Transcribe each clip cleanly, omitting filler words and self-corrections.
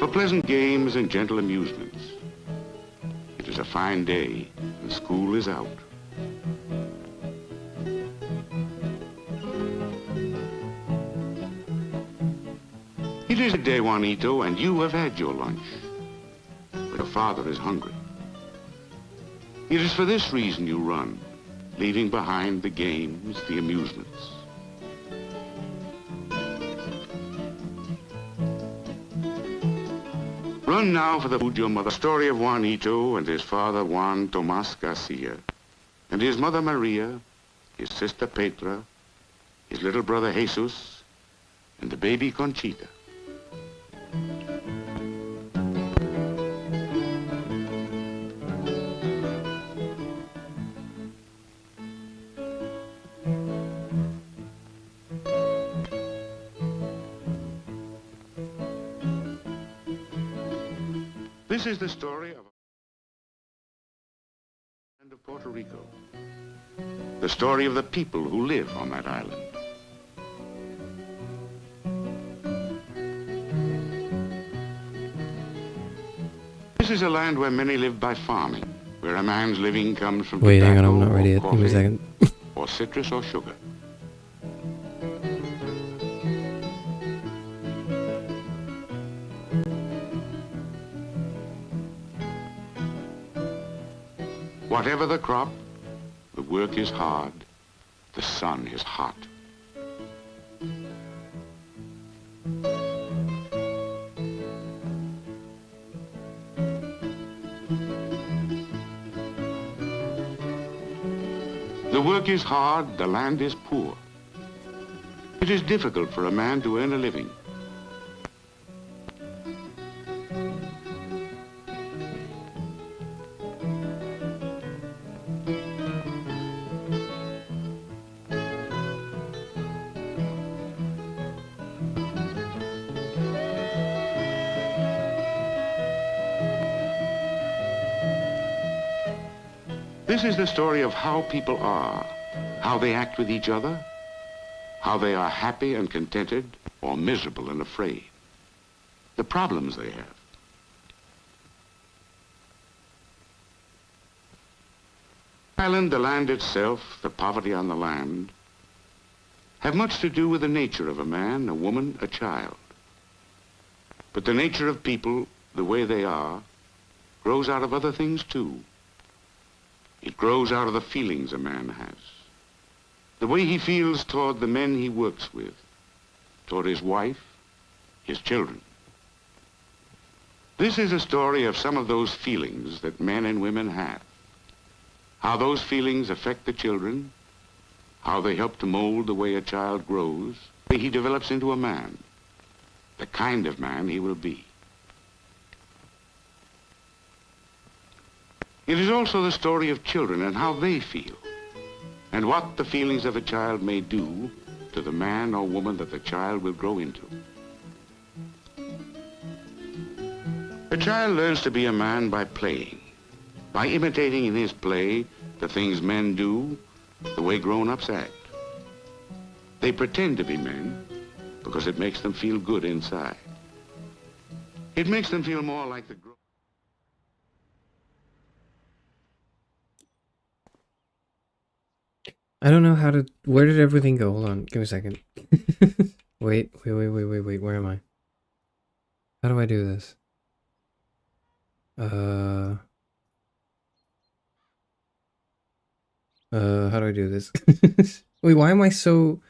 for pleasant games and gentle amusements. It is a fine day, and school is out. It is a day, Juanito, and you have had your lunch. But your father is hungry. It is for this reason you run, leaving behind the games, the amusements. Run now for the food your mother. Story of Juanito and his father Juan Tomas Garcia, and his mother Maria, his sister Petra, his little brother Jesus, and the baby Conchita. This is the story of Puerto Rico. The story of the people who live on that island. This is a land where many live by farming, where a man's living comes from Wait, hang on, tobacco I'm not ready yet. or Give me a coffee, second. or citrus or sugar. Whatever the crop, the work is hard, the sun is hot. The work is hard, the land is poor. It is difficult for a man to earn a living. This is the story of how people are, how they act with each other, how they are happy and contented or miserable and afraid, the problems they have. Island, the land itself, the poverty on the land, have much to do with the nature of a man, a woman, a child. But the nature of people, the way they are, grows out of other things too. It grows out of the feelings a man has. The way he feels toward the men he works with, toward his wife, his children. This is a story of some of those feelings that men and women have. How those feelings affect the children, how they help to mold the way a child grows, the way he develops into a man, the kind of man he will be. It is also the story of children and how they feel, and what the feelings of a child may do to the man or woman that the child will grow into. A child learns to be a man by playing, by imitating in his play the things men do, the way grown-ups act. They pretend to be men because it makes them feel good inside. It makes them feel more like the grown. I don't know how to... Where did everything go? Hold on. Give me a second. Wait. Where am I? How do I do this? How do I do this? Wait, why am I so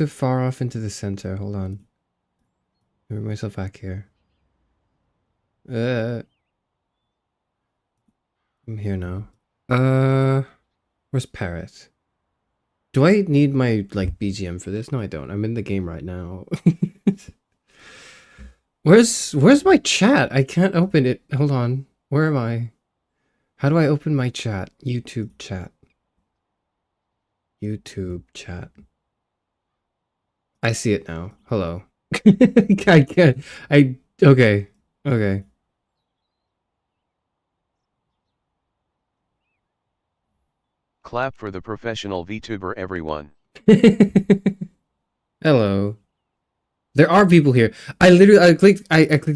far off into the center? Hold on. Move myself back here. I'm here now. Where's Parrot? Do I need my, like, BGM for this? No, I don't. I'm in the game right now. Where's my chat? I can't open it. Hold on. Where am I? How do I open my chat? YouTube chat. YouTube chat. I see it now. Hello. I can't. Okay. Okay. Clap for the professional VTuber, everyone. Hello. There are people here. I clicked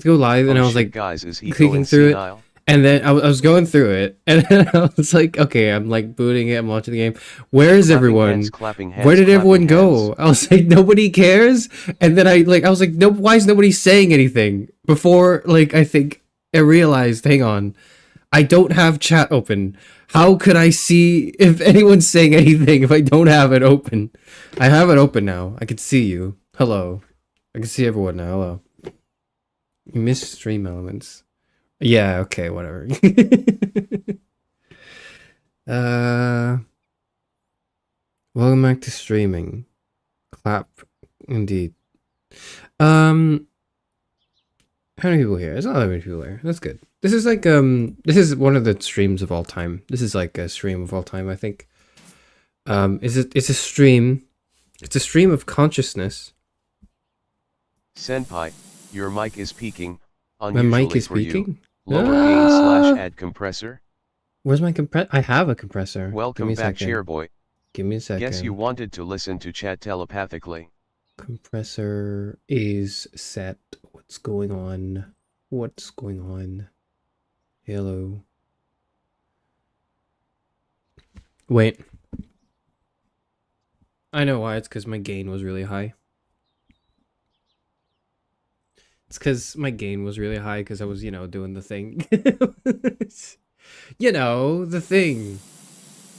go live, and Oh I was shit, like guys, is he clicking going through it, senile? and then I was going through it, and then I was like, okay, I'm like booting it, I'm watching the game. Where is everyone? Clapping hands, Where did everyone clapping go? hands. I was like, nobody cares. And then I was like, no, why is nobody saying anything? Before like I think I realized, hang on, I don't have chat open. How could I see if anyone's saying anything if I don't have it open? I have it open now. I can see you. Hello. I can see everyone now. Hello. You missed stream elements. Yeah, okay, whatever. Welcome back to streaming. Clap indeed. How many people here? There's not that many people here. That's good. This is like this is one of the streams of all time. This is like a stream of all time, I think. It's a stream. It's a stream of consciousness. Senpai, your mic is peaking. My Unusually mic is for you. peaking. Lower gain / add compressor. Where's my compressor? I have a compressor. Welcome back, Chairboy. Give me a second. Guess you wanted to listen to chat telepathically. Compressor is set. What's going on? What's going on? Hello. Wait. I know why. It's because my gain was really high. It's because my gain was really high because I was, you know, doing the thing. You know, the thing.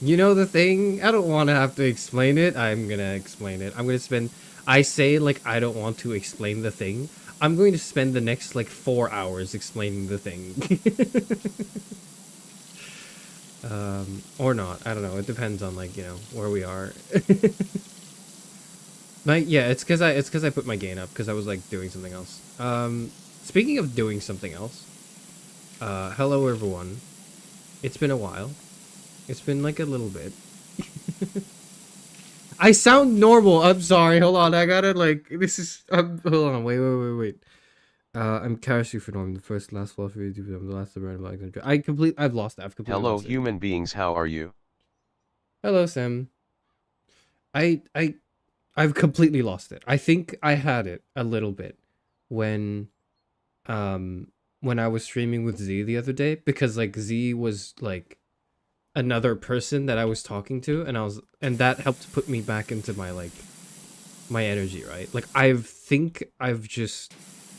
You know the thing? I don't want to have to explain it. I'm going to explain it. I'm going to spend... I say, like, I don't want to explain the thing. I'm going to spend the next, like, 4 hours explaining the thing. Or not. I don't know. It depends on, like, you know, where we are. Yeah, it's because I put my gain up because I was, like, doing something else. Speaking of doing something else, hello, everyone. It's been a while. It's been, like, a little bit. I sound normal. I'm sorry. Hold on. I gotta, like, this is... hold on. Wait. I'm Charis Euphranor. I'm the first last philosopher YouTuber. I'm the last of random like I've lost that. I've completely Hello, lost it. human beings. How are you? Hello, Sam. I've completely lost it. I think I had it a little bit when I was streaming with Z the other day because like Z was like another person that I was talking to and that helped put me back into my like my energy, right? Like I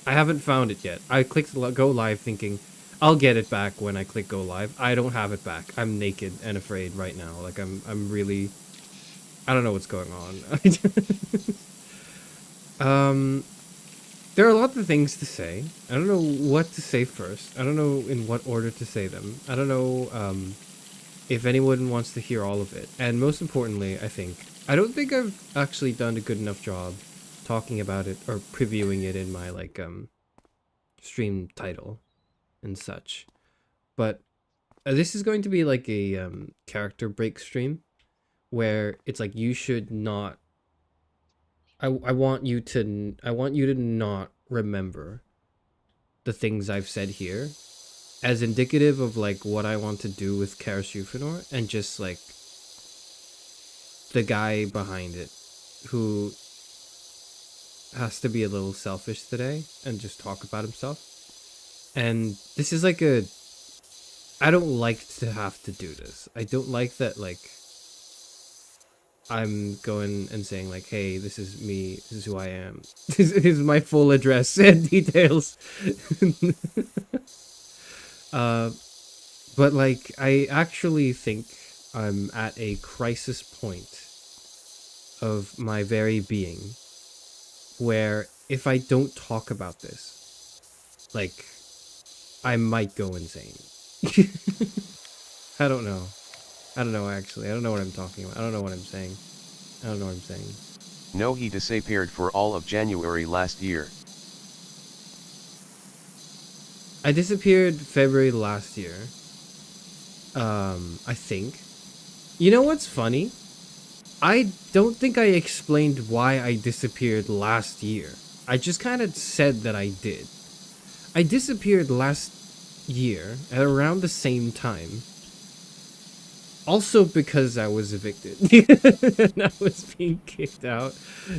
haven't found it yet. I clicked go live thinking I'll get it back when I click go live. I don't have it back. I'm naked and afraid right now. Like I'm really I don't know what's going on. There are a lot of things to say. I don't know what to say first. I don't know in what order to say them. I don't know if anyone wants to hear all of it. And most importantly, I don't think I've actually done a good enough job talking about it or previewing it in my like stream title and such. But this is going to be like a character break stream where it's like you should not I want you to not remember the things I've said here as indicative of like what I want to do with Charis Euphranor and just like the guy behind it who has to be a little selfish today and just talk about himself. And this is like I don't like to have to do this. I don't like that like I'm going and saying like, hey, this is me, this is who I am. This is my full address and details. But like, I actually think I'm at a crisis point of my very being where if I don't talk about this, like, I might go insane. I don't know. I don't know, actually. I don't know what I'm talking about. I don't know what I'm saying. I don't know what I'm saying. No, he disappeared for all of January last year. I disappeared February last year. I think. You know what's funny? I don't think I explained why I disappeared last year. I just kind of said that I did. I disappeared last year at around the same time Also because I was evicted. And I was being kicked out.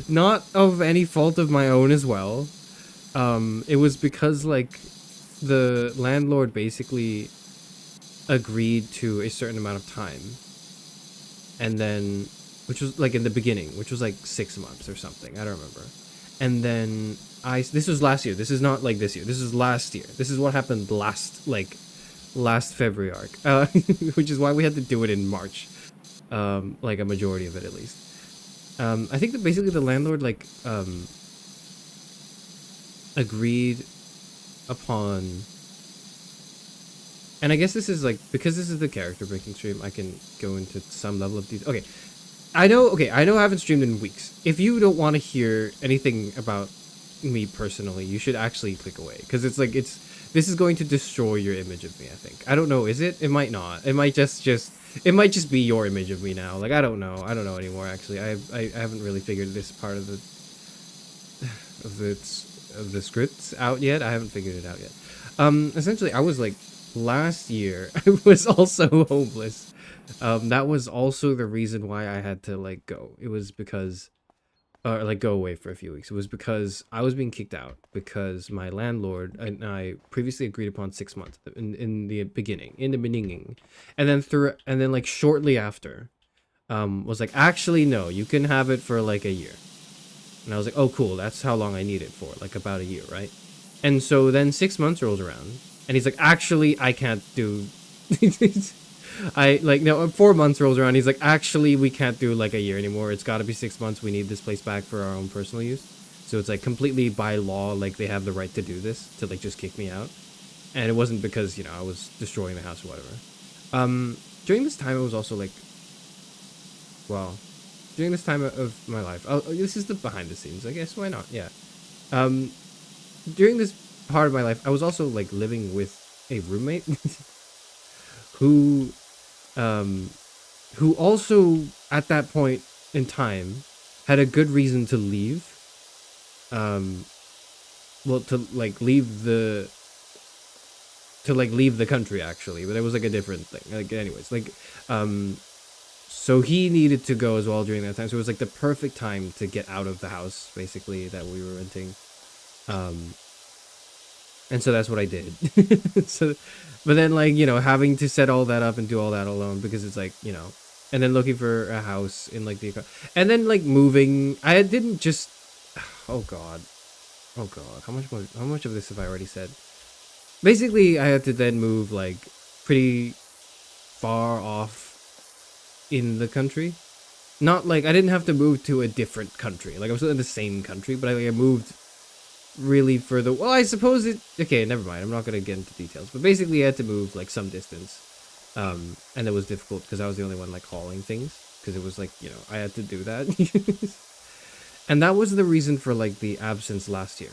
Not of any fault of my own as well. It was because, like, the landlord basically agreed to a certain amount of time. And then, which was, like, in the beginning, which was, like, 6 months or something. I don't remember. And then, this was last year. This is not, like, this year. This is last year. This is what happened last February arc. Which is why we had to do it in March. Like, a majority of it, at least. I think that basically the landlord, like, agreed upon, and I guess this is like, because this is the character breaking stream, I can go into some level of detail. Okay, I know I haven't streamed in weeks. If you don't want to hear anything about me personally, you should actually click away, because it's like, this is going to destroy your image of me, I think. I don't know, is it? It might not. It might just it might just be your image of me now. Like, I don't know anymore, actually. I haven't really figured this part of the scripts out yet. I haven't figured it out yet. Essentially, I was like, last year, I was also homeless. That was also the reason why I had to, like, go. It was because, like, go away for a few weeks. It was because I was being kicked out because my landlord and I previously agreed upon 6 months in the beginning, and then like shortly after, was like, actually no, you can have it for like a year. And I was like, oh cool, that's how long I need it for, like about a year, right? And so then 6 months rolls around, and he's like, actually, I can't do. 4 months rolls around. He's like, actually, we can't do like a year anymore. It's got to be 6 months. We need this place back for our own personal use. So it's like completely by law, like they have the right to do this, to like just kick me out. And it wasn't because, you know, I was destroying the house or whatever. During this time, it was also like, well, during this time of my life, this is the behind the scenes, I guess. Why not? Yeah. During this part of my life, I was also like living with a roommate who also at that point in time had a good reason to leave. Well, to leave the country, actually, but it was like a different thing. Like, anyways, like, so he needed to go as well during that time. So it was like the perfect time to get out of the house, basically, that we were renting. And so that's what I did. So, but then, like, you know, having to set all that up and do all that alone, because it's like, you know, and then looking for a house in like and then like moving. I didn't just, oh god, how much of this have I already said? Basically, I had to then move like pretty far off in the country. Not like, I didn't have to move to a different country. Like, I was still in the same country, but I moved really further. Well, I suppose it, okay, never mind, I'm not gonna get into details, but basically I had to move like some distance, and it was difficult because I was the only one like hauling things, because it was like, you know, I had to do that. And that was the reason for like the absence last year.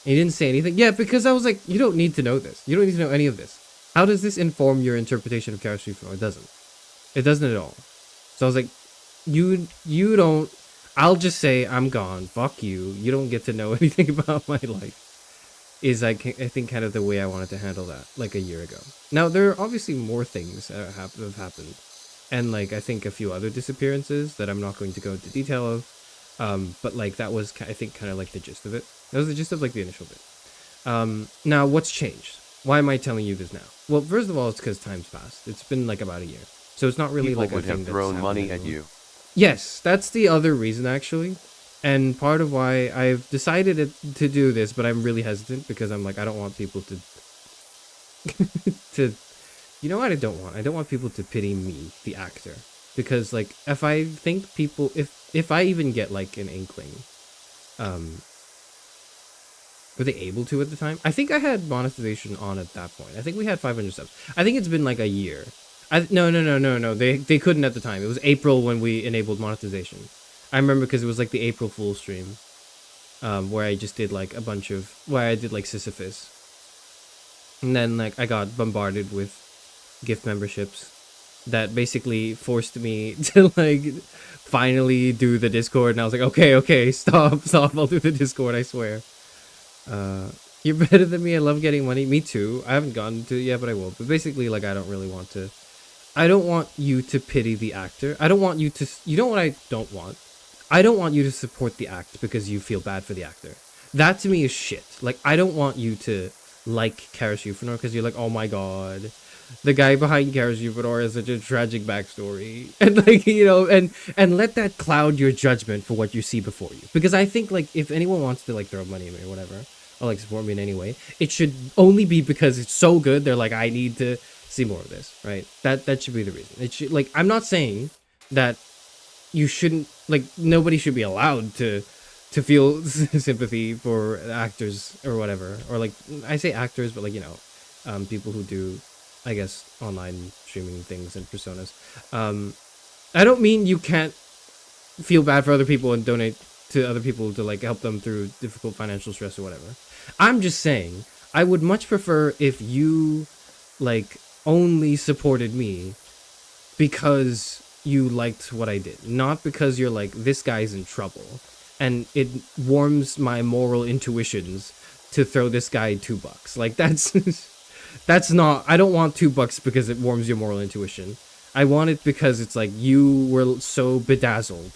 He didn't say anything. Yeah, because I was like, you don't need to know this, you don't need to know any of this. How does this inform your interpretation of Charis Euphranor? It doesn't at all. So I was like, you don't, I'll just say I'm gone, fuck you, you don't get to know anything about my life, is I think kind of the way I wanted to handle that like a year ago. Now, there are obviously more things that have happened, and like I think a few other disappearances that I'm not going to go into detail of, but like that was, I think, kind of like the gist of it. That was the gist of like the initial bit. Now, what's changed? Why am I telling you this now? Well, first of all, it's because time's passed. It's been like about a year. So it's not really People like a would thing have that's thrown money at happening. you. Yes, that's the other reason, actually. And part of why I've decided to do this, but I'm really hesitant because I'm like, I don't want people to you know what I don't want? I don't want people to pity me, the actor. Because like, if I think people, if I even get like an inkling, were they able to at the time? I think I had monetization on at that point. I think we had 500 subs. I think it's been like a year. No. They couldn't at the time. It was April when we enabled monetization. I remember because it was like the April Fool stream, where I just did like a bunch of, where I did like Sisyphus, and then like I got bombarded with gift memberships that basically forced me to like finally do the Discord, and I was like, okay, stop, I'll do the Discord, I swear. You're better than me. I love getting money. Me too. I haven't gotten to it yet, but I will. But basically, like, I don't really want to. I don't want you to pity the actor. I don't want you to. You know what I don't want? I don't want you to support the act because you feel bad for the actor. That to me is shit. Like, I don't want you to like Charis Euphranor because you're like, oh my god, the guy behind Charis Euphranor has such a tragic backstory, and like, you know, and let that cloud your judgment for what you see before you. Because I think, like, if anyone wants to like throw money at me or whatever, or like support me in any way, it should only be because it's so good. They're like, I need to see more of this, right? That should be the reason. It should, like, I'm not saying that you shouldn't, like, nobody should be allowed to feel sympathy for actors or whatever, or like, I say actors, but like, you know, people who do, I guess, online streaming things and personas. I don't mean you can't feel bad for other people and donate to other people to like help them through difficult financial stress or whatever. I'm just saying I would much prefer if you like only supported me because you liked what I did, not because you're like, this guy's in trouble and it warms my moral intuitions to throw this guy $2. Like, that's that's not, I don't want $2 because it warms your moral intuition. I want it because it's like, you were so bedazzled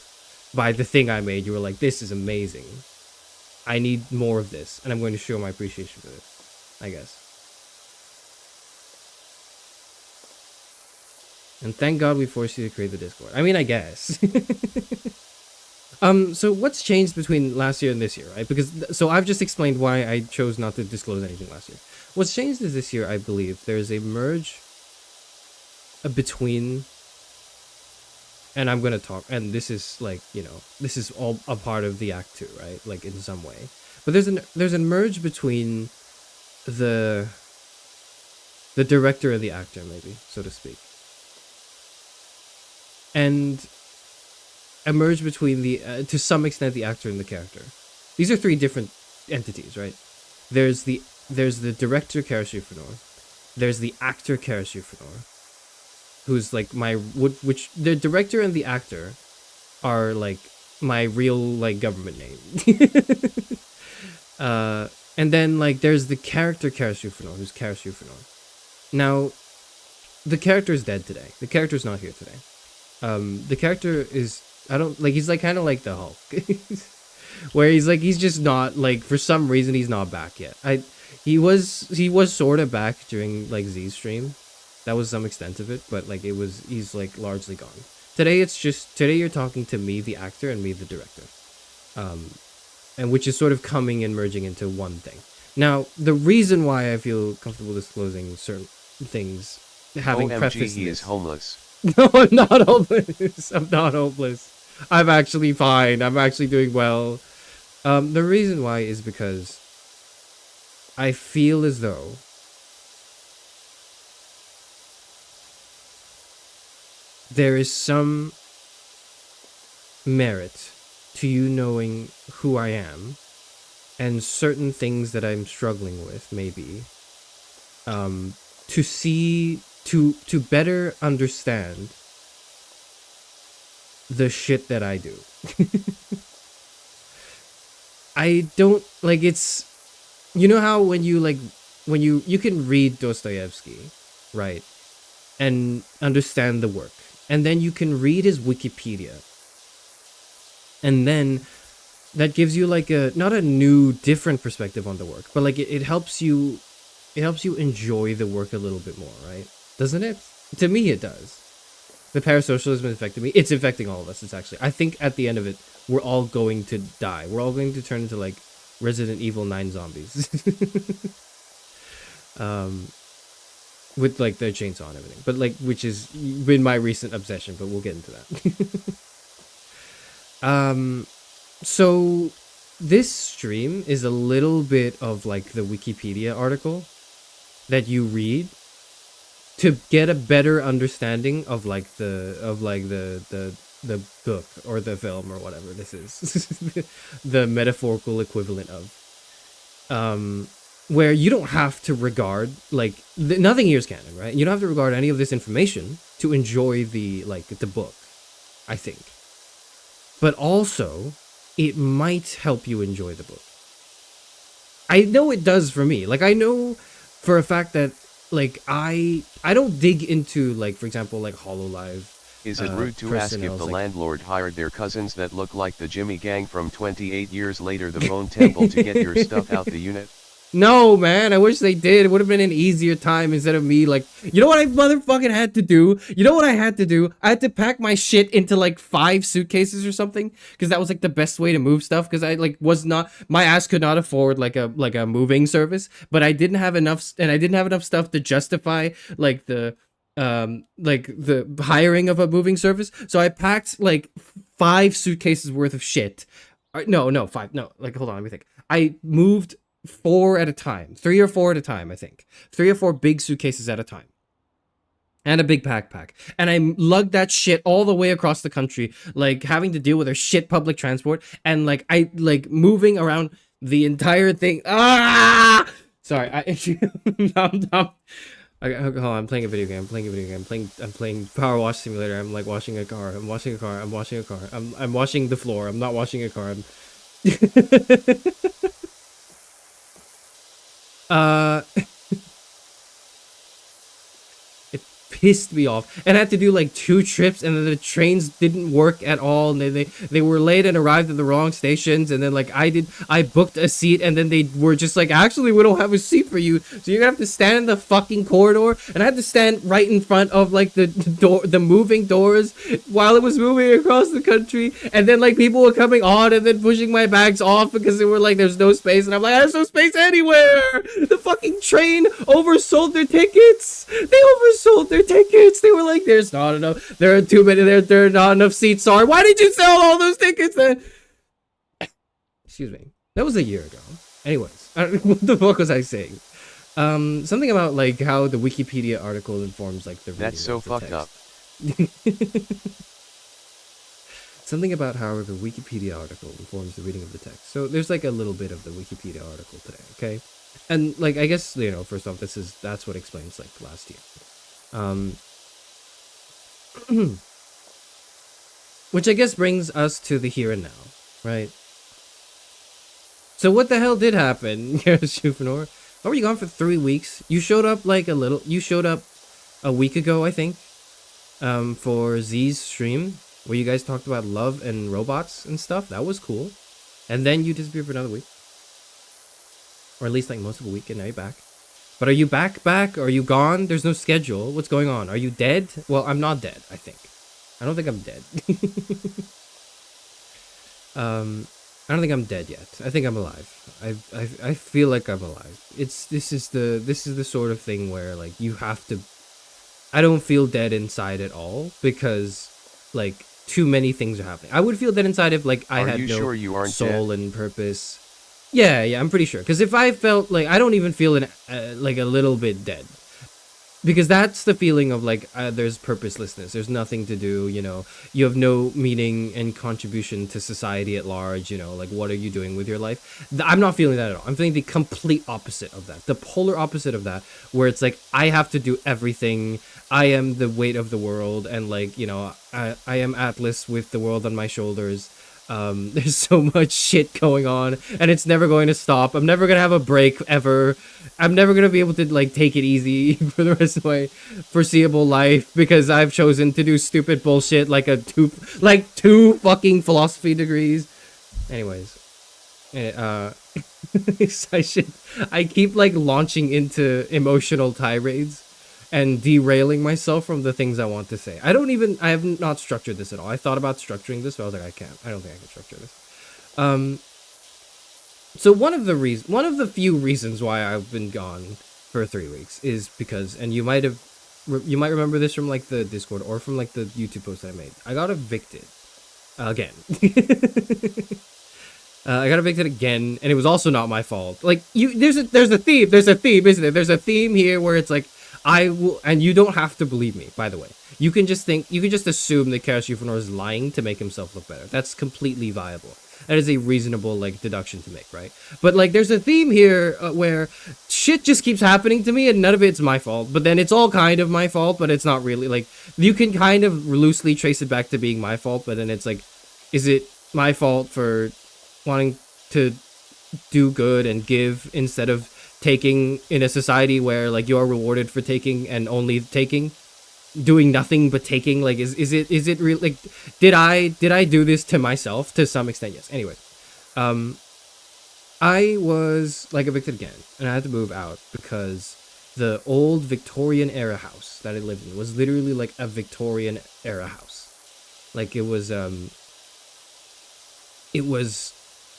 by the thing I made. You were like, this is amazing. I need more of this, and I'm going to show my appreciation for this, I guess. And thank God we forced you to create the Discord. I mean, I guess. So what's changed between last year and this year, right? Because, so I've just explained why I chose not to disclose anything last year. What's changed is this year, I believe, there's a merge between, and I'm going to talk, and this is like, you know, this is all a part of the act too, right? Like, in some way. But there's a merge between the director and the actor, maybe, so to speak. And a merge between the, to some extent, the actor and the character. These are three different entities, right? There's the director, Charis Euphranor. There's the actor, Charis Euphranor, who's like my, which the director and the actor are like my real like government name. And then like there's the character Charis Euphranor, who's Charis Euphranor. Now, the character is dead today. The character's not here today. The character is, I don't, like, he's like kind of like the Hulk. Where he's like, he's just not, like, for some reason he's not back yet. He was sort of back during like Z's stream. That was some extent of it, but like he's like largely gone. Today you're talking to me, the actor, and me, the director. And which is sort of coming and merging into one thing. Now, the reason why I feel comfortable disclosing certain things, having OMG, prefaced he this, is homeless. no, I'm not hopeless. I'm not hopeless. I'm actually fine. I'm actually doing well. The reason why is because I feel as though there is some merit to you knowing who I am and certain things that I'm struggling with, maybe, to see, to better understand the shit that I do. I don't, like, it's, you know how when you, like, when you can read Dostoevsky, right, and understand the work, and then you can read his Wikipedia, and then that gives you, like, a, not a new, different perspective on the work, but, like, it helps you enjoy the work a little bit more, right? Doesn't it? To me, it does. The parasocialism affected me. It's affecting all of us. It's actually, I think at the end of it, we're all going to die. We're all going to turn into like Resident Evil 9 zombies. With like the chainsaw and everything. But like, which has been my recent obsession, but we'll get into that. So this stream is a little bit of like the Wikipedia article that you read to get a better understanding of like the book or the film or whatever this is. The metaphorical equivalent of where you don't have to regard like nothing here is canon, right? You don't have to regard any of this information to enjoy the book, I think. But also it might help you enjoy the book. I know it does for me. Like, I know for a fact that, like, I don't dig into, like, for example, like HoloLive. Is it rude to ask if the landlord hired their cousins that look like the Jimmy Gang from 28 years later the Bone Temple to get your stuff out the unit? No, man, I wish they did. It would have been an easier time instead of me, like, you know what I motherfucking had to do? You know what I had to do? I had to pack my shit into, like, 5 suitcases or something, because that was, like, the best way to move stuff, because I, like, was not, my ass could not afford, like a moving service, but I didn't have enough, and I didn't have enough stuff to justify, like, the hiring of a moving service, so I packed, like, 5 suitcases worth of shit. No, 5, no, like, hold on, let me think. I moved 4 at a time, 3 or 4 at a time, I think. 3 or 4 big suitcases at a time. And a big backpack. And I lugged that shit all the way across the country, like having to deal with their shit public transport and like I like moving around the entire thing. Ah! Sorry, hold on, I'm playing a video game. I'm playing PowerWash Simulator. I'm like washing a car. I'm washing a car. I'm washing the floor. I'm not washing a car. It pissed me off, and I had to do like 2 trips, and then the trains didn't work at all, and they were late and arrived at the wrong stations, and then like I booked a seat, and then they were just like, actually we don't have a seat for you, so you're gonna have to stand in the fucking corridor, and I had to stand right in front of like the moving doors while it was moving across the country, and then like people were coming on and then pushing my bags off because they were like, there's no space, and I'm like, there's no space anywhere. The fucking train oversold their tickets. They oversold their tickets. They were like, there's not enough, there are too many, there are not enough seats. Sorry, why did you sell all those tickets then? Excuse me, that was a year ago. Anyways, what the fuck was I saying? Something about like how the Wikipedia article informs like the reading. That's so fucked up. Something about how the Wikipedia article informs the reading of the text. So there's like a little bit of the Wikipedia article today, okay? And like, I guess, you know, first off, that's what explains like last year. Which I guess brings us to the here and now, right? So what the hell did happen, Charis Euphranor? Why were you gone for 3 weeks? You showed up like you showed up a week ago, I think, for Z's stream, where you guys talked about love and robots and stuff. That was cool. And then you disappeared for another week. Or at least like most of a week, and now you're back. But are you back? Or are you gone? There's no schedule. What's going on? Are you dead? Well, I'm not dead, I think. I don't think I'm dead. I don't think I'm dead yet. I think I'm alive. I feel like I'm alive. This is the sort of thing where like you have to. I don't feel dead inside at all because like too many things are happening. I would feel dead inside if like I had no sure you aren't soul dead? and purpose. Yeah, I'm pretty sure. Because if I felt like I don't even feel like a little bit dead. Because that's the feeling of like there's purposelessness. There's nothing to do, you know. You have no meaning and contribution to society at large, you know. Like, what are you doing with your life? I'm not feeling that at all. I'm feeling the complete opposite of that. The polar opposite of that, where it's like I have to do everything. I am the weight of the world, and like, you know, I am Atlas with the world on my shoulders. There's so much shit going on, and it's never going to stop. I'm never gonna have a break ever. I'm never gonna be able to like take it easy for the rest of my foreseeable life because I've chosen to do stupid bullshit like two fucking philosophy degrees. Anyways, I keep like launching into emotional tirades and derailing myself from the things I want to say. I have not structured this at all. I thought about structuring this, but I was like, I don't think I can structure this. So one of the few reasons why I've been gone for 3 weeks is because, and you might remember this from like the Discord or from like the YouTube post that I made. I got evicted again. I got evicted again, and it was also not my fault. Like there's a theme, isn't it? There's a theme here where it's like, I will, and you don't have to believe me, by the way. You can just assume that Charis Euphranor is lying to make himself look better. That's completely viable. That is a reasonable, like, deduction to make, right? But, like, there's a theme here where shit just keeps happening to me and none of it's my fault. But then it's all kind of my fault, but it's not really. Like, you can kind of loosely trace it back to being my fault, but then it's like, is it my fault for wanting to do good and give instead of taking, in a society where like you're rewarded for taking and only taking, doing nothing but taking? Like, is it real? Like, did I do this to myself to some extent? Yes. Anyway, I was like evicted again, and I had to move out because the old Victorian era house that I lived in was literally like a Victorian era house. Like, it was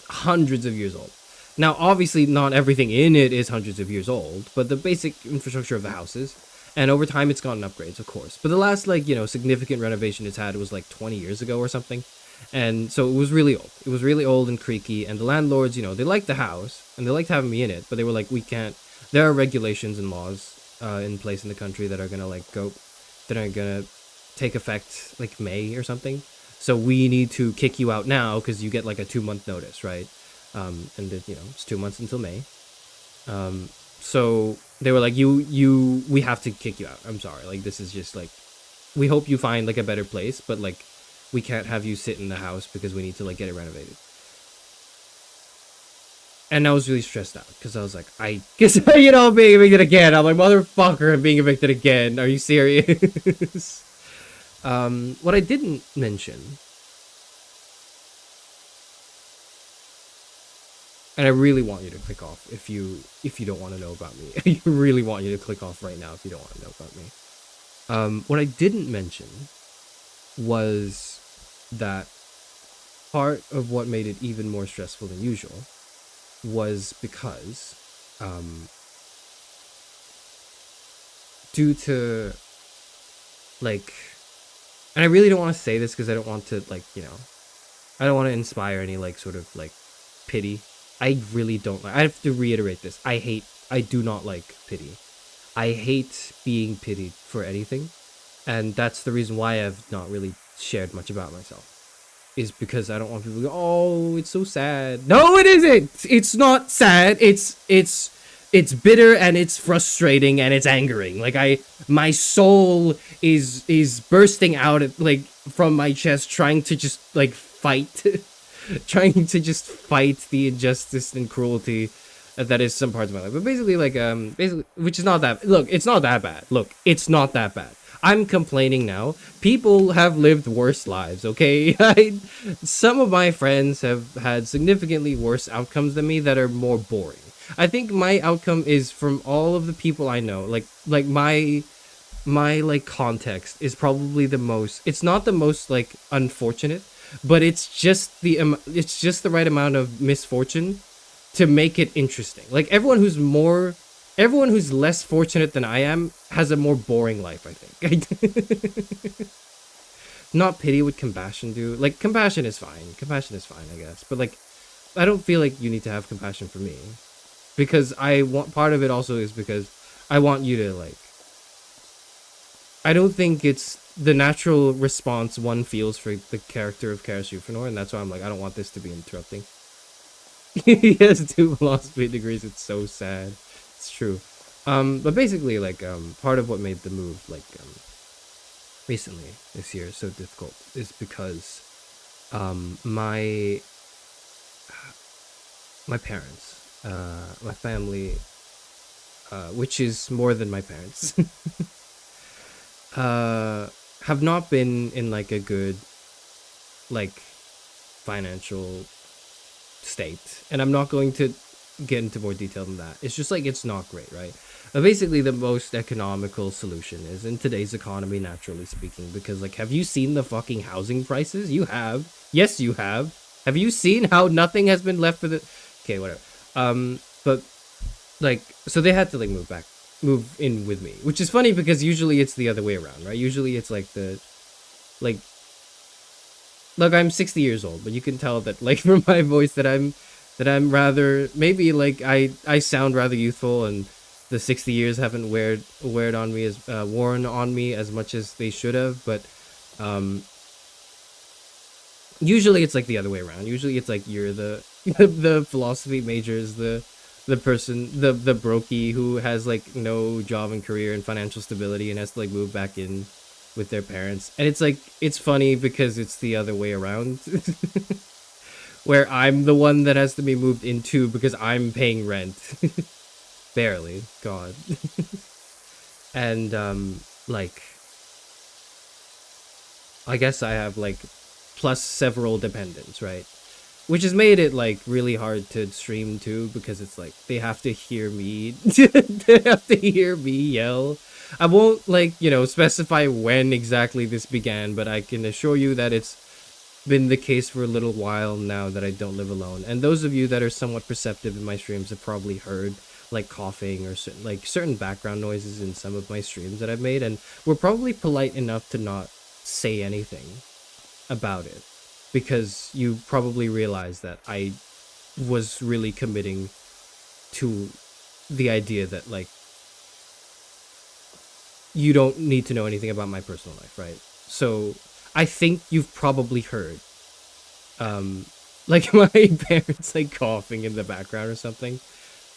hundreds of years old. Now, obviously, not everything in it is hundreds of years old, but the basic infrastructure of the houses. And over time, it's gotten upgrades, of course. But the last, like, significant renovation it's had was like 20 years ago or something. And so it was really old. It was really old and creaky. And the landlords, they liked the house and they liked having me in it, but they were like, we can't. There are regulations and laws in place in the country that are gonna that are gonna take effect like May or something. So we need to kick you out now because you get like a 2-month notice, right? And it's 2 months until May. So they were like, we have to kick you out. I'm sorry. Like, this is just like, we hope you find like a better place, but like, we can't have you sit in the house because we need to like get it renovated. And I was really stressed out because I was like, I guess, being evicted again. I'm like, motherfucker, I'm being evicted again. Are you serious? What I didn't mention, and I really want you to click off if you don't want to know about me. I really want you to click off right now if you don't want to know about me. What I didn't mention was that part of what made it even more stressful than usual was because due to like, and I really don't want to say this because I don't want to like, I don't want to inspire any like sort of like pity. I really don't like, I have to reiterate this. I do not like pity. I hate being pitied for anything. And that's the reason why I've not really shared much about myself. Is because I don't want people to go, oh, it's so sad. No, it isn't. It's not sad. It's bitter and it's frustrating and it's angering. Like my soul is bursting out like from my chest, trying to just like fight, trying to just fight the injustice and cruelty that is some parts of my life. But basically, like which is not that. Look, it's not that bad. Look, it's not that bad. I'm complaining now. People have lived worse lives, okay? Some of my friends have had significantly worse outcomes than me that are more boring. I think my outcome is from all of the people I know. Like my like context is probably the most. It's not the most like unfortunate, but it's just the right amount of misfortune to make it interesting. Like everyone who's less fortunate than I am has a more boring life, I think. Not pity what compassion do. Like, compassion is fine. Compassion is fine, I guess. But, like, I don't feel like you need to have compassion for me. Because part of it also is because I want you to, like, I don't think it's the natural response one feels for the character of Charis Euphranor, and that's why I'm like, I don't want this to be interrupting. He has 2 philosophy degrees, it's so sad. It's true. But basically, like, part of what made the move, like, recently this year so difficult is because, my parents, my family, which is more than my parents, have not been in, like, a good, like, financial state. And I'm not going to get into more detail than that. It's just like, it's not great, right? But basically the most economical solution is in today's economy, naturally speaking, because like, have you seen the fucking housing prices? You have. Yes, you have. Have you seen how nothing has been left for the, okay, whatever. But like, so they had to like move in with me, which is funny because usually it's the other way around, right? Usually it's like like, look, I'm 60 years old, but you can tell that like from my voice that I'm rather, maybe like I sound rather youthful, and the 60 years haven't worn on me as much as they should have. But usually it's like the other way around. Usually it's like you're the the philosophy major is the person, the brokey who has like no job and career and financial stability and has to like move back in with their parents. And it's like, it's funny because it's the other way around. where I'm the one that has to be moved into because I'm paying rent. Barely. God. And, like, I guess I have, like, plus several dependents, right? Which has made it, like, really hard to stream, too, because it's, like, they have to hear me. They have to hear me yell. I won't, like, you know, specify when exactly this began, but I can assure you that it's been the case for a little while now that I don't live alone. And those of you that are somewhat perceptive in my streams have probably heard, like, coughing or certain background noises in some of my streams that I've made, and we're probably polite enough to not say anything about it, because you probably realize that I was really committing to the idea that, like, you don't need to know anything about my personal life, right? So I think you've probably heard like my parents like coughing in the background or something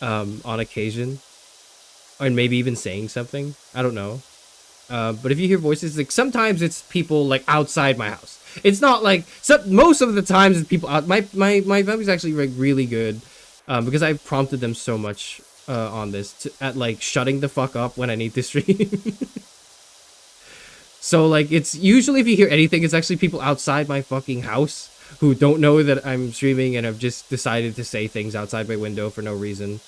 on occasion, or maybe even saying something. I don't know. But if you hear voices, like, sometimes it's people like outside my house. It's not like most of the times it's people out. My family's actually like really good, because I've prompted them so much on this at like shutting the fuck up when I need to stream. So like it's usually, if you hear anything, it's actually people outside my fucking house who don't know that I'm streaming and have just decided to say things outside my window for no reason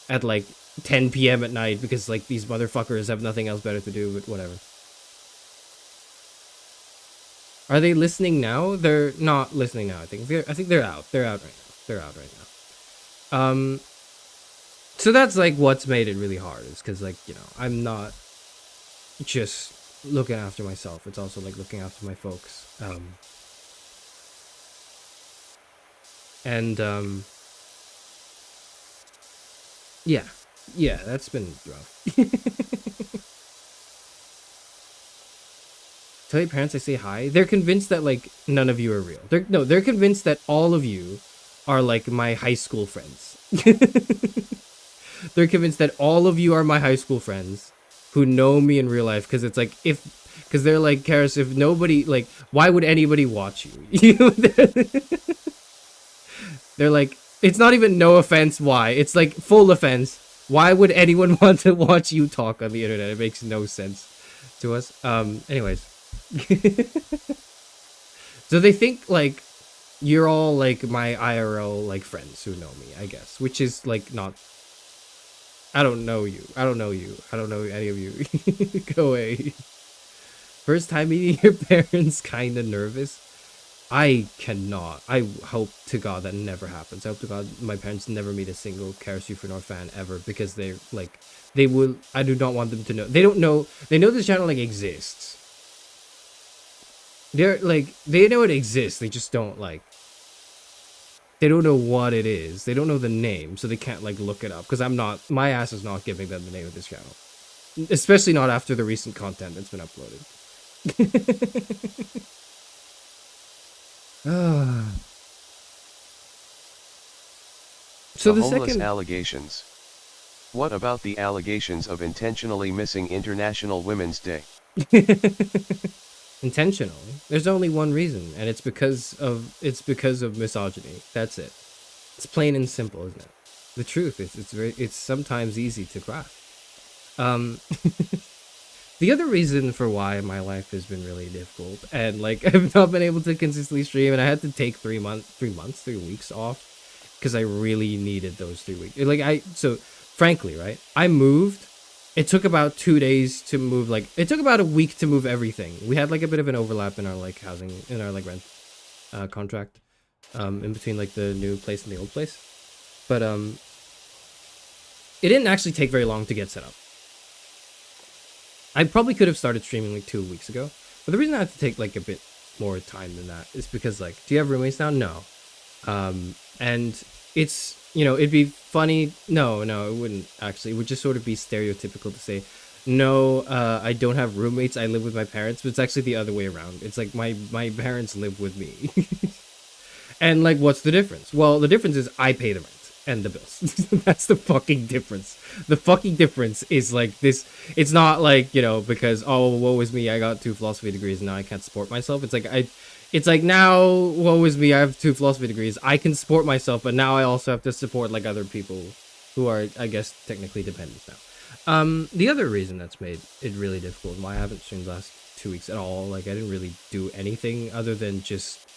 at like 10 p.m. at night because like these motherfuckers have nothing else better to do, but whatever. Are they listening now? They're not listening now. I think they're out. They're out right now. So that's like what's made it really hard, is because, like, you know, I'm not just looking after myself. It's also like looking after my folks. Yeah, that's been rough. Tell your parents I say hi. They're convinced that like none of you are real. They're convinced that all of you are like my high school friends. They're convinced that all of you are my high school friends who know me in real life, because it's like, because they're like, Charis, if nobody, like, why would anybody watch you? They're like, it's not even no offense why, it's like full offense. Why would anyone want to watch you talk on the internet? It makes no sense to us. Anyways. So they think like you're all like my IRL like friends who know me, I guess, which is like not. I don't know you. I don't know any of you. Go away. First time meeting your parents, kind of nervous. I cannot. I hope to God that never happens. I hope to God my parents never meet a single Charis Euphranor fan ever, because they're like, they will. I do not want them to know. They don't know. They know this channel like exists. They're like, they know it exists. They just don't like. They don't know what it is. They don't know the name, so they can't like look it up. Because I'm not. My ass is not giving them the name of this channel, especially not after the recent content that's been uploaded. So the homeless second allegations. What about the allegations of intentionally missing International Women's Day? Intentionally, there's only one reason, and it's because of misogyny. That's it. It's plain and simple, isn't it? The truth is, it's sometimes easy to grasp. The other reason for why my life has been really difficult, and like I've not been able to consistently stream, and I had to take 3 weeks off because I really needed those 3 weeks. Like so frankly, right? I moved. It took about 2 days to move. Like it took about a week to move everything. We had like a bit of an overlap in our like housing, in our like rent contract, in between like the new place and the old place. But it didn't actually take very long to get set up. I probably could have started streaming like 2 weeks ago, but the reason I had to take like a bit more time than that is because, like, do you have roommates now? No. And it's, you know, it'd be funny. No, it wouldn't actually. It would just sort of be stereotypical to say, no, I don't have roommates. I live with my parents, but it's actually the other way around. It's like my parents live with me. And like, what's the difference? Well, the difference is I pay the rent and the bills. That's the fucking difference. The fucking difference is like this. It's not like, you know, because, oh, woe is me, I got 2 philosophy degrees and now I can't support myself. It's like It's like, now, woe is me, I have 2 philosophy degrees. I can support myself, but now I also have to support, like, other people who are, I guess, technically dependents now. The other reason that's made it really difficult, and why I haven't streamed the last 2 weeks at all, like, I didn't really do anything other than just,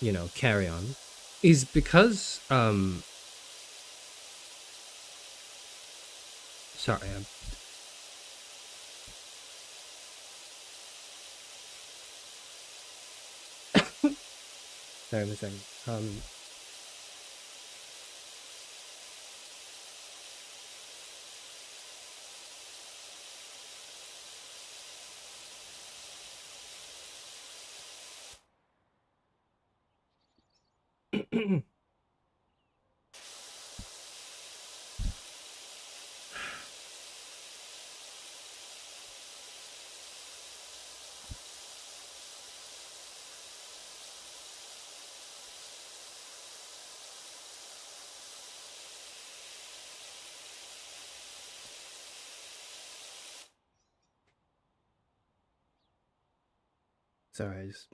you know, carry on, is because, sorry, I'm... Sorry, I'm a second. Sorry, I just,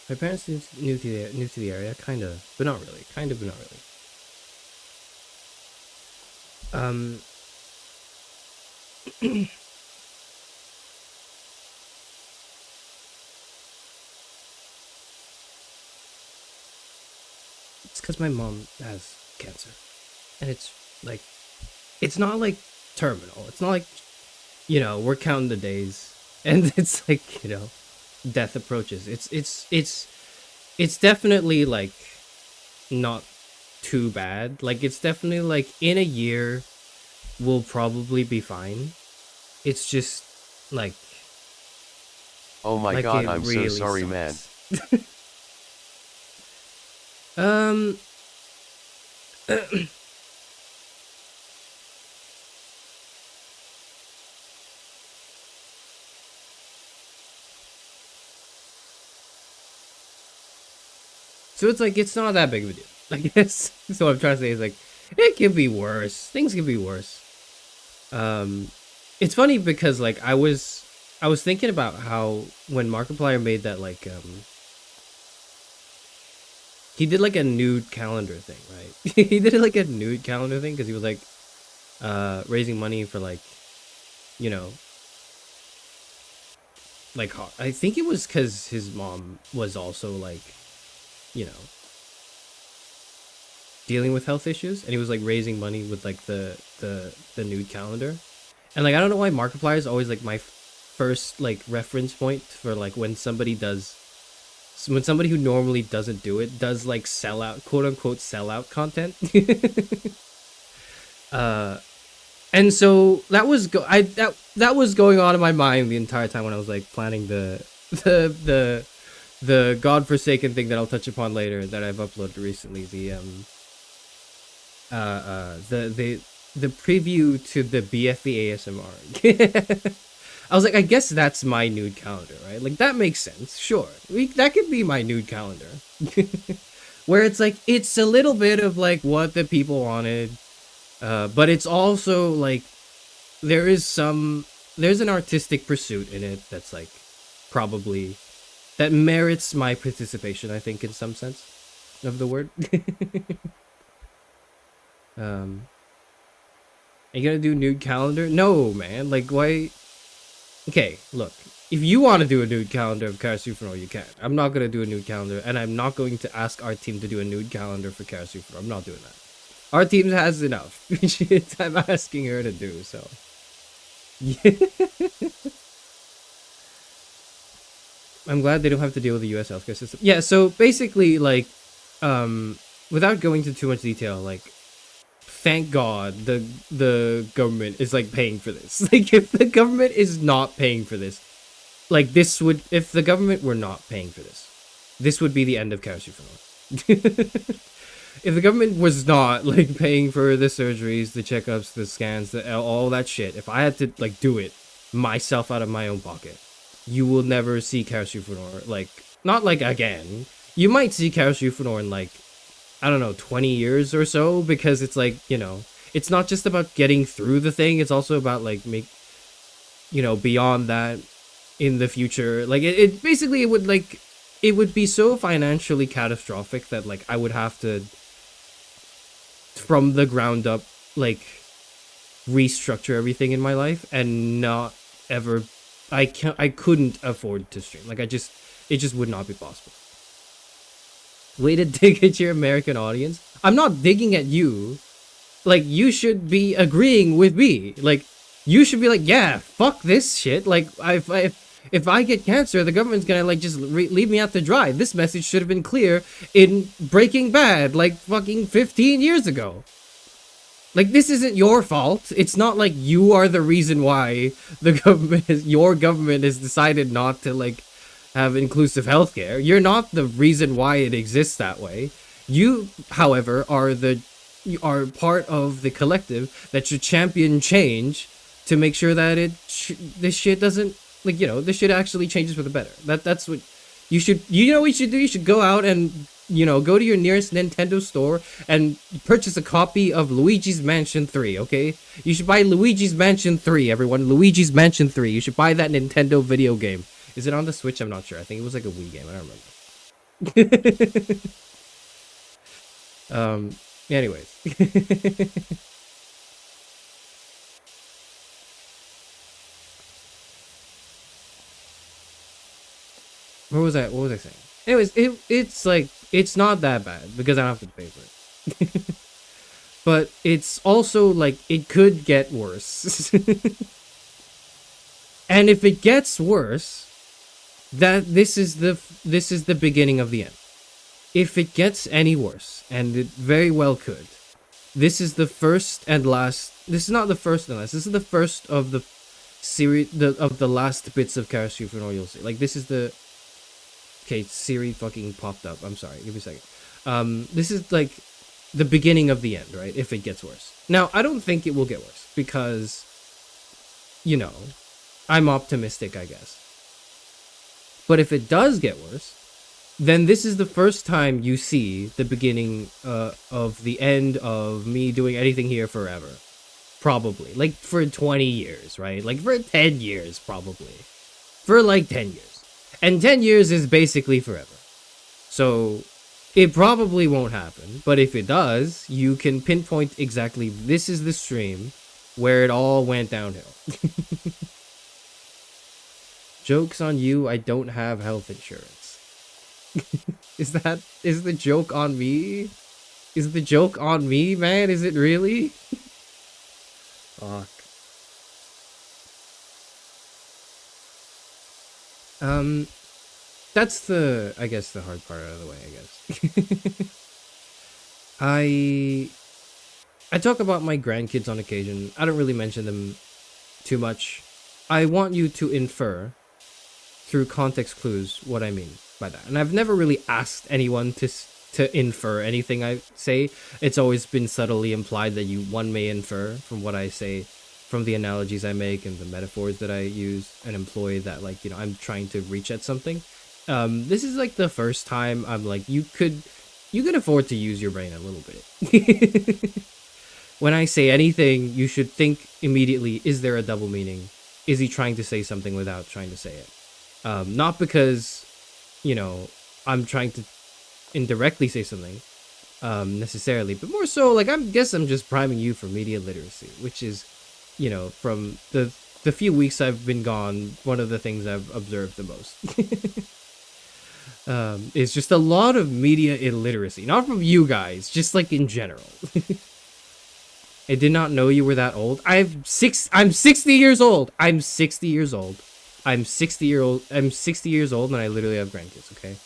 my parents new to the area, kind of, but not really. Kind of, but not really. It's because my mom has cancer, and it's like, it's not like terminal. It's not like, you know, we're counting the days, and it's like, you know, death approaches. It's definitely like not too bad. Like, it's definitely like in a year we'll probably be fine. It's just like, oh my like, god, it I'm really so sorry, sucks. man. So it's like, it's not that big of a deal, I guess. So what I'm trying to say is, like, it could be worse. Things could be worse. It's funny because, like, I was thinking about how when Markiplier made that, like, he did like a nude calendar thing, right? He did like a nude calendar thing because he was like raising money for, like, you know, like, I think it was because his mom was also, like, you know, dealing with health issues, and he was like raising money with, like, the nude calendar. And, like, I don't know why Markiplier is always like my first, like, reference point for, like, when somebody who normally doesn't do it does, like, sell out, quote unquote sell out content. And so that was that was going on in my mind the entire time when I was, like, planning the godforsaken thing that I'll touch upon later that I've uploaded recently, the preview to the BFE ASMR. I was like, I guess that's my nude calendar, right? Like, that makes sense. Sure, that could be my nude calendar. Where it's like, it's a little bit of, like, what the people wanted, but it's also like there's an artistic pursuit in it that's, like, probably that merits my participation, I think, in some sense of the word. Are you gonna do nude calendar? No, man. Like, why? Okay, look. If you want to do a nude calendar of Charis Euphranor, you can. I'm not gonna do a nude calendar, and I'm not going to ask our team to do a nude calendar for Charis Euphranor. I'm not doing that. Our team has enough shit I'm asking her to do, so. I'm glad they don't have to deal with the US healthcare system. Yeah, so basically, like, without going into too much detail, like, thank God the government is, like, paying for this. Like, if the government is not paying for this, like, if the government were not paying for this would be the end of Charis Euphranor. If the government was not, like, paying for the surgeries, the checkups, the scans, all that shit, if I had to, like, do it myself out of my own pocket, you will never see Charis Euphranor, like, not, like, again. You might see Charis Euphranor in, like, I don't know, 20 years or so, because it's like, you know, it's not just about getting through the thing, it's also about, like, you know, beyond that, in the future. Like it basically it would be so financially catastrophic that like I would have to from the ground up like restructure everything in my life and not ever I couldn't afford to stream. Like it just would not be possible. Way to dig at your American audience. I'm not digging at you. Like, you should be agreeing with me. Like, you should be like, yeah, fuck this shit. Like, if I get cancer, the government's gonna, like, just leave me out to dry. This message should have been clear in Breaking Bad, like, fucking 15 years ago. Like, this isn't your fault. It's not like you are the reason why your government has decided not to, like, have inclusive healthcare. You're not the reason why it exists that way. You, however, are part of the collective that should champion change to make sure that this shit doesn't, like, you know, this shit actually changes for the better. That's what you should, you know what you should do? You should go out and, you know, go to your nearest Nintendo store and purchase a copy of Luigi's Mansion 3, okay? You should buy Luigi's Mansion 3, everyone. Luigi's Mansion 3. You should buy that Nintendo video game. Is it on the Switch? I'm not sure. I think it was like a Wii game. I don't remember. Anyways. What was I saying? Anyways, it's like, it's not that bad because I don't have to pay for it. But it's also like, it could get worse. And if it gets worse, this is the beginning of the end. If it gets any worse, and it very well could, this is the first and last. This is not the first and last. This is the first of the series, of the last bits of Charis Euphranor you'll see. Like, this is the. Okay, Siri fucking popped up. I'm sorry. Give me a second. This is like the beginning of the end, right? If it gets worse. Now, I don't think it will get worse because, you know, I'm optimistic, I guess. But if it does get worse, then this is the first time you see the beginning of the end of me doing anything here forever. Probably. Like, for 20 years, right? Like, for 10 years, probably. For, like, 10 years. And 10 years is basically forever. So, it probably won't happen. But if it does, you can pinpoint exactly, this is the stream where it all went downhill. Joke's on you, I don't have health insurance. Is the joke on me? Is the joke on me, man? Is it really? Fuck. That's the, I guess, the hard part out of the way, I guess. I talk about my grandkids on occasion. I don't really mention them too much. I want you to infer through context clues what I mean by that. And I've never really asked anyone to infer anything I say. It's always been subtly implied that one may infer from what I say, from the analogies I make and the metaphors that I use and employ, that, like, you know, I'm trying to reach at something. This is like the first time I'm like, you could afford to use your brain a little bit. When I say anything, you should think immediately, is there a double meaning? Is he trying to say something without trying to say it? Not because, you know, I'm trying to indirectly say something, necessarily, but more so, like, I'm just priming you for media literacy, which is, you know, from the few weeks I've been gone, one of the things I've observed the most. Is just a lot of media illiteracy. Not from you guys, just like in general. I did not know you were that old. I'm 60 years old. I'm 60 years old. I'm 60 years old and I literally have grandkids, okay?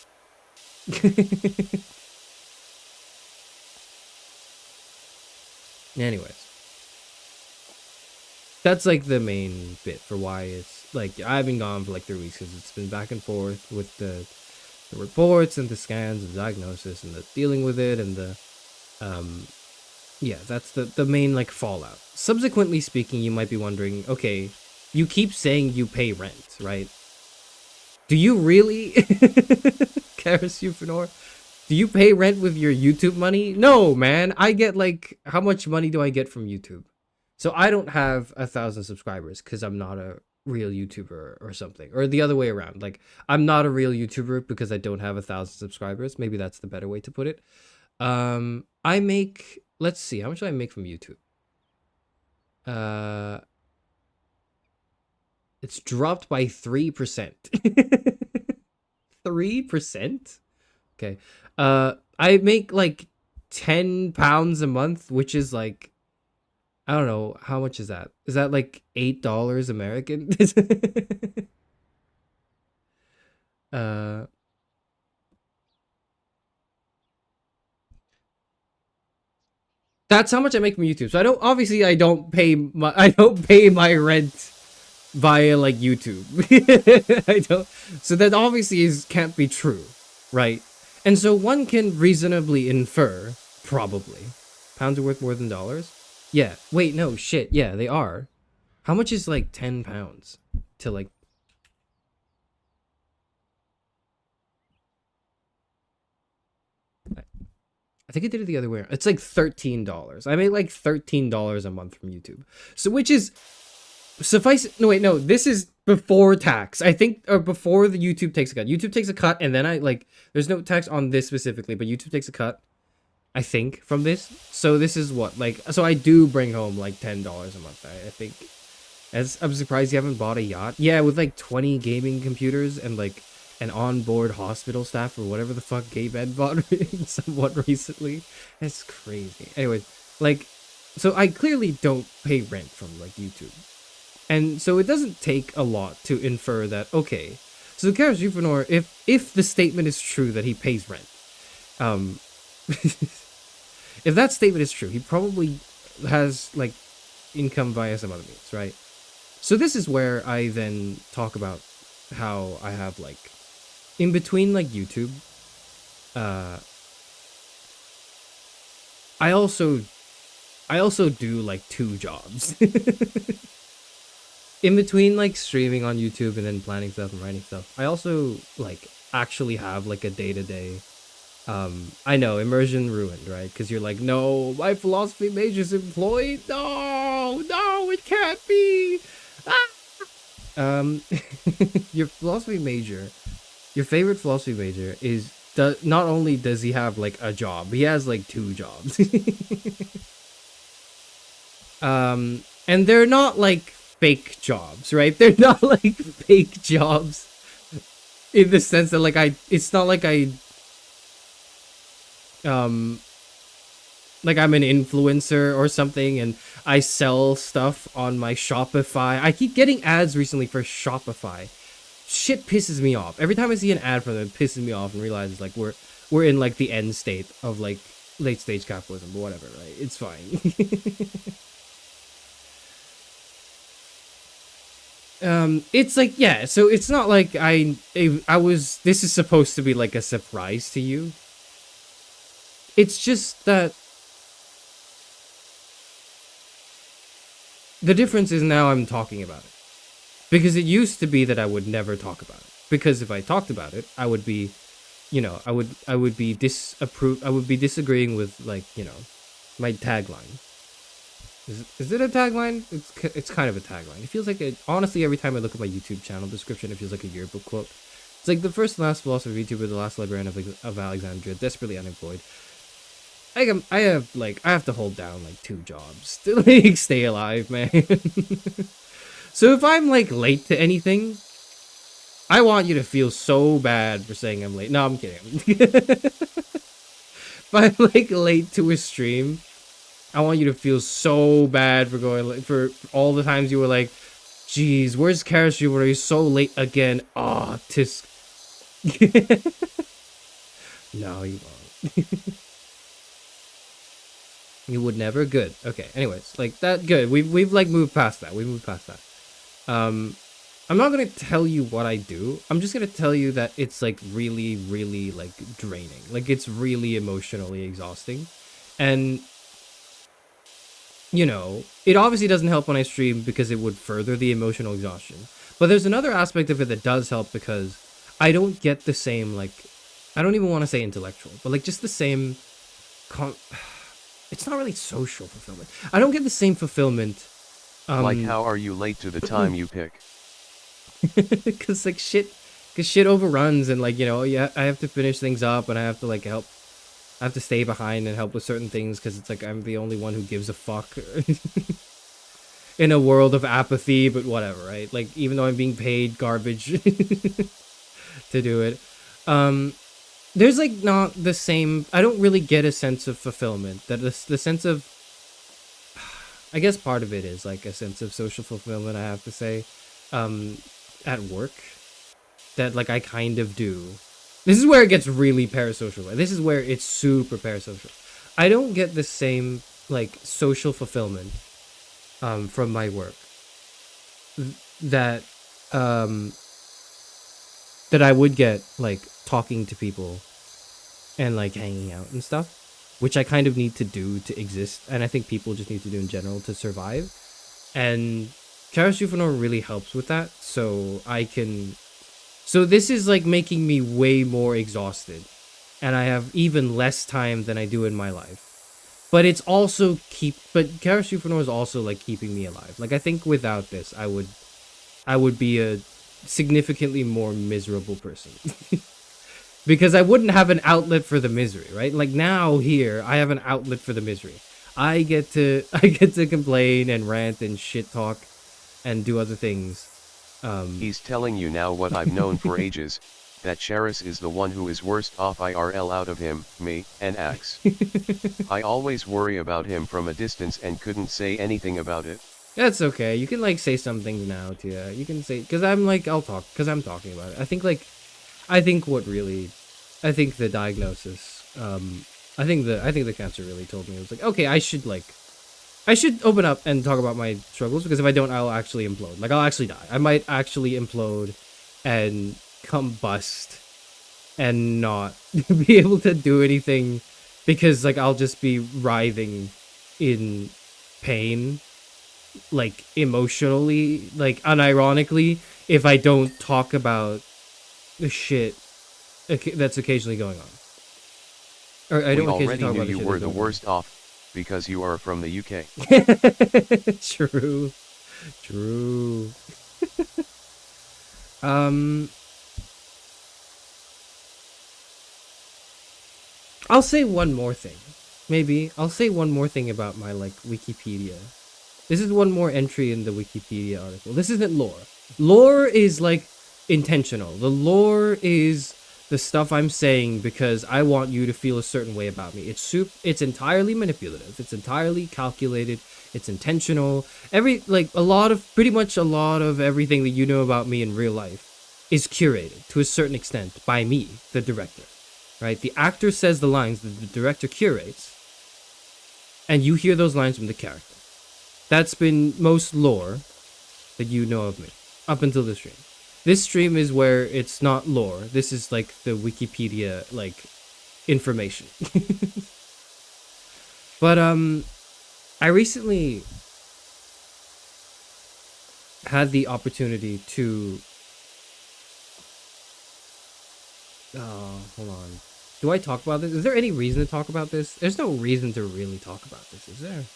Anyways. That's like the main bit for why it's like I've been gone for like 3 weeks, because it's been back and forth with the reports and the scans and the diagnosis and the dealing with it and the yeah, that's the main like fallout. Subsequently speaking, you might be wondering, okay, you keep saying you pay rent, right? Do you really? Charis Euphranor? Do you pay rent with your YouTube money? No, man. I get like, how much money do I get from YouTube? So I don't have 1,000 subscribers because I'm not a real YouTuber or something, or the other way around. Like, I'm not a real YouTuber because I don't have 1,000 subscribers. Maybe that's the better way to put it. I make, let's see, how much do I make from YouTube? It's dropped by 3%. 3%? Okay. I make like £10 a month, which is like, I don't know, how much is that? Is that like $8 American? uh That's how much I make from YouTube. So I don't pay my rent via like YouTube. I don't. So that obviously can't be true, right? And so one can reasonably infer, probably, pounds are worth more than dollars. Yeah. Wait, no, shit. Yeah, they are. How much is like £10 to like? I think I did it the other way around. It's like $13. I made like $13 a month from YouTube. So which is no, wait, no, this is before tax. I think, or before the YouTube takes a cut. YouTube takes a cut, and then there's no tax on this specifically, but YouTube takes a cut, I think, from this. So this is what, so I do bring home like $10 a month, I think. I'm surprised you haven't bought a yacht. Yeah, with like 20 gaming computers and like an onboard hospital staff or whatever the fuck Gabe Ed bought somewhat recently. That's crazy. Anyways, so I clearly don't pay rent from like YouTube. And so it doesn't take a lot to infer that, okay, so Charis Euphranor, if the statement is true that he pays rent, if that statement is true, he probably has like income via some other means, right? So this is where I then talk about how I have like, in between like YouTube, I also do like 2 jobs. In between like streaming on YouTube and then planning stuff and writing stuff, I also like actually have like a day-to-day, I know, immersion ruined, right? Because you're like, no, my philosophy major's employed. No, it can't be. Your philosophy major, your favorite philosophy major not only does he have like a job, he has like 2 jobs. And they're not like fake jobs, right? They're not like fake jobs in the sense that like it's not like like I'm an influencer or something and I sell stuff on my Shopify. I keep getting ads recently for Shopify. Shit pisses me off. Every time I see an ad from them, it pisses me off and realizes like we're in like the end state of like late stage capitalism, but whatever, right? It's fine. It's like, yeah, so it's not like this is supposed to be like a surprise to you. It's just that the difference is now I'm talking about it. Because it used to be that I would never talk about it. Because if I talked about it, I would be, I would be disagreeing with like, my tagline. Is it a tagline? It's kind of a tagline. It feels like honestly, every time I look at my YouTube channel description, it feels like a yearbook quote. It's like the first and last philosopher YouTuber, the last librarian of Alexandria, desperately unemployed. I have to hold down like 2 jobs to like stay alive, man. So if I'm like late to anything, I want you to feel so bad for saying I'm late. No, I'm kidding. If I'm like late to a stream, I want you to feel so bad for for all the times you were like, geez, where's Charis Euphranor? He's so late again. Oh, tisk. No, you won't. You would never. Good. Okay. Anyways, like that. Good. We've like moved past that. We moved past that. I'm not gonna tell you what I do. I'm just gonna tell you that it's like really, really like draining. Like it's really emotionally exhausting, and it obviously doesn't help when I stream because it would further the emotional exhaustion. But there's another aspect of it that does help because I don't get the same, like, I don't even want to say intellectual, but like just the same, it's not really social fulfillment. I don't get the same fulfillment. Like how are you late to the time you pick? Because like shit overruns, and like, you know, yeah, I have to finish things up, and I have to like help. I have to stay behind and help with certain things because it's like I'm the only one who gives a fuck in a world of apathy. But whatever, right? Like, even though I'm being paid garbage to do it, there's like not the same. I don't really get a sense of fulfillment. That the sense of, I guess part of it is like a sense of social fulfillment, I have to say, at work, that like I kind of do. This is where it gets really parasocial. This is where it's super parasocial. I don't get the same like social fulfillment from my work that that I would get like talking to people and like hanging out and stuff, which I kind of need to do to exist, and I think people just need to do in general to survive. And Charis Euphranor really helps with that, so I can. So this is like making me way more exhausted, and I have even less time than I do in my life. But it's also but Charis Euphranor is also like keeping me alive. Like, I think without this, I would be a significantly more miserable person. Because I wouldn't have an outlet for the misery, right? Like, now here, I have an outlet for the misery. I get to complain and rant and shit talk and do other things. He's telling you now what I've known for ages, that Charis is the one who is worst off IRL out of him, me, and Axe. I always worry about him from a distance and couldn't say anything about it. That's okay. You can like say some things now, Tia. You can say, because I'm like, I'll talk, because I'm talking about it. I think the diagnosis, I think the cancer really told me, it was like, okay, I should open up and talk about my struggles, because if I don't, I'll actually implode. Like, I'll actually die. I might actually implode and combust and not be able to do anything, because like I'll just be writhing in pain, like emotionally, like unironically, if I don't talk about the shit that's occasionally going on. Or I don't we occasionally already talk knew about the you shit were that's the going on. worst off, because you are from the UK. True. I'll say one more thing. Maybe I'll say one more thing about my like Wikipedia. This is one more entry in the Wikipedia article. This isn't lore. Lore is like intentional. The lore is the stuff I'm saying because I want you to feel a certain way about me. It's entirely manipulative. It's entirely calculated. It's intentional. Pretty much a lot of everything that you know about me in real life is curated to a certain extent by me, the director. Right? The actor says the lines that the director curates, and you hear those lines from the character. That's been most lore that you know of me up until this stream. This stream is where it's not lore. This is like the Wikipedia like information. But I recently had the opportunity to hold on. Do I talk about this? Is there any reason to talk about this? There's no reason to really talk about this, is there?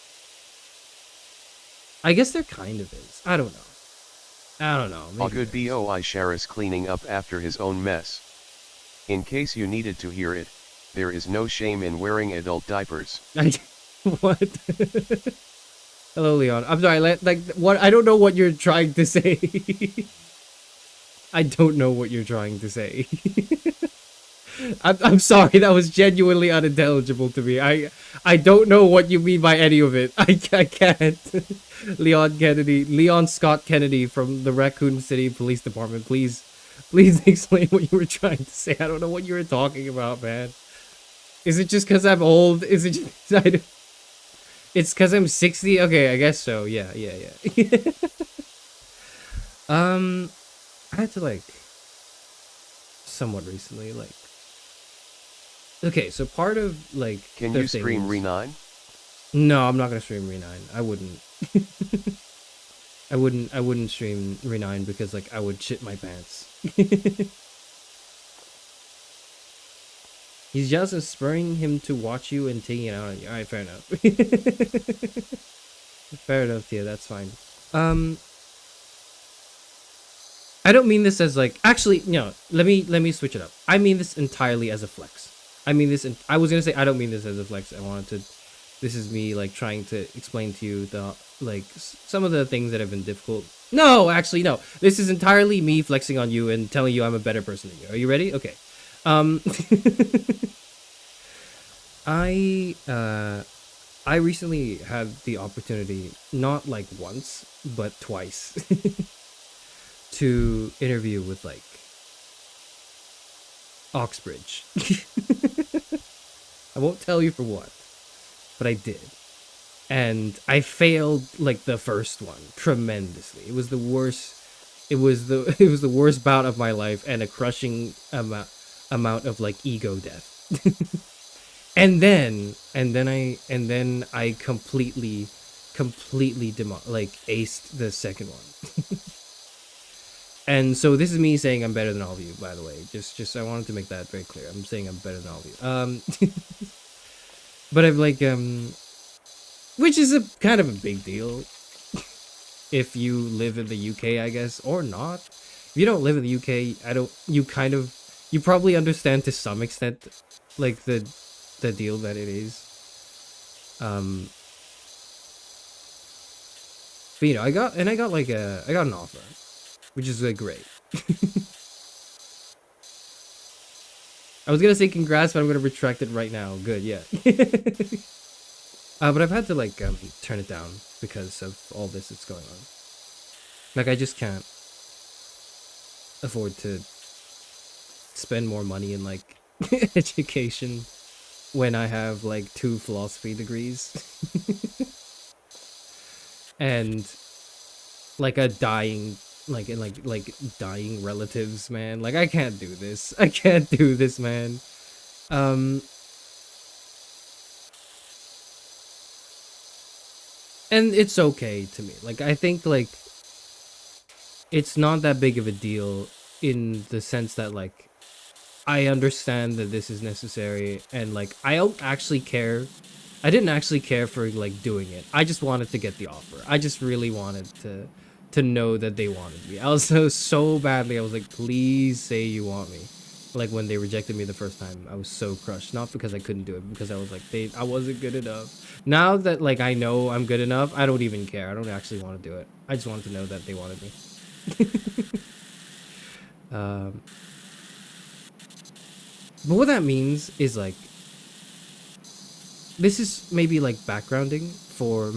I guess there kind of is. I don't know. A good BOI Charis cleaning up after his own mess. In case you needed to hear it, there is no shame in wearing adult diapers. What? Hello, Leon. I'm sorry, what? I don't know what you're trying to say. I don't know what you're trying to say. I'm sorry, that was genuinely unintelligible to me. I don't know what you mean by any of it. I can't. Leon Scott Kennedy from the Raccoon City Police Department, please explain what you were trying to say. I don't know what you were talking about, man. Is it just because I'm old? Is it just... It's because I'm 60? Okay, I guess so. Yeah. I had to, somewhat recently, Okay, so part of, Can you stream Re9? No, I'm not gonna stream Re9. I wouldn't. I wouldn't stream Re9 because, I would shit my pants. He's just spurring him to watch you and taking it out on you. Alright, fair enough. Fair enough, yeah, that's fine. I don't mean this as like, actually, no, let me switch it up. I mean this entirely as a flex. I mean this, I was gonna say I don't mean this as a flex. I wanted to, this is me like trying to explain to you the, like, some of the things that have been difficult. No, actually, no. This is entirely me flexing on you and telling you I'm a better person than you. Are you ready? Okay. I recently had the opportunity, not like once, but twice, to interview with like Oxbridge. I won't tell you for what, but I did. And I failed like the first one tremendously. It was the worst. It was the worst bout of my life and a crushing amount of like ego death. and then I completely like aced the second one. And so this is me saying I'm better than all of you, by the way. Just I wanted to make that very clear. I'm saying I'm better than all of you. But I've like which is a kind of a big deal if you live in the UK, I guess, or not. If you don't live in the UK, you probably understand to some extent like the deal that it is. But you know, I got an offer, which is like great. I was gonna say congrats, but I'm gonna retract it right now. Good, yeah. But I've had to like turn it down because of all this that's going on. Like I just can't afford to spend more money in like education when I have like 2 philosophy degrees and like a dying dying relatives, man. Like I can't do this. I can't do this, man. And it's okay to me. Like I think like it's not that big of a deal in the sense that like I understand that this is necessary and like I don't actually care. I didn't actually care for like doing it. I just wanted to get the offer. I just really wanted to know that they wanted me. I was so badly. I was like, please say you want me. Like when they rejected me the first time, I was so crushed. Not because I couldn't do it, because I was like, I wasn't good enough. Now that like I know I'm good enough, I don't even care. I don't actually want to do it. I just wanted to know that they wanted me. But what that means is like, this is maybe like backgrounding for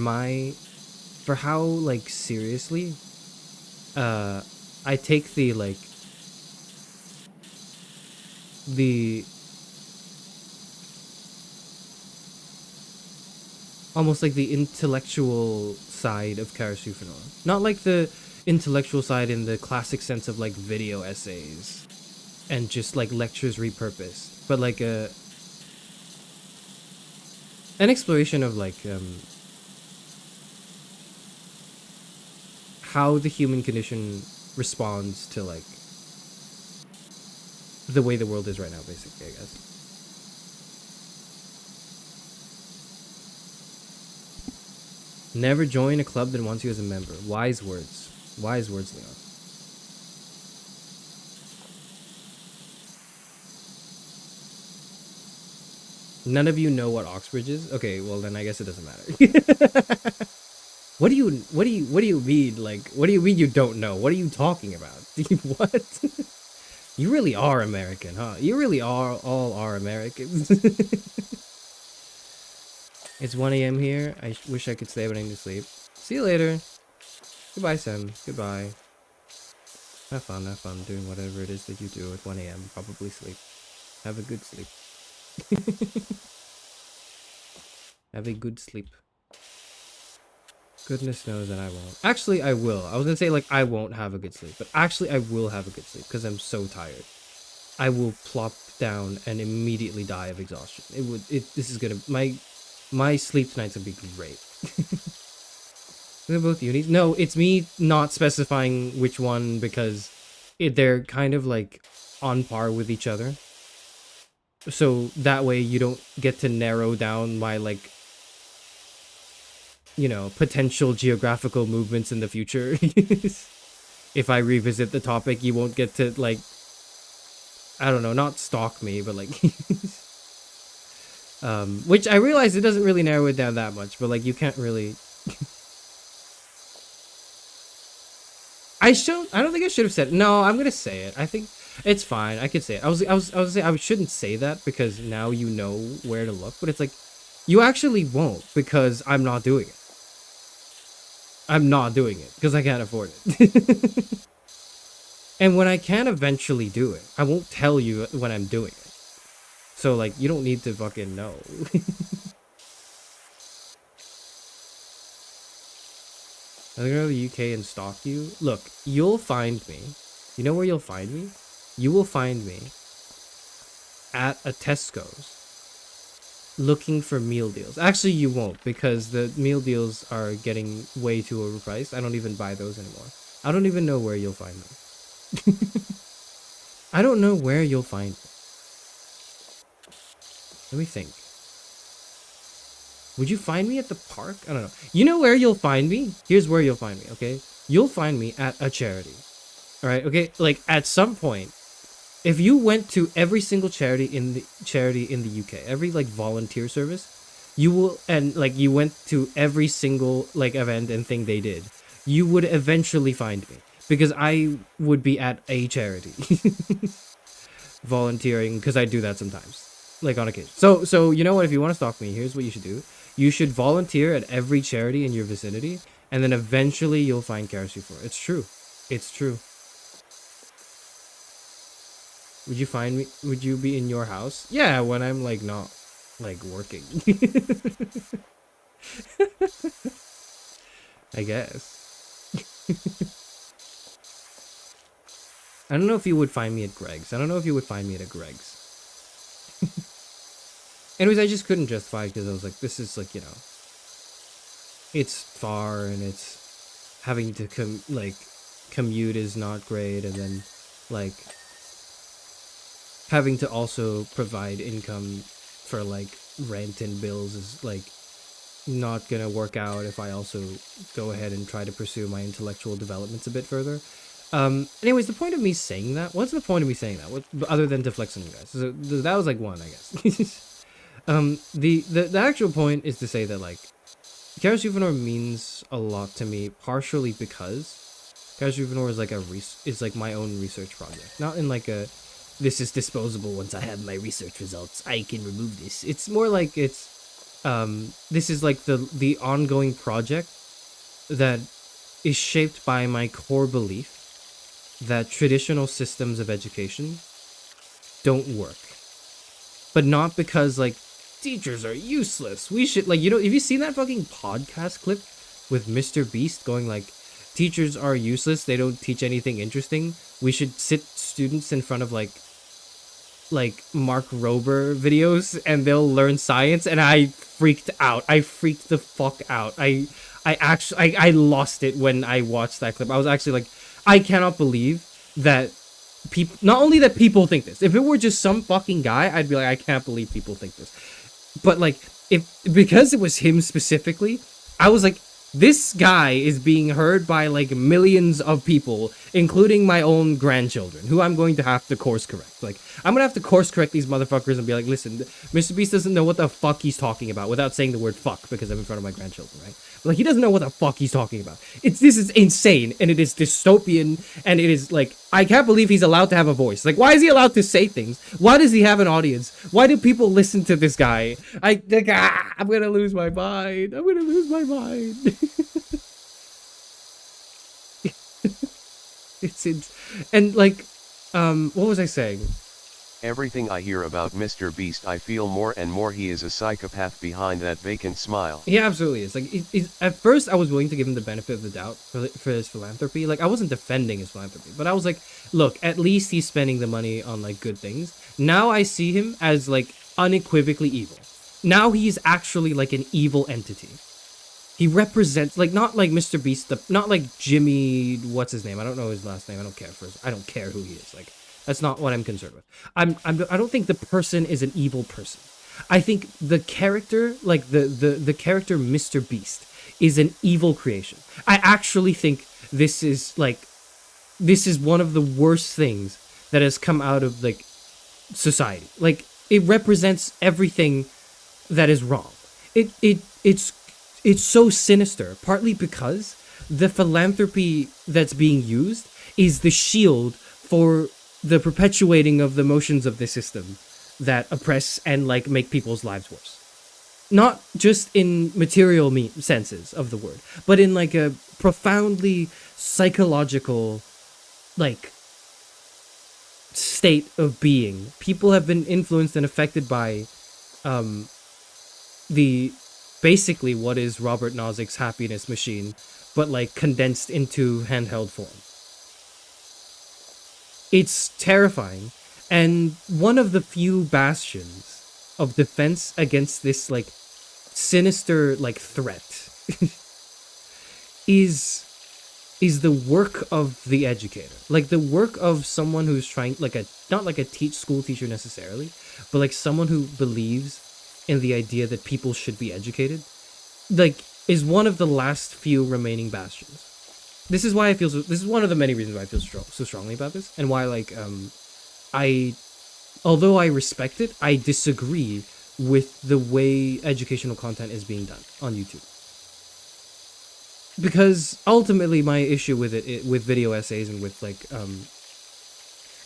how like seriously I take the like the almost like the intellectual side of Charis Euphranor. Not like the intellectual side in the classic sense of like video essays and just like lectures repurposed, but like an exploration of like how the human condition responds to like the way the world is right now, basically, I guess. Never join a club that wants you as a member. Wise words. Wise words, Leon. None of you know what Oxbridge is? Okay, well then I guess it doesn't matter. What do you mean? Like, what do you mean you don't know? What are you talking about? What? You really are American, huh? You really all are Americans. It's 1 a.m. here. I wish I could stay, but I need to sleep. See you later. Goodbye, Sam. Goodbye. Have fun doing whatever it is that you do at 1 a.m. Probably sleep. Have a good sleep. Have a good sleep. Goodness knows that I won't. Actually, I will. I was gonna say, like, I won't have a good sleep. But actually, I will have a good sleep because I'm so tired. I will plop down and immediately die of exhaustion. This is gonna... My sleep tonight's gonna be great. They're both unis? No, it's me not specifying which one because they're kind of, like, on par with each other. So that way you don't get to narrow down my, like, you know, potential geographical movements in the future. if I revisit the topic, you won't get to, like, I don't know, not stalk me, but, like, which I realize it doesn't really narrow it down that much, but, like, you can't really... I don't think I should have said it. No, I'm gonna say it. I think it's fine. I could say it. I was saying I shouldn't say that because now you know where to look, but it's like, you actually won't because I'm not doing it. I'm not doing it because I can't afford it. And when I can eventually do it, I won't tell you when I'm doing it. So, like, you don't need to fucking know. I'm gonna go to the UK and stalk you. Look, you'll find me. You know where you'll find me? You will find me at a Tesco's looking for meal deals. Actually, you won't, because the meal deals are getting way too overpriced. I don't even buy those anymore. I don't even know where you'll find them. I don't know where you'll find me. Let me think. Would you find me at the park? I don't know. You know where you'll find me? Here's where you'll find me, okay? You'll find me at a charity. Alright, okay? Like, at some point, if you went to every single charity in the UK, every, like, volunteer service, you will, and, like, you went to every single, like, event and thing they did, you would eventually find me. Because I would be at a charity. Volunteering, because I do that sometimes. Like, on occasion. So, you know what? If you want to stalk me, here's what you should do. You should volunteer at every charity in your vicinity, and then eventually you'll find Charis Euphranor. It's true. It's true. Would you find me? Would you be in your house? Yeah, when I'm, like, not, like, working. I guess. I don't know if you would find me at Greg's. I don't know if you would find me at a Greg's. Anyways, I just couldn't justify it because I was like, this is, like, you know, it's far and it's having to commute is not great, and then, like, having to also provide income for, like, rent and bills is, like, not gonna work out if I also go ahead and try to pursue my intellectual developments a bit further. Anyways, the point of me saying that, what's the point of me saying that? What, other than to flex on you guys? So, that was, like, one, I guess. The actual point is to say that, like, Charis Euphranor means a lot to me, partially because Charis Euphranor is like is like my own research project. Not in like a, this is disposable once I have my research results, I can remove this. It's more like it's, this is like the ongoing project that is shaped by my core belief that traditional systems of education don't work. But not because, like, teachers are useless. We should, like, you know, have you seen that fucking podcast clip with Mr. Beast going, like, teachers are useless, they don't teach anything interesting, we should sit students in front of, like Mark Rober videos and they'll learn science? And I freaked out. I freaked the fuck out. I lost it when I watched that clip. I was actually like, I cannot believe that people, not only that people think this, if it were just some fucking guy, I'd be like, I can't believe people think this. But, like, because it was him specifically, I was like, this guy is being heard by, like, millions of people, including my own grandchildren, who I'm going to have to course correct. Like, I'm gonna have to course correct these motherfuckers and be like, listen, Mr. Beast doesn't know what the fuck he's talking about, without saying the word fuck, because I'm in front of my grandchildren, right? But, like, he doesn't know what the fuck he's talking about. This is insane, and it is dystopian, and it is, like, I can't believe he's allowed to have a voice. Like, why is he allowed to say things? Why does he have an audience? Why do people listen to this guy? I'm gonna lose my mind. I'm gonna lose my mind. And, like, what was I saying? Everything I hear about Mr. Beast, I feel more and more he is a psychopath behind that vacant smile. He absolutely is. Like, at first I was willing to give him the benefit of the doubt for his philanthropy. Like, I wasn't defending his philanthropy, but I was like, look, at least he's spending the money on, like, good things. Now I see him as, like, unequivocally evil. Now he's actually, like, an evil entity. He represents, like, not like Mr. Beast, not like Jimmy, what's his name? I don't know his last name. I don't care who he is. Like, that's not what I'm concerned with. I don't think the person is an evil person. I think the character, like the character Mr. Beast, is an evil creation. I actually think this is, like, this is one of the worst things that has come out of like society. Like it represents everything that is wrong. It's so sinister, partly because the philanthropy that's being used is the shield for the perpetuating of the motions of the system that oppress and like make people's lives worse. Not just in material senses of the word, but in like a profoundly psychological like state of being. People have been influenced and affected by the basically what is Robert Nozick's happiness machine, but like condensed into handheld form. It's terrifying, and one of the few bastions of defense against this like sinister like threat is the work of the educator, like the work of someone who's trying, like a not like a school teacher necessarily, but like someone who believes in the idea that people should be educated, like is one of the last few remaining bastions. This is why I feel so, this is one of the many reasons why I feel so strongly about this, and why like although I respect it, I disagree with the way educational content is being done on YouTube. Because ultimately my issue with it with video essays and with like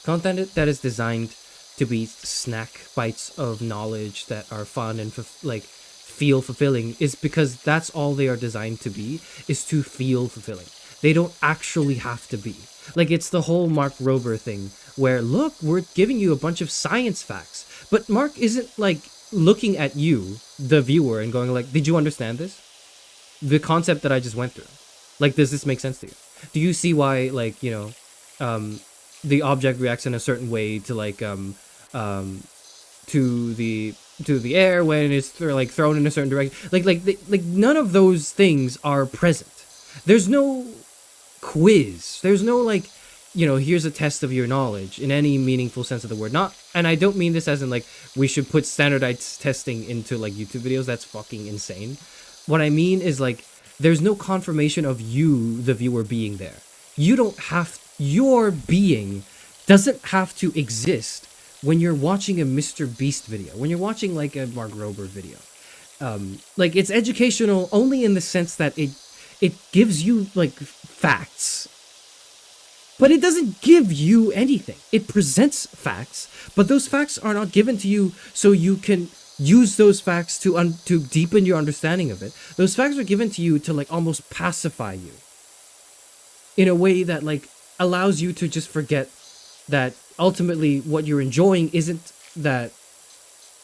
content that is designed to be snack bites of knowledge that are fun and feel fulfilling is because that's all they are designed to be, is to feel fulfilling. They don't actually have to be. Like, it's the whole Mark Rober thing where, look, we're giving you a bunch of science facts, but Mark isn't like looking at you, the viewer, and going like, did you understand this? The concept that I just went through. Like, does this make sense to you? Do you see why, like, you know, the object reacts in a certain way to like to the air when it's like thrown in a certain direction? Like none of those things are present. There's no quiz. There's no like, you know, here's a test of your knowledge in any meaningful sense of the word. Not, and I don't mean this as in like we should put standardized testing into like YouTube videos. That's fucking insane. What I mean is like there's no confirmation of you, the viewer, being there. You don't have, your being doesn't have to exist when you're watching a Mr. Beast video, when you're watching like a Mark Rober video. Like, it's educational only in the sense that it gives you like facts, but it doesn't give you anything. It presents facts, but those facts are not given to you so you can use those facts to deepen your understanding of it. Those facts are given to you to like almost pacify you in a way that like allows you to just forget that ultimately what you're enjoying isn't that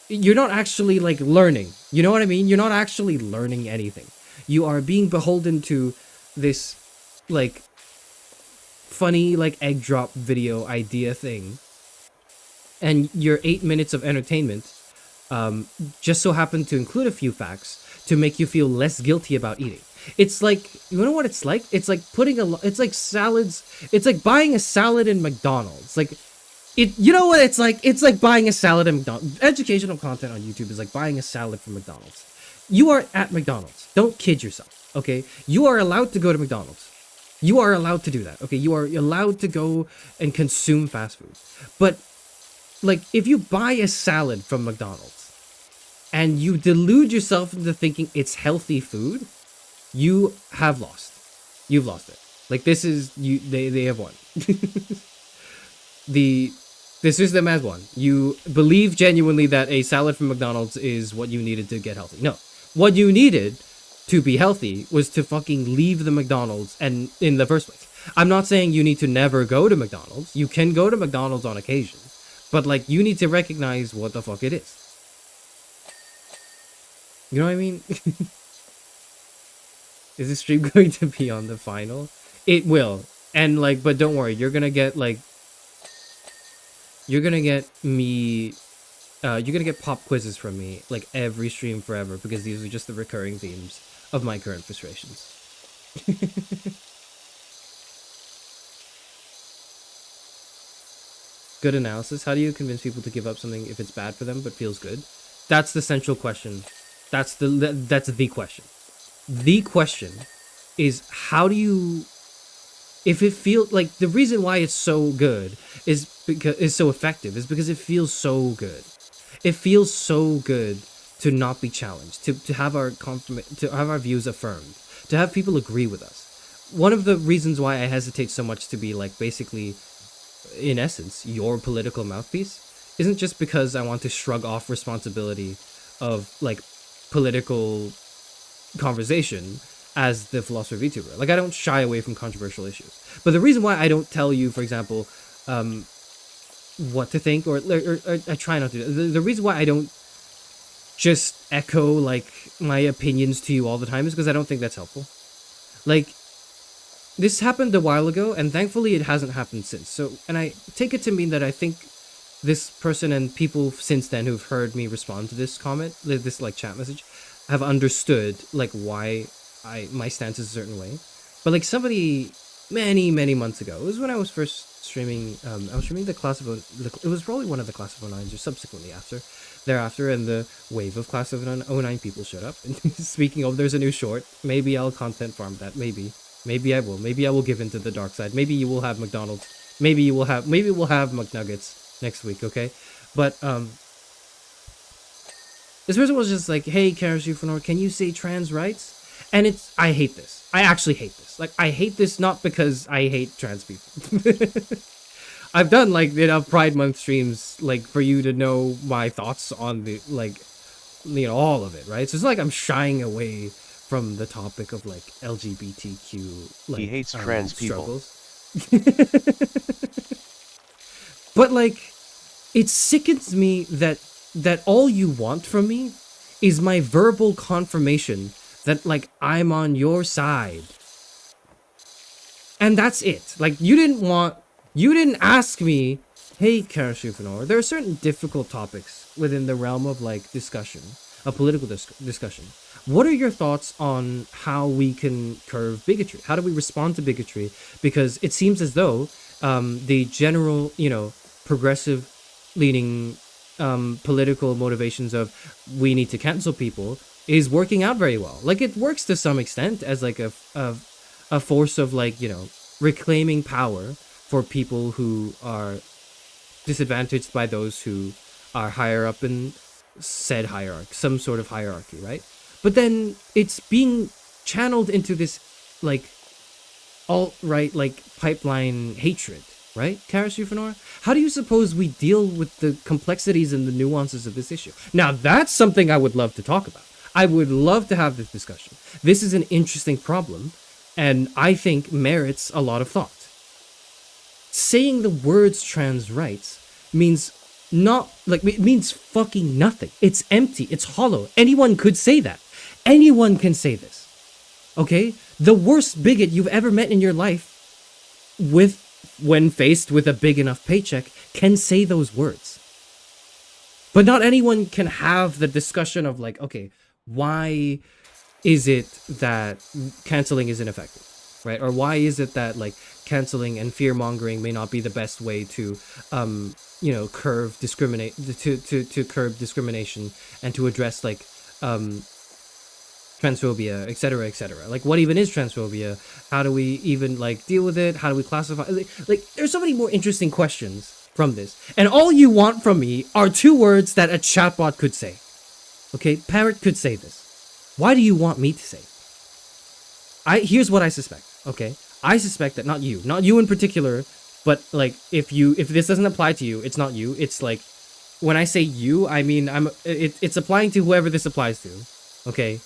you're not actually like learning. You know what I mean? You're not actually learning anything. You are being beholden to this like funny like egg drop video idea thing, and your 8 minutes of entertainment just so happened to include a few facts to make you feel less guilty about eating. It's like, you know what it's like? It's like it's like salads. It's like buying a salad in McDonald's. Like, you know what it's like? It's like buying a salad in McDonald's. Educational content on YouTube is like buying a salad from McDonald's. You are at McDonald's. Don't kid yourself, okay? You are allowed to go to McDonald's. You are allowed to do that, okay? You are allowed to go and consume fast food. But, like, if you buy a salad from McDonald's and you delude yourself into thinking it's healthy food, you have lost. You've lost it. Like, this is, they have won. The system has won. You believe genuinely that a salad from McDonald's is what you needed to get healthy. No. What you needed to be healthy was to fucking leave the McDonald's and in the first place. I'm not saying you need to never go to McDonald's. You can go to McDonald's on occasion. But, like, you need to recognize what the fuck it is. You know what I mean? Is this stream going to be on the final? It will. And, like, but don't worry. You're gonna get, like... You're gonna get me... you're gonna get pop quizzes from me, like, every stream forever, because these are just the recurring themes of my current frustrations. Good analysis. How do you convince people to give up something if it's bad for them but feels good? That's the central question. That's the question. The question is, how do you if it feels like, the reason why it's so good is because it's so effective is because it feels so good. It feels so good to not be challenged, to have our to have our views affirmed, to have people agree with us. One of the reasons why I hesitate so much to be like basically, in essence, your political mouthpiece isn't just because I want to shrug off responsibility of like political conversation as the philosopher VTuber. Like, I don't shy away from controversial issues. But the reason why I don't tell you, for example, what to think, or I try not to. The reason why I don't just echo like my opinions to you all the time is because I don't think that's helpful. Like, this happened a while ago, and thankfully it hasn't happened since. So, and I take it to mean that I think this person and people since then who've heard me respond to this comment, this like chat message, have understood like why my stance is a certain way. But like somebody many months ago, it was when I was first streaming. I was streaming the class of it was probably one of the class of 09s or subsequently thereafter, and the wave of class of 09 people showed up. And speaking of, there's a new short. Maybe I'll content farm that. Maybe I will. Maybe I will give into the dark side. Maybe you will have McDonald's. Maybe we'll have McNuggets next week. Okay, but this person was just like, "Hey, Charis Euphranor, can you say trans rights?" And I hate this. I actually hate this. Like, I hate this not because I hate trans people. I've done like enough Pride Month streams like for you to know my thoughts on the like, all of it, right? So it's like I'm shying away from the topic of like LGBTQ. Like, he hates trans people. But like, it sickens me that all you want from me is my verbal confirmation that like I'm on your side. And that's it. Like, you didn't ask me, "Hey, Charis Euphranor, there are certain difficult topics within the realm of like discussion, a political discussion. What are your thoughts on how we can curb bigotry? How do we respond to bigotry?" Because it seems as though the general, progressive leaning political motivations of we need to cancel people is working out very well. Like, it works to some extent as like a force of like, reclaiming power for people who are disadvantaged by those who are higher up in said hierarchy, some sort of hierarchy, right? But then it's being channeled into this like alt-right like pipeline hatred, right, Charis Euphranor? How do you suppose we deal with the complexities and the nuances of this issue? Now, that's something I would love to talk about. I would love to have this discussion. This is an interesting problem, and I think merits a lot of thought. Saying the words trans rights means it means fucking nothing. It's empty. It's hollow. Anyone could say that. Anyone can say this. Okay? The worst bigot you've ever met in your life when faced with a big enough paycheck can say those words. But not anyone can have the discussion of like, okay, why is it that canceling isn't effective, right? Or why is it that like canceling and fear mongering may not be the best way to curb discrimination and to address like transphobia, etc., etc. Like, what even is transphobia? How do we even like deal with it? How do we classify? Like, there's so many more interesting questions from this, and all you want from me are two words that a chatbot could say. Okay, Parrot could say this. Why do you want me to say? Here's what I suspect. Okay, I suspect that not you in particular, but like if this doesn't apply to you, it's not you. It's like, when I say you, I mean it's applying to whoever this applies to. Okay.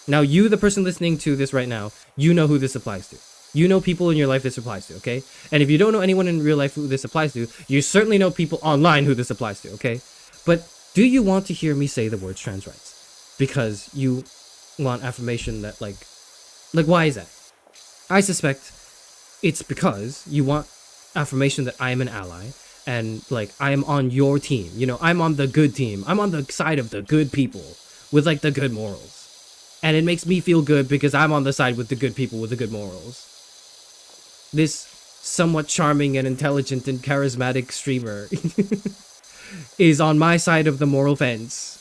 Now, you, the person listening to this right now, you know who this applies to. You know people in your life this applies to, okay? And if you don't know anyone in real life who this applies to, you certainly know people online who this applies to, okay? But do you want to hear me say the words trans rights? Because you want affirmation that, like, why is that? I suspect it's because you want affirmation that I am an ally and, like, I am on your team. I'm on the good team. I'm on the side of the good people with, like, the good morals. And it makes me feel good because I'm on the side with the good people with the good morals. This somewhat charming and intelligent and charismatic streamer is on my side of the moral fence.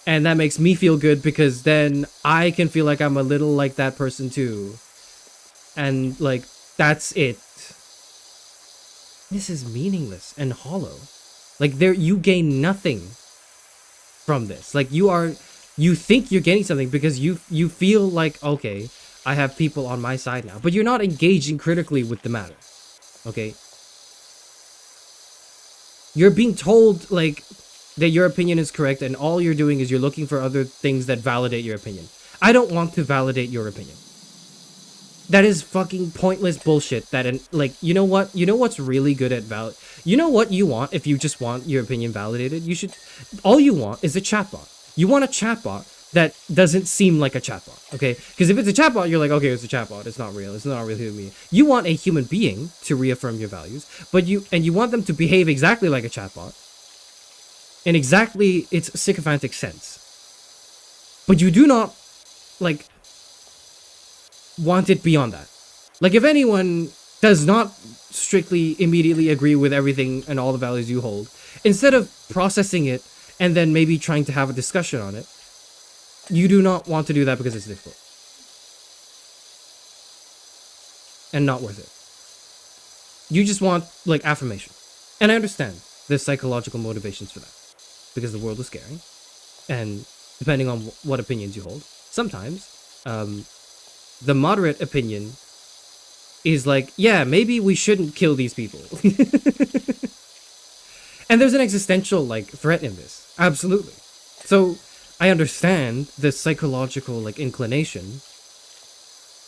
And that makes me feel good because then I can feel like I'm a little like that person too. and like that's it. This is meaningless and hollow. Like there, you gain nothing from this. Like you think you're getting something because you feel like, okay, I have people on my side now, but you're not engaging critically with the matter. Okay, you're being told like that your opinion is correct, and all you're doing is you're looking for other things that validate your opinion. I don't want to validate your opinion. That is fucking pointless bullshit. Like, you know what? You know what's really good at you know what you want if you just want your opinion validated? All you want is a chatbot. You want a chatbot that doesn't seem like a chatbot, okay? Because if it's a chatbot, you're like, okay, it's a chatbot. It's not real. It's not really me. You want a human being to reaffirm your values, but you want them to behave exactly like a chatbot in exactly its sycophantic sense. But you do not, like, want it beyond that. Like, if anyone does not strictly immediately agree with everything and all the values you hold, instead of processing it and then maybe trying to have a discussion on it, you do not want to do that because it's difficult and not worth it. You just want, like, affirmation. And I understand there's psychological motivations for that, because the world is scary, and depending on what opinions you hold, sometimes the moderate opinion is like, yeah, maybe we shouldn't kill these people. And there's an existential, like, threat in this. Absolutely. So I understand the psychological, like, inclination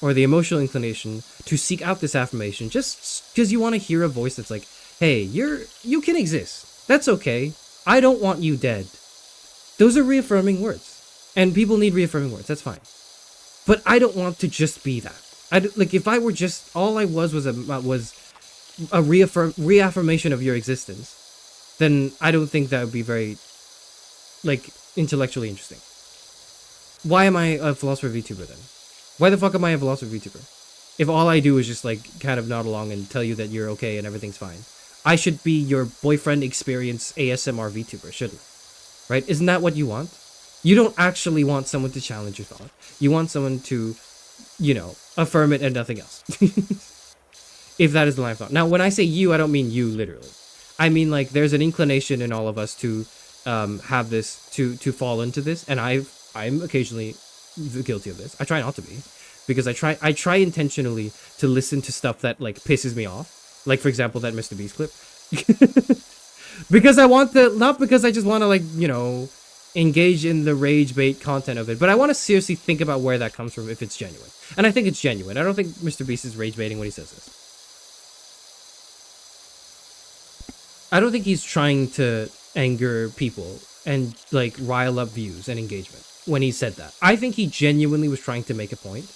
or the emotional inclination to seek out this affirmation just because you want to hear a voice that's like, hey, you can exist. That's okay. I don't want you dead. Those are reaffirming words. And people need reaffirming words. That's fine. But I don't want to just be that. Like, if I were just, all I was a reaffirmation of your existence, then I don't think that would be very, like, intellectually interesting. Why am I a philosopher VTuber then? Why the fuck am I a philosopher VTuber? If all I do is just, like, kind of nod along and tell you that you're okay and everything's fine. I should be your boyfriend experience ASMR VTuber, shouldn't I? Right? Isn't that what you want? You don't actually want someone to challenge your thought. You want someone to, you know, affirm it and nothing else. If that is the line of thought. Now, when I say you, I don't mean you literally. I mean, like, there's an inclination in all of us to have this, to fall into this, and I'm occasionally guilty of this. I try not to be, because I try intentionally to listen to stuff that, like, pisses me off. Like, for example, that Mr. Beast clip. Because I want not because I just want to, like, you know, engage in the rage bait content of it, but I want to seriously think about where that comes from, if it's genuine. And I think it's genuine. I don't think Mr. Beast is rage baiting when he says this. I don't think he's trying to anger people and, like, rile up views and engagement when he said that. I think he genuinely was trying to make a point,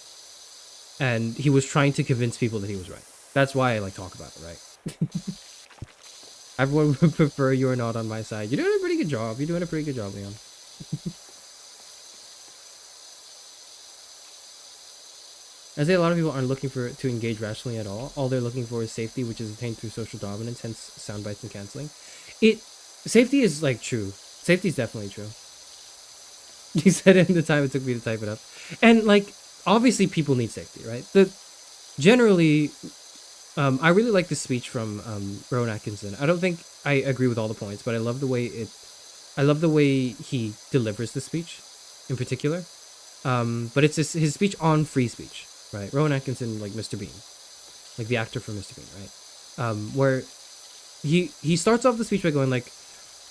and he was trying to convince people that he was right. That's why I, like, talk about it, right? Everyone would prefer you are not on my side. You're doing a pretty good job. You're doing a pretty good job, Leon. I say a lot of people aren't looking to engage rationally at all. All they're looking for is safety, which is attained through social dominance, hence sound bites and canceling. Safety is, like, true. Safety is definitely true. You said it in the time it took me to type it up. And, like, obviously people need safety, right? Generally, I really like this speech from Rowan Atkinson. I don't think I agree with all the points, but I love the way he delivers the speech in particular. But it's his speech on free speech. Right, Rowan Atkinson, like Mr. Bean, like the actor from Mr. Bean, right? Where he starts off the speech by going like,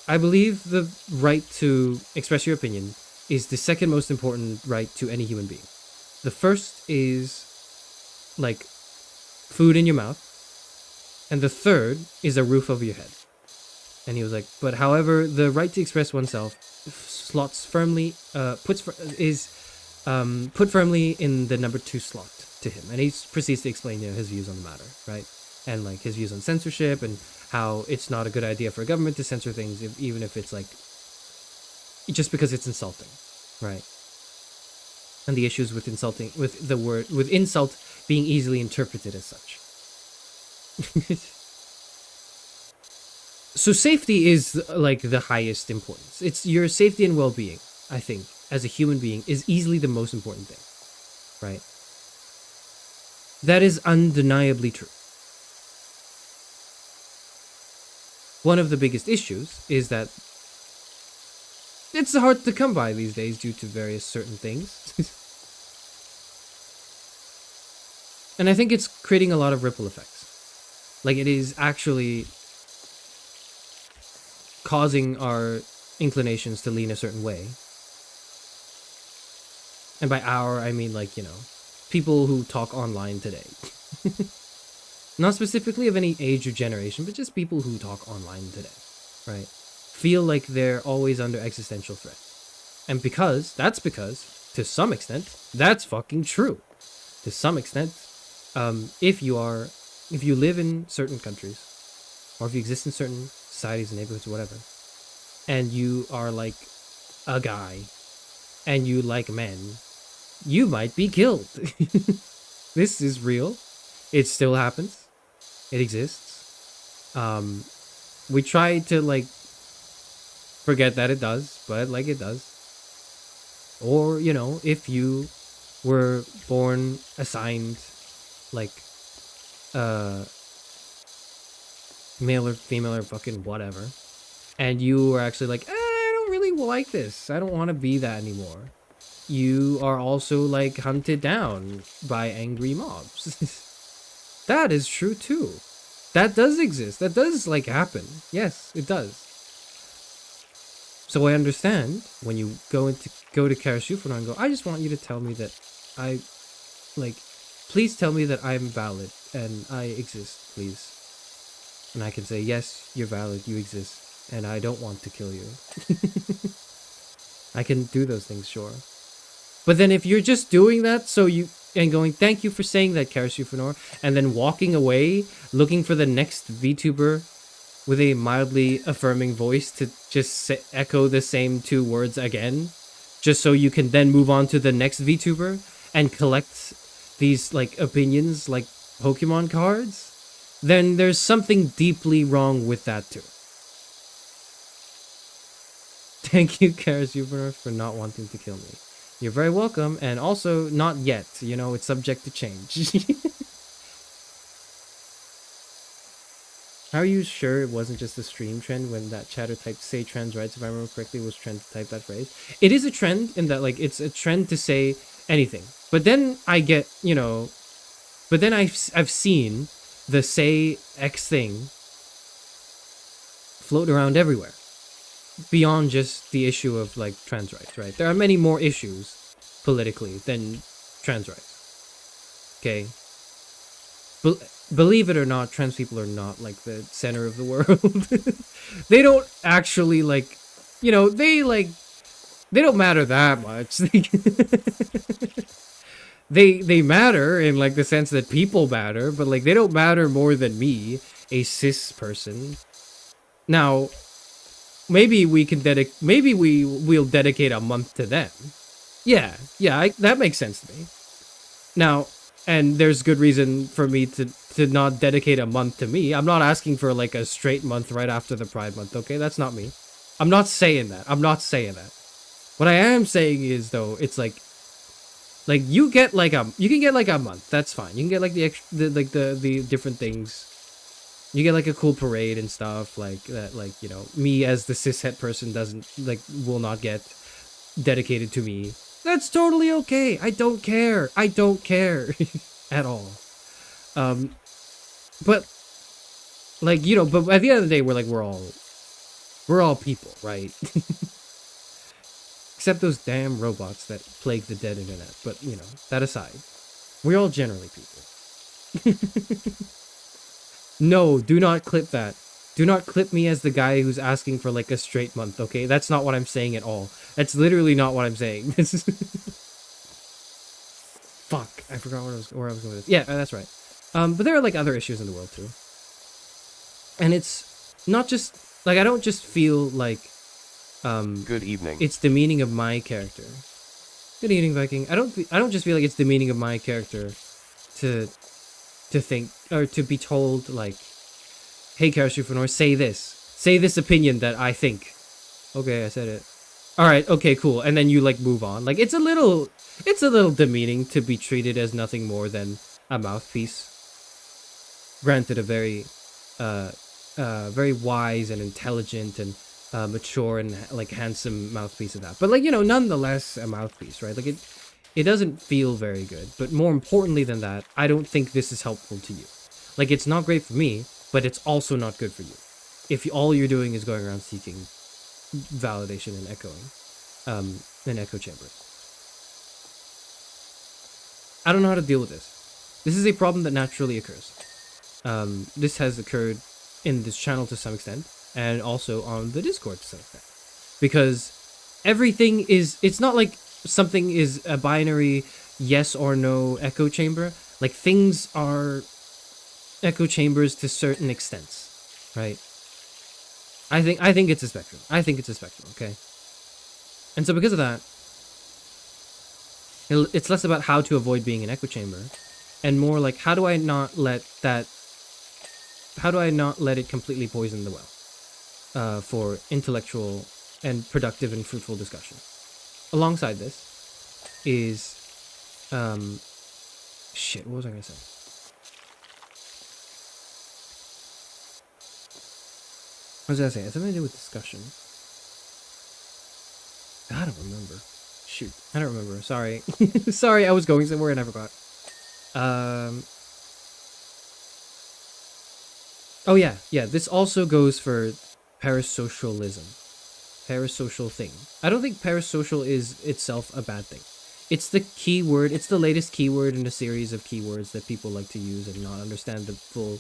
I believe the right to express your opinion is the second most important right to any human being. The first is, like, food in your mouth, and the third is a roof over your head. And he was like, but however, the right to express oneself put firmly in the number 2 slot to him. And he proceeds to explain, you know, his views on the matter, right? And, like, his views on censorship and how it's not a good idea for a government to censor things, even if it's, like, just because it's insulting, right? And the issues with insulting, with insult being easily interpreted as such. So safety is, like, the highest importance. It's your safety and well-being, I think, as a human being, is easily the most important thing, right? That is undeniably true. One of the biggest issues is that it's hard to come by these days due to various certain things. And I think it's creating a lot of ripple effects. Like, it is actually causing our inclinations to lean a certain way. And by our, I mean, like, you know, people who talk online today. Not specifically of any age or generation, but just people who talk online today, right? Feel like they're always under existential threat. And that's because, to some extent, that's fucking true. To some extent, if you live in certain countries, or if you exist in certain societies and neighborhoods or whatever, and you are like a guy, and you like men, you might be killed. This is real. It still happens. It exists. We try to, like, forget that it does, but, like, it does. Or, you know, if you were born assigned, like, male or female or fucking whatever, and you were actually like, I don't really like this. I don't want to be that anymore. You are also, like, hunted down by angry mobs. That is true too. That does exist. That does, like, happen. Yes, it does. So I understand when you go to Charis Euphranor and go, I just want you to tell me that please tell me that I'm valid and I exist, please. And I can say, yes, you're valid, you exist, and I don't want to kill you. I can do those things, sure. But then if you're just doing that and going, thank you for saying that, Charis Euphranor, and then walking away, looking for the next VTuber with a mildly affirming voice to just echo the same 2 words again, just so you can then move on to the next VTuber and collect these, like, opinions like Pokemon cards, then there's something deeply wrong with that too. Thank you, Charis Euphranor, for not wanting to kill me. You're very welcome, and also not yet. You know, it's subject to change. How are you sure it wasn't just a stream trend when that chatter typed say trans rights, if I remember correctly, was trend to type that phrase? It is a trend in that, like, it's a trend to say anything. But then I get, you know, but then I've seen the say X thing float around everywhere. Beyond just the issue of, like, trans rights, right? There are many more issues politically than trans rights. Okay? Believe it or not, trans people are not, like, the center of the world. They don't actually, like, you know, they don't matter that much. They matter in, like, the sense that people matter, but, like, they don't matter more than me, a cis person. Now, maybe we'll dedicate a month to them. Yeah, that makes sense to me. Now, and there's good reason for me to not dedicate a month to me. I'm not asking for, like, a straight month right after the Pride Month, okay? That's not me. I'm not saying that. What I am saying is, though, it's like you can get like a month. That's fine. You can get, like, the different things. You get, like, a cool parade and stuff like that. Like, you know, me as the cishet person will not get dedicated to me. That's totally okay. I don't care at all. But, like, you know, but at the end of the day, we're all people, right? Except those damn robots that plague the dead internet. But, you know, that aside, we're all generally people. No, do not clip that. Do not clip me as the guy who's asking for, like, a straight month, okay? That's not what I'm saying at all. That's literally not what I'm saying. Fuck, I forgot where I was going with this. Yeah, that's right. But there are, like, other issues in the world, too. And it's not just, like, I don't just feel like, Good evening. it's demeaning of my character. Good evening, Viking. I don't just feel like it's demeaning of my character to think, or to be told, like, hey, Charis Euphranor, say this opinion that I think. Okay, I said it. Alright, okay, cool. And then you, like, move on. Like, it's a little demeaning to be treated as nothing more than a mouthpiece. Granted, a very wise and intelligent and mature and like handsome mouthpiece of that. But like, you know, nonetheless a mouthpiece, right? Like it doesn't feel very good. But more importantly than that, I don't think this is helpful to you. Like, it's not great for me, but it's also not good for you. If all you're doing is going around seeking validation and echoing, an echo chamber. I don't know how to deal with this. This is a problem that naturally occurs. This has occurred in this channel to some extent, and also on the Discord to some extent. Because everything is, it's not like something is a binary yes or no echo chamber. Like, things are echo chambers to certain extents, right? I think it's a spectrum. I think it's a spectrum, okay? And so because of that, it's less about how to avoid being an echo chamber, and more like, how do I not let it completely poison the well for intellectual and productive and fruitful discussion. Alongside this is, shit, what was I gonna say? What was I gonna say? It has something to do with discussion. I don't remember. Shoot, I don't remember. Sorry. Sorry, I was going somewhere and I forgot. Oh yeah, this also goes for parasocialism. Parasocial thing. I don't think parasocial is itself a bad thing. It's the keyword, it's the latest keyword in a series of keywords that people like to use and not understand the full,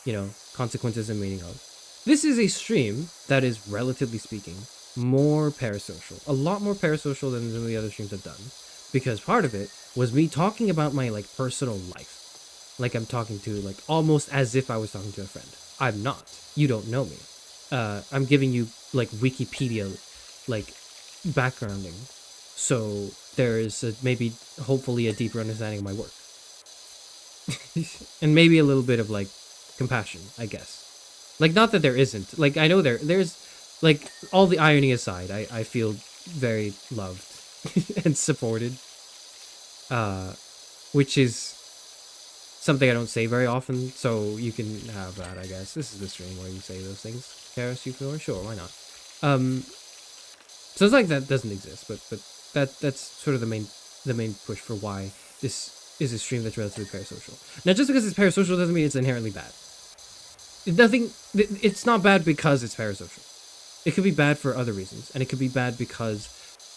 you know, consequences and meaning of. This is a stream that is, relatively speaking, more parasocial. A lot more parasocial than some of the other streams I've done. Because part of it was me talking about my, like, personal life. Like, I'm talking to, like, almost as if I was talking to a friend. I'm not. You don't know me. I'm giving you, like, Wikipedia, like, backgrounding. So there is maybe, hopefully, a deeper understanding of my work. And maybe a little bit of, like, compassion, I guess. Like, not that there isn't. Like, I know there's, like, all the irony aside, I feel very loved and supported. Which is something I don't say very often, so you can have that, I guess. This is the stream where you say those things. Charis Euphranor? Sure, why not? So it's like that doesn't exist, but that's sort of the main push for why this is a stream that's relatively parasocial. Now, just because it's parasocial doesn't mean it's inherently bad. It's not bad because it's parasocial. It could be bad for other reasons, and it could be bad because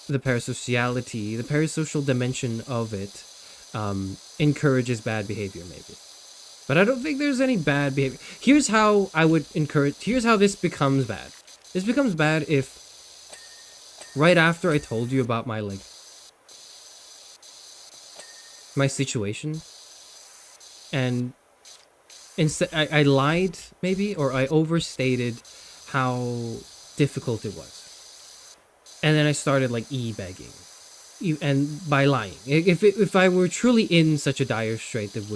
the parasociality, the parasocial dimension of it, encourages bad behavior, maybe. But I don't think there's any bad behavior. Here's how this becomes bad. This becomes bad if, right after I told you about my, like, my situation, and instead I lied, maybe, or I overstated how difficult it was. And then I started, like, e-begging. And by lying. If I were truly in such a dire strait, it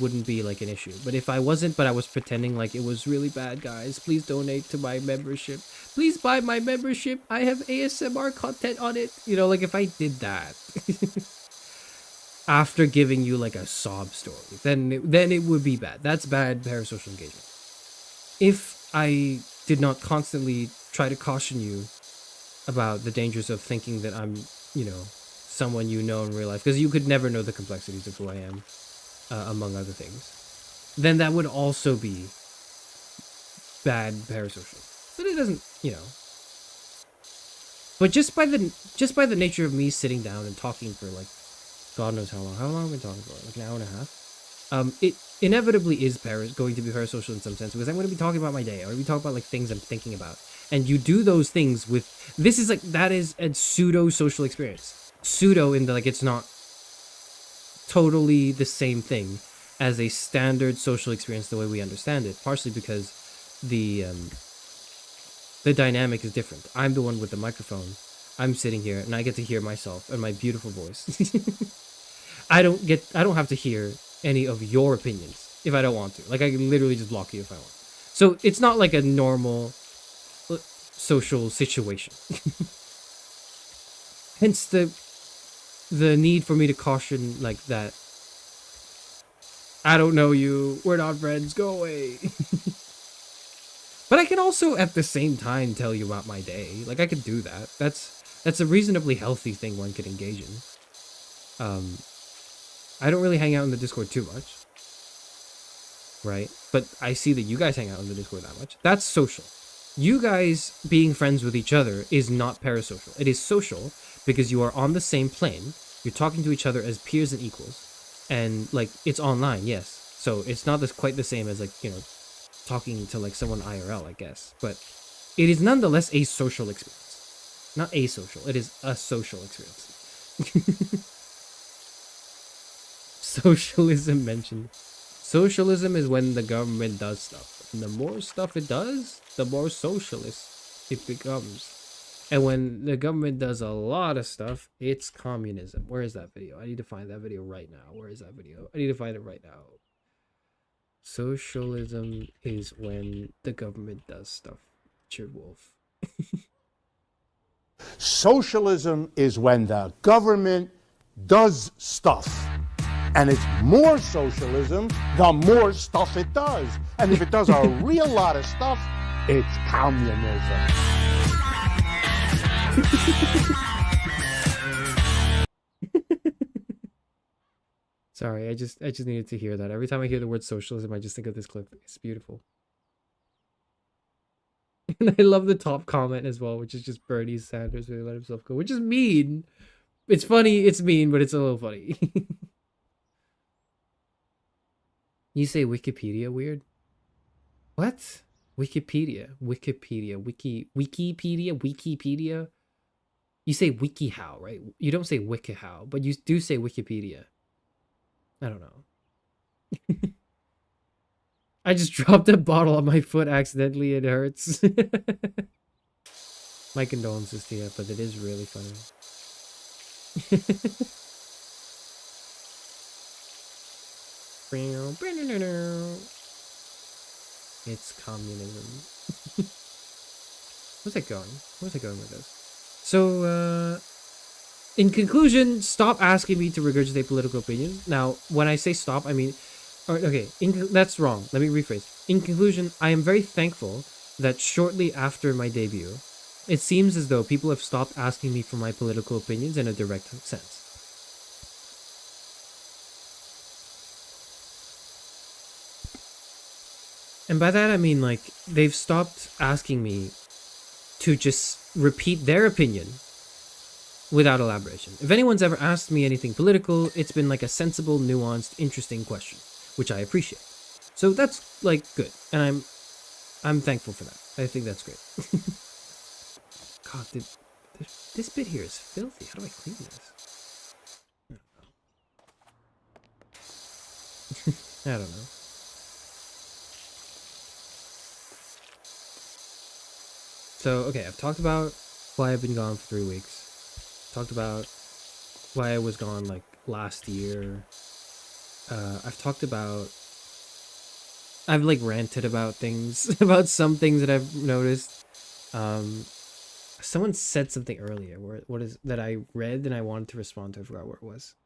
wouldn't be, like, an issue. But if I wasn't, but I was pretending like it was really bad, guys, please donate to my membership. Please buy my membership. I have ASMR content on it. You know, like, if I did that after giving you, like, a sob story, then it would be bad. That's bad parasocial engagement. If I did not constantly try to caution you about the dangers of thinking that I'm, you know, someone you know in real life, because you could never know the complexities of who I am, among other things, then that would also be bad parasocial. But it doesn't, you know. But just by the nature of me sitting down and talking for, like, God knows how long. How long have we been talking for? Like an hour and a half? It inevitably is going to be parasocial in some sense, because I'm going to be talking about my day. I'm going to be talking about, like, things I'm thinking about. And you do those things with... This is, like, that is a pseudo-social experience. Pseudo in the, like, it's not totally the same thing as a standard social experience the way we understand it. Partially because the dynamic is different. I'm the one with the microphone. I'm sitting here, and I get to hear myself and my beautiful voice. I don't have to hear any of your opinions if I don't want to. Like, I can literally just block you if I want. So it's not like a normal social situation. Hence the need for me to caution, like, that I don't know you. We're not friends. Go away. But I can also at the same time tell you about my day. Like I could do that. That's a reasonably healthy thing one could engage in. I don't really hang out in the Discord too much. Right? But I see that you guys hang out in the Discord that much. That's social. You guys being friends with each other is not parasocial. It is social because you are on the same plane. You're talking to each other as peers and equals. And, like, it's online, yes. So it's not quite the same as, like, you know, talking to, like, someone IRL, I guess. But it is nonetheless a social experience. Not asocial. It is a social experience. Socialism mentioned. Socialism is when the government does stuff. And the more stuff it does, the more socialist it becomes. And when the government does a lot of stuff, it's communism. Where is that video? I need to find that video right now. Where is that video? I need to find it right now. Socialism is when the government does stuff. Richard Wolf. Socialism is when the government does stuff. And it's more socialism the more stuff it does. And if it does a real lot of stuff, it's communism. Sorry, I just needed to hear that. Every time I hear the word socialism, I just think of this clip. It's beautiful. And I love the top comment as well, which is just Bernie Sanders really let himself go, which is mean. It's funny, it's mean, but it's a little funny. You say Wikipedia weird? What? Wikipedia. Wikipedia? You say WikiHow, right? You don't say WikiHow, but you do say Wikipedia. I don't know. I just dropped a bottle on my foot accidentally. It hurts. My condolences to you, but it is really funny. It's communism. Where's it going? Where's it going with this? So, in conclusion, stop asking me to regurgitate political opinions. Now, when I say stop, I mean... Okay, that's wrong. Let me rephrase. In conclusion, I am very thankful that shortly after my debut, it seems as though people have stopped asking me for my political opinions in a direct sense. And by that I mean, like, they've stopped asking me to just repeat their opinion without elaboration. If anyone's ever asked me anything political, it's been like a sensible, nuanced, interesting question, which I appreciate. So that's, like, good. And I'm thankful for that. I think that's great. God, this bit here is filthy. How do I clean this? I don't know. So, okay, I've talked about why I've been gone for 3 weeks. Talked about why I was gone, like, last year. I've talked about... I've, like, ranted about things, about some things that I've noticed. Someone said something earlier, what is that I read and I wanted to respond to. I forgot where it was.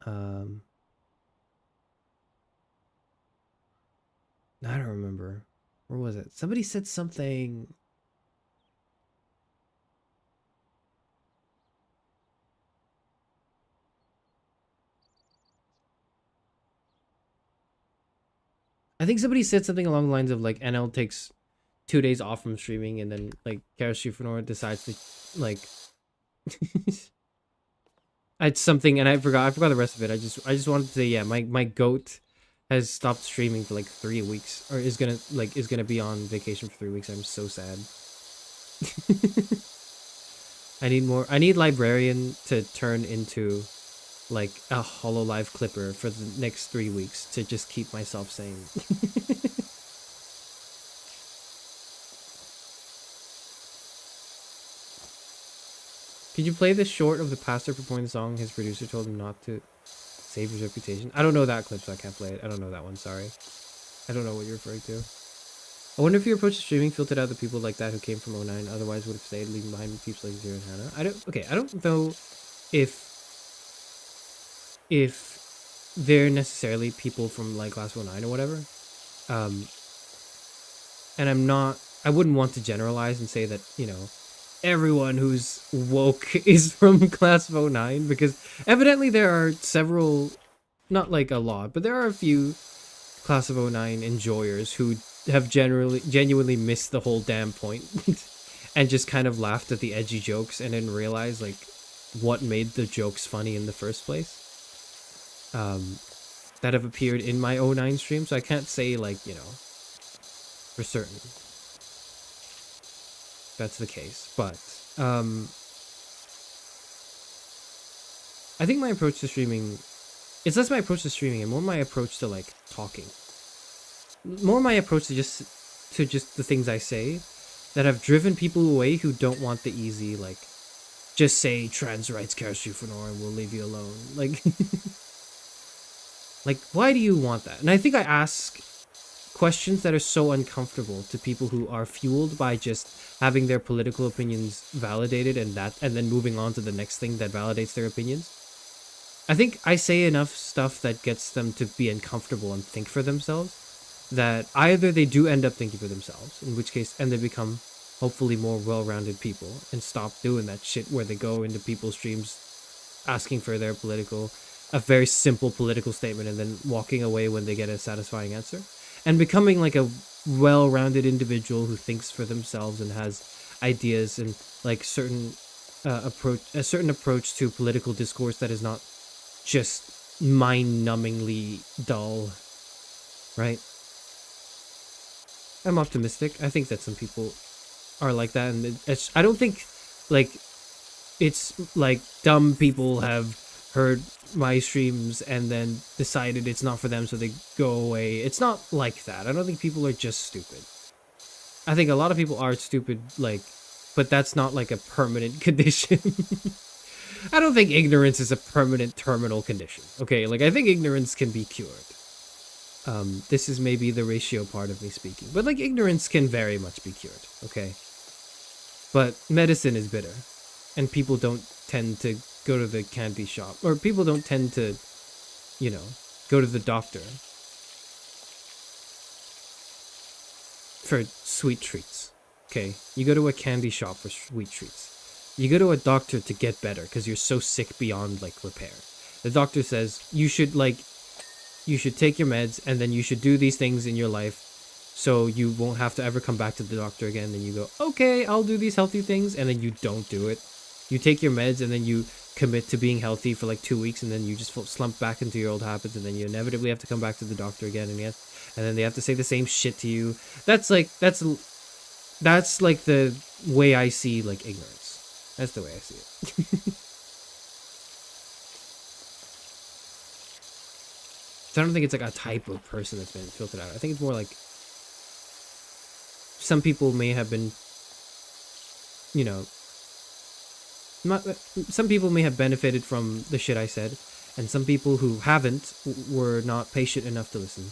I don't remember. Where was it? Somebody said something. I think somebody said something along the lines of, like, NL takes 2 days off from streaming and then, like, Charis Euphranor decides to, like... It's something, and I forgot the rest of it. I just wanted to say, yeah, my goat has stopped streaming for like 3 weeks, or is gonna be on vacation for 3 weeks. I'm so sad. I need Librarian to turn into like a HoloLive clipper for the next 3 weeks to just keep myself sane. Could you play the short of the pastor performing the song his producer told him not to save his reputation? I don't know that clip, so I can't play it. I don't know that one, sorry. I don't know what you're referring to. I wonder if your approach to streaming filtered out the people like that who came from 09, otherwise would have stayed, leaving behind peeps like Zero and Hannah. I don't know if they're necessarily people from like Class 09 or whatever. And I wouldn't want to generalize and say that, everyone who's woke is from Class of '09, because evidently there are several, not like a lot, but there are a few Class of '09 enjoyers who have genuinely missed the whole damn point and just kind of laughed at the edgy jokes and didn't realize like what made the jokes funny in the first place. That have appeared in my '09 stream, so I can't say like, for certain that's the case, but I think my approach to streaming, it's less my approach to streaming and more my approach to like talking, more my approach to just the things I say that have driven people away who don't want the easy, like, just say trans rights Charis Euphranor and we'll leave you alone, like like, why do you want that? And I think I ask questions that are so uncomfortable to people who are fueled by just having their political opinions validated and then moving on to the next thing that validates their opinions. I think I say enough stuff that gets them to be uncomfortable and think for themselves, that either they do end up thinking for themselves, in which case, and they become hopefully more well-rounded people and stop doing that shit where they go into people's streams asking for their a very simple political statement and then walking away when they get a satisfying answer, and becoming like a well-rounded individual who thinks for themselves and has ideas and like a certain approach to political discourse that is not just mind-numbingly dull, right? I'm optimistic. I think that some people are like that, and I don't think like it's like dumb people have heard my streams and then decided it's not for them, so they go away. It's not like that. I don't think people are just stupid. I think a lot of people are stupid, like, but that's not like a permanent condition. I don't think ignorance is a permanent terminal condition. Okay, like I think ignorance can be cured. This is maybe the ratio part of me speaking, but like ignorance can very much be cured. Okay, but medicine is bitter, and people don't tend to go to the candy shop, or people don't tend to, go to the doctor for sweet treats. Okay, you go to a candy shop for sweet treats. You go to a doctor to get better because you're so sick beyond like repair. The doctor says you should take your meds, and then you should do these things in your life so you won't have to ever come back to the doctor again. Then you go, okay, I'll do these healthy things, and then you don't do it. You take your meds and then you commit to being healthy for like 2 weeks, and then you just slump back into your old habits, and then you inevitably have to come back to the doctor again, and then they have to say the same shit to you. That's like the way I see like ignorance. That's the way I see it. So I don't think it's like a type of person that's been filtered out. I think it's more like some people may have been, some people may have benefited from the shit I said, and some people who haven't were not patient enough to listen,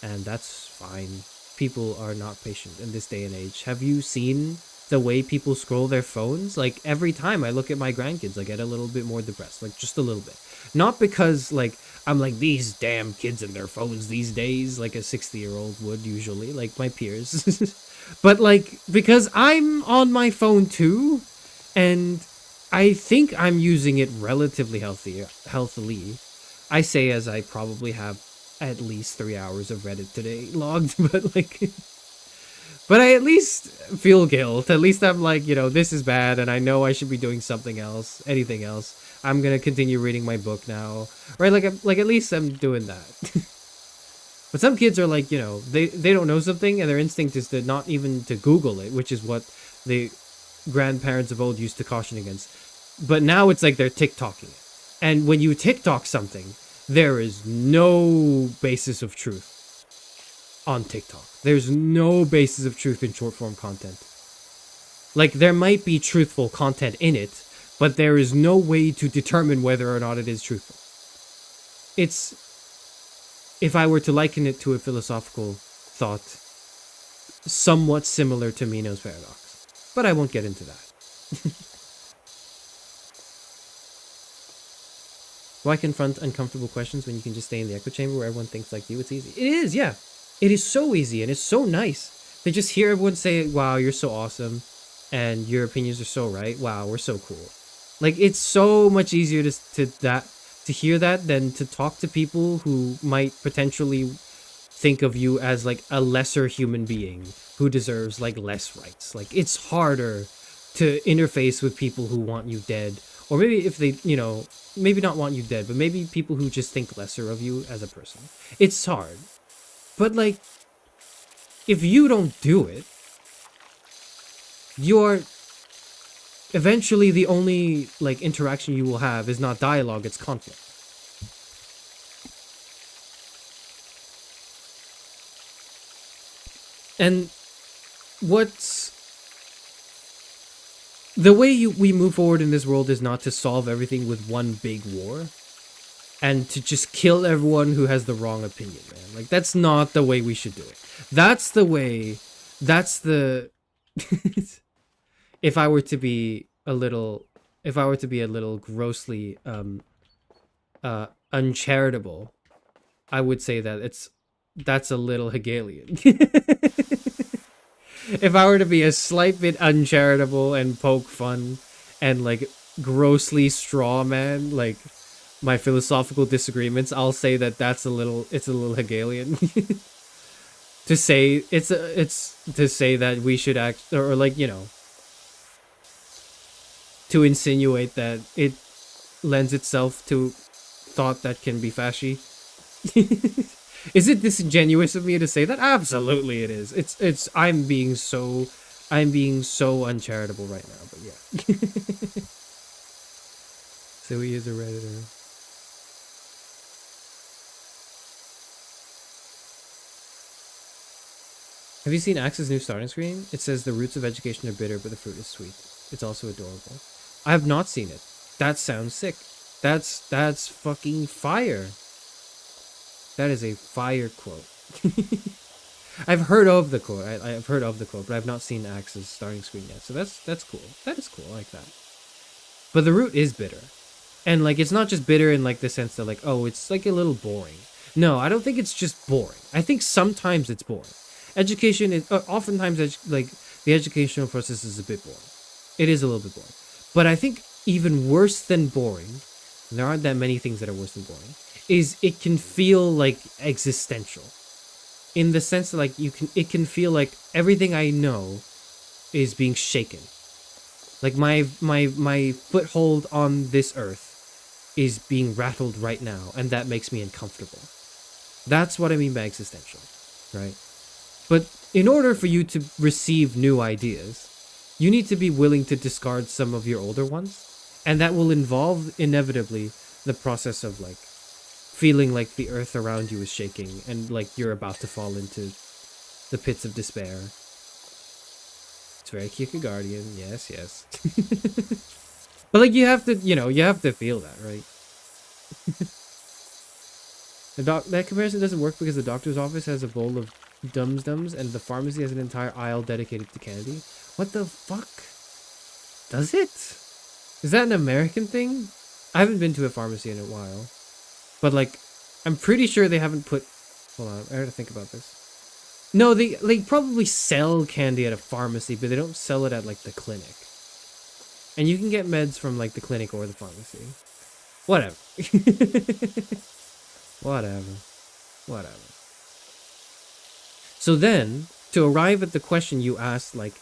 and that's fine. People are not patient in this day and age. Have you seen the way people scroll their phones? Like every time I look at my grandkids, I get a little bit more depressed, like just a little bit. Not because like I'm like these damn kids and their phones these days, like a 60-year-old would usually, like my peers, but like because I'm on my phone too, and I think I'm using it relatively healthily. I say as I probably have at least 3 hours of Reddit today logged, but I at least feel guilt. At least I'm like, this is bad, and I know I should be doing something else, anything else. I'm gonna continue reading my book now, right? Like at least I'm doing that. But some kids are like, they don't know something, and their instinct is to not even to Google it, which is what the grandparents of old used to caution against. But now it's like they're TikToking it. And when you TikTok something, there is no basis of truth on TikTok. There's no basis of truth in short form content. Like there might be truthful content in it, but there is no way to determine whether or not it is truthful. It's, if I were to liken it to a philosophical thought, somewhat similar to Meno's paradox. But I won't get into that. Why confront uncomfortable questions when you can just stay in the echo chamber where everyone thinks like you? It's easy. It is, yeah. It is so easy, and it's so nice. They just hear everyone say, wow, you're so awesome, and your opinions are so right. Wow, we're so cool. Like, it's so much easier to hear that than to talk to people who might potentially think of you as like a lesser human being who deserves like less rights. Like, it's harder to interface with people who want you dead, or maybe if they, you know, maybe not want you dead, but maybe people who just think lesser of you as a person. It's hard. But like, if you don't do it, you're eventually the only like interaction you will have is not dialogue, it's conflict. And what's the way we move forward in this world is not to solve everything with one big war and to just kill everyone who has the wrong opinion, man. Like, that's not the way we should do it. That's the way, that's the if I were to be a little grossly uncharitable, I would say that that's a little Hegelian. If I were to be a slight bit uncharitable and poke fun and like grossly straw man like my philosophical disagreements, I'll say that it's a little Hegelian. To say it's to say that we should act, or like, you know, to insinuate that it lends itself to thought that can be fashy. Is it disingenuous of me to say that? Absolutely it is. It's I'm being so uncharitable right now, but yeah. So he is a Redditor. Have you seen Axe's new starting screen? It says the roots of education are bitter, but the fruit is sweet. It's also adorable. I have not seen it. That sounds sick. That's fucking fire. That is a fire quote. I've heard of the quote. I've heard of the quote, but I've not seen Axe's starting screen yet. So that's cool. That is cool. I like that. But the root is bitter. And like, it's not just bitter in like the sense that like, oh, it's like a little boring. No, I don't think it's just boring. I think sometimes it's boring. Education is oftentimes like the educational process is a bit boring. It is a little bit boring. But I think even worse than boring, and there aren't that many things that are worse than boring, is it can feel like existential. In the sense that like it can feel like everything I know is being shaken. Like my foothold on this earth is being rattled right now, and that makes me uncomfortable. That's what I mean by existential, right? But in order for you to receive new ideas, you need to be willing to discard some of your older ones, and that will involve inevitably the process of like feeling like the earth around you is shaking and like you're about to fall into the pits of despair. It's very Kierkegaardian, yes. But like you have to feel that, right? That comparison doesn't work because the doctor's office has a bowl of Dums-Dums and the pharmacy has an entire aisle dedicated to candy. What the fuck? Does it? Is that an American thing? I haven't been to a pharmacy in a while. But like, I'm pretty sure they haven't put... Hold on, I gotta think about this. No, they probably sell candy at a pharmacy, but they don't sell it at like the clinic. And you can get meds from like the clinic or the pharmacy. Whatever. Whatever. So then, to arrive at the question you asked like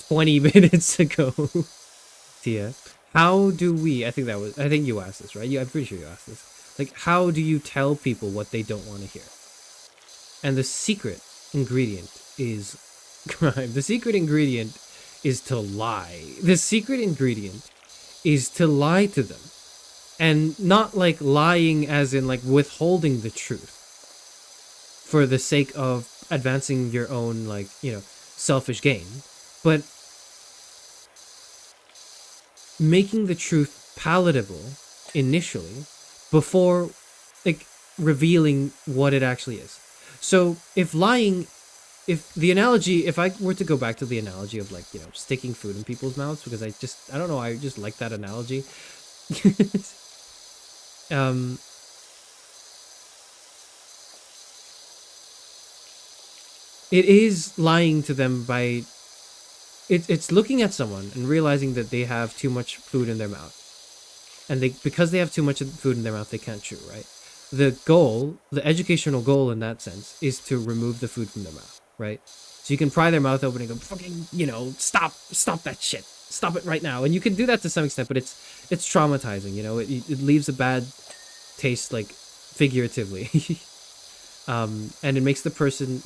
20 minutes ago, Tia, how do we, I think you asked this, right? I'm pretty sure you asked this. Like, how do you tell people what they don't want to hear? And the secret ingredient is crime. The secret ingredient is to lie. The secret ingredient is to lie to them. And not like lying as in like withholding the truth for the sake of advancing your own like, you know, selfish gain, but making the truth palatable initially before like revealing what it actually is. So if the analogy, if I were to go back to the analogy of like, you know, sticking food in people's mouths, because I just like that analogy. um, it is lying to them by it's looking at someone and realizing that they have too much food in their mouth, and because they have too much food in their mouth, they can't chew. Right. The educational goal in that sense, is to remove the food from their mouth. Right. So you can pry their mouth open and go, fucking, stop that shit. Stop it right now. And you can do that to some extent, but it's traumatizing. It leaves a bad taste, like, figuratively. And it makes the person,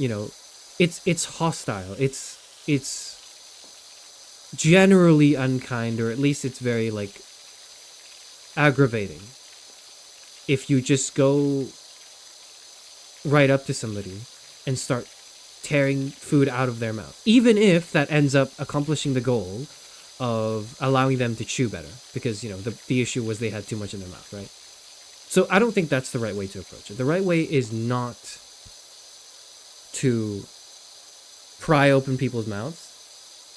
it's hostile. It's generally unkind, or at least it's very, like, aggravating if you just go right up to somebody and start tearing food out of their mouth, even if that ends up accomplishing the goal of allowing them to chew better, because the issue was they had too much in their mouth, right? So I don't think that's the right way to approach it. The right way is not to pry open people's mouths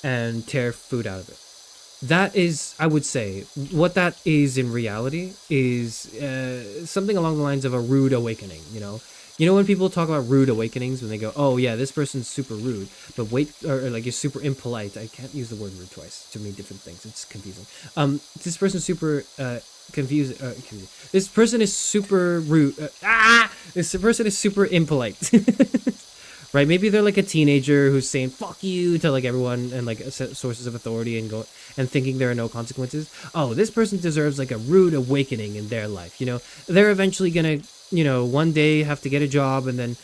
and tear food out of it. That is, I would say, what that is in reality is something along the lines of a rude awakening. When people talk about rude awakenings, when they go, "Oh yeah, this person's super rude," but or like is super impolite. I can't use the word rude twice to mean different things. It's confusing. This person's super confused. This person is super rude. This person is super impolite. Right? Maybe they're like a teenager who's saying "fuck you" to like everyone and like sources of authority and thinking there are no consequences. Oh, this person deserves like a rude awakening in their life. They're eventually gonna, one day have to get a job and then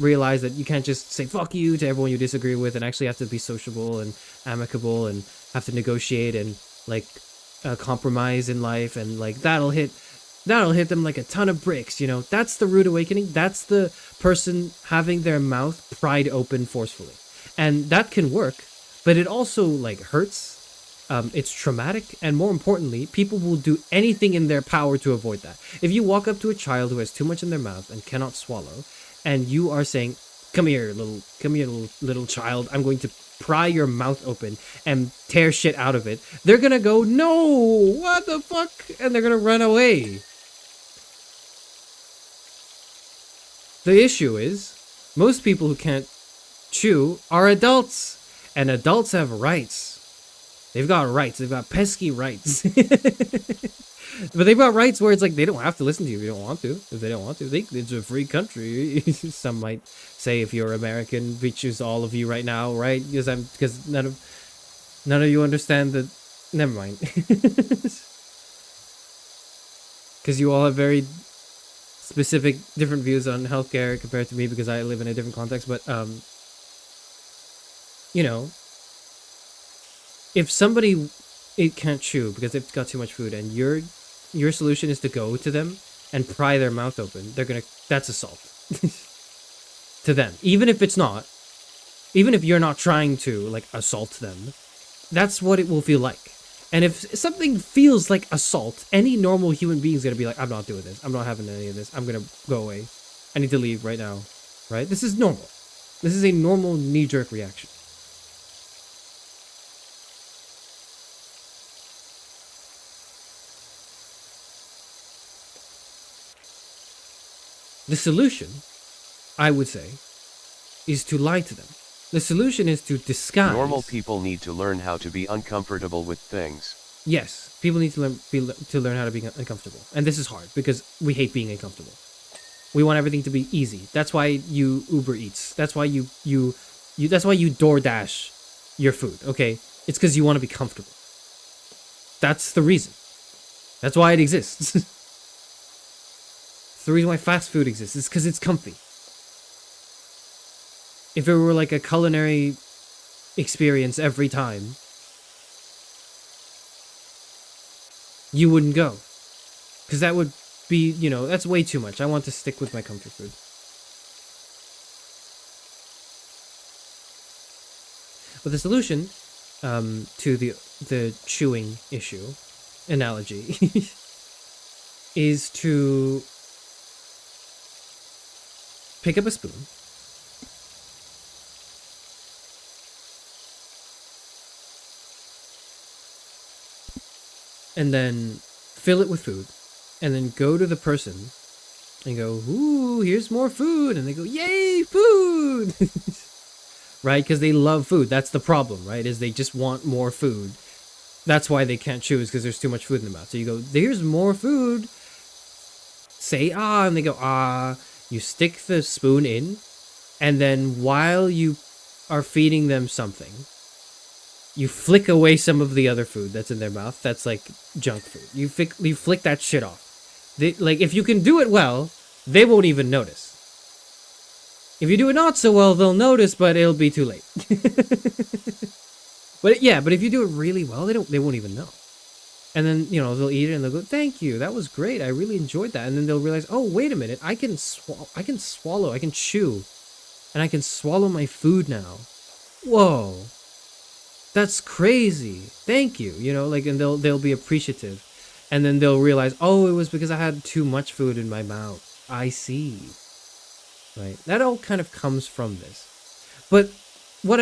realize that you can't just say "fuck you" to everyone you disagree with, and actually have to be sociable and amicable and have to negotiate and like compromise in life, and like that'll hit them like a ton of bricks. That's the rude awakening. That's the person having their mouth pried open forcefully, and that can work, but it also like hurts. It's traumatic, and more importantly, people will do anything in their power to avoid that. If you walk up to a child who has too much in their mouth and cannot swallow, and you are saying, come here, little child, I'm going to pry your mouth open and tear shit out of it," they're gonna go, "No, what the fuck?" And they're gonna run away. The issue is, most people who can't chew are adults, and adults have rights. They've got rights. They've got pesky rights. But they've got rights where it's like they don't have to listen to you if you don't want to. If they don't want to, it's a free country. Some might say, if you're American, we choose all of you right now, right? Because none of you understand that. Never mind. Because you all have very specific, different views on healthcare compared to me, because I live in a different context. But if somebody can't chew because they've got too much food, and your solution is to go to them and pry their mouth open, that's assault to them. Even if you're not trying to like assault them, that's what it will feel like. And if something feels like assault, any normal human being is going to be like, "I'm not doing this. I'm not having any of this. I'm going to go away. I need to leave right now." Right? This is normal. This is a normal knee-jerk reaction. The solution, I would say, is to lie to them. The solution is to disguise. Normal people need to learn how to be uncomfortable with things. Yes, people need to learn how to be uncomfortable. And this is hard because we hate being uncomfortable. We want everything to be easy. That's why you Uber Eats. That's why you that's why you DoorDash your food, okay? It's because you want to be comfortable. That's the reason. That's why it exists. The reason why fast food exists is because it's comfy. If it were like a culinary experience every time, you wouldn't go. Because that would be, that's way too much. I want to stick with my comfort food. But the solution to the chewing issue analogy is to pick up a spoon, and then fill it with food, and then go to the person and go, ooh, here's more food. And they go, yay, food. Right? Because they love food. That's the problem, right? Is they just want more food. That's why they can't choose, because there's too much food in the mouth. So you go, there's more food. Say, ah, and they go, ah. You stick the spoon in, and then while you are feeding them something, you flick away some of the other food that's in their mouth. That's like junk food. You flick that shit off. Like, if you can do it well, they won't even notice. If you do it not so well, they'll notice, but it'll be too late. But if you do it really well, they won't even know. And then, they'll eat it and they'll go, thank you, that was great, I really enjoyed that. And then they'll realize, oh, wait a minute, I can swallow, I can chew, and I can swallow my food now. Whoa, that's crazy, thank you, and they'll be appreciative. And then they'll realize, oh, it was because I had too much food in my mouth. I see. Right? That all kind of comes from this. But when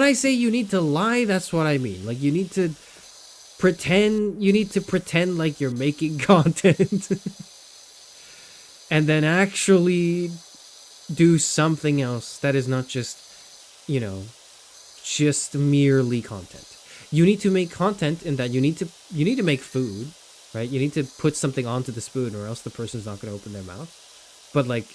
I say you need to lie, that's what I mean. Like, you need to pretend like you're making content. And then actually do something else that is not just, just merely content. You need to make content in that you need to make food, right? You need to put something onto the spoon, or else the person's not going to open their mouth. But like,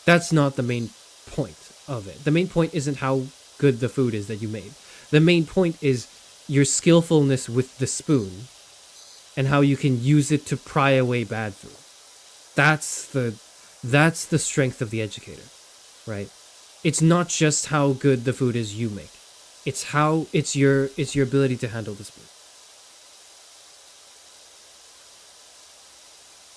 that's not the main point of it. The main point isn't how good the food is that you made. The main point is your skillfulness with the spoon and how you can use it to pry away bad food. That's the strength of the educator, right? It's not just how good the food is you make. It's your ability to handle the spoon.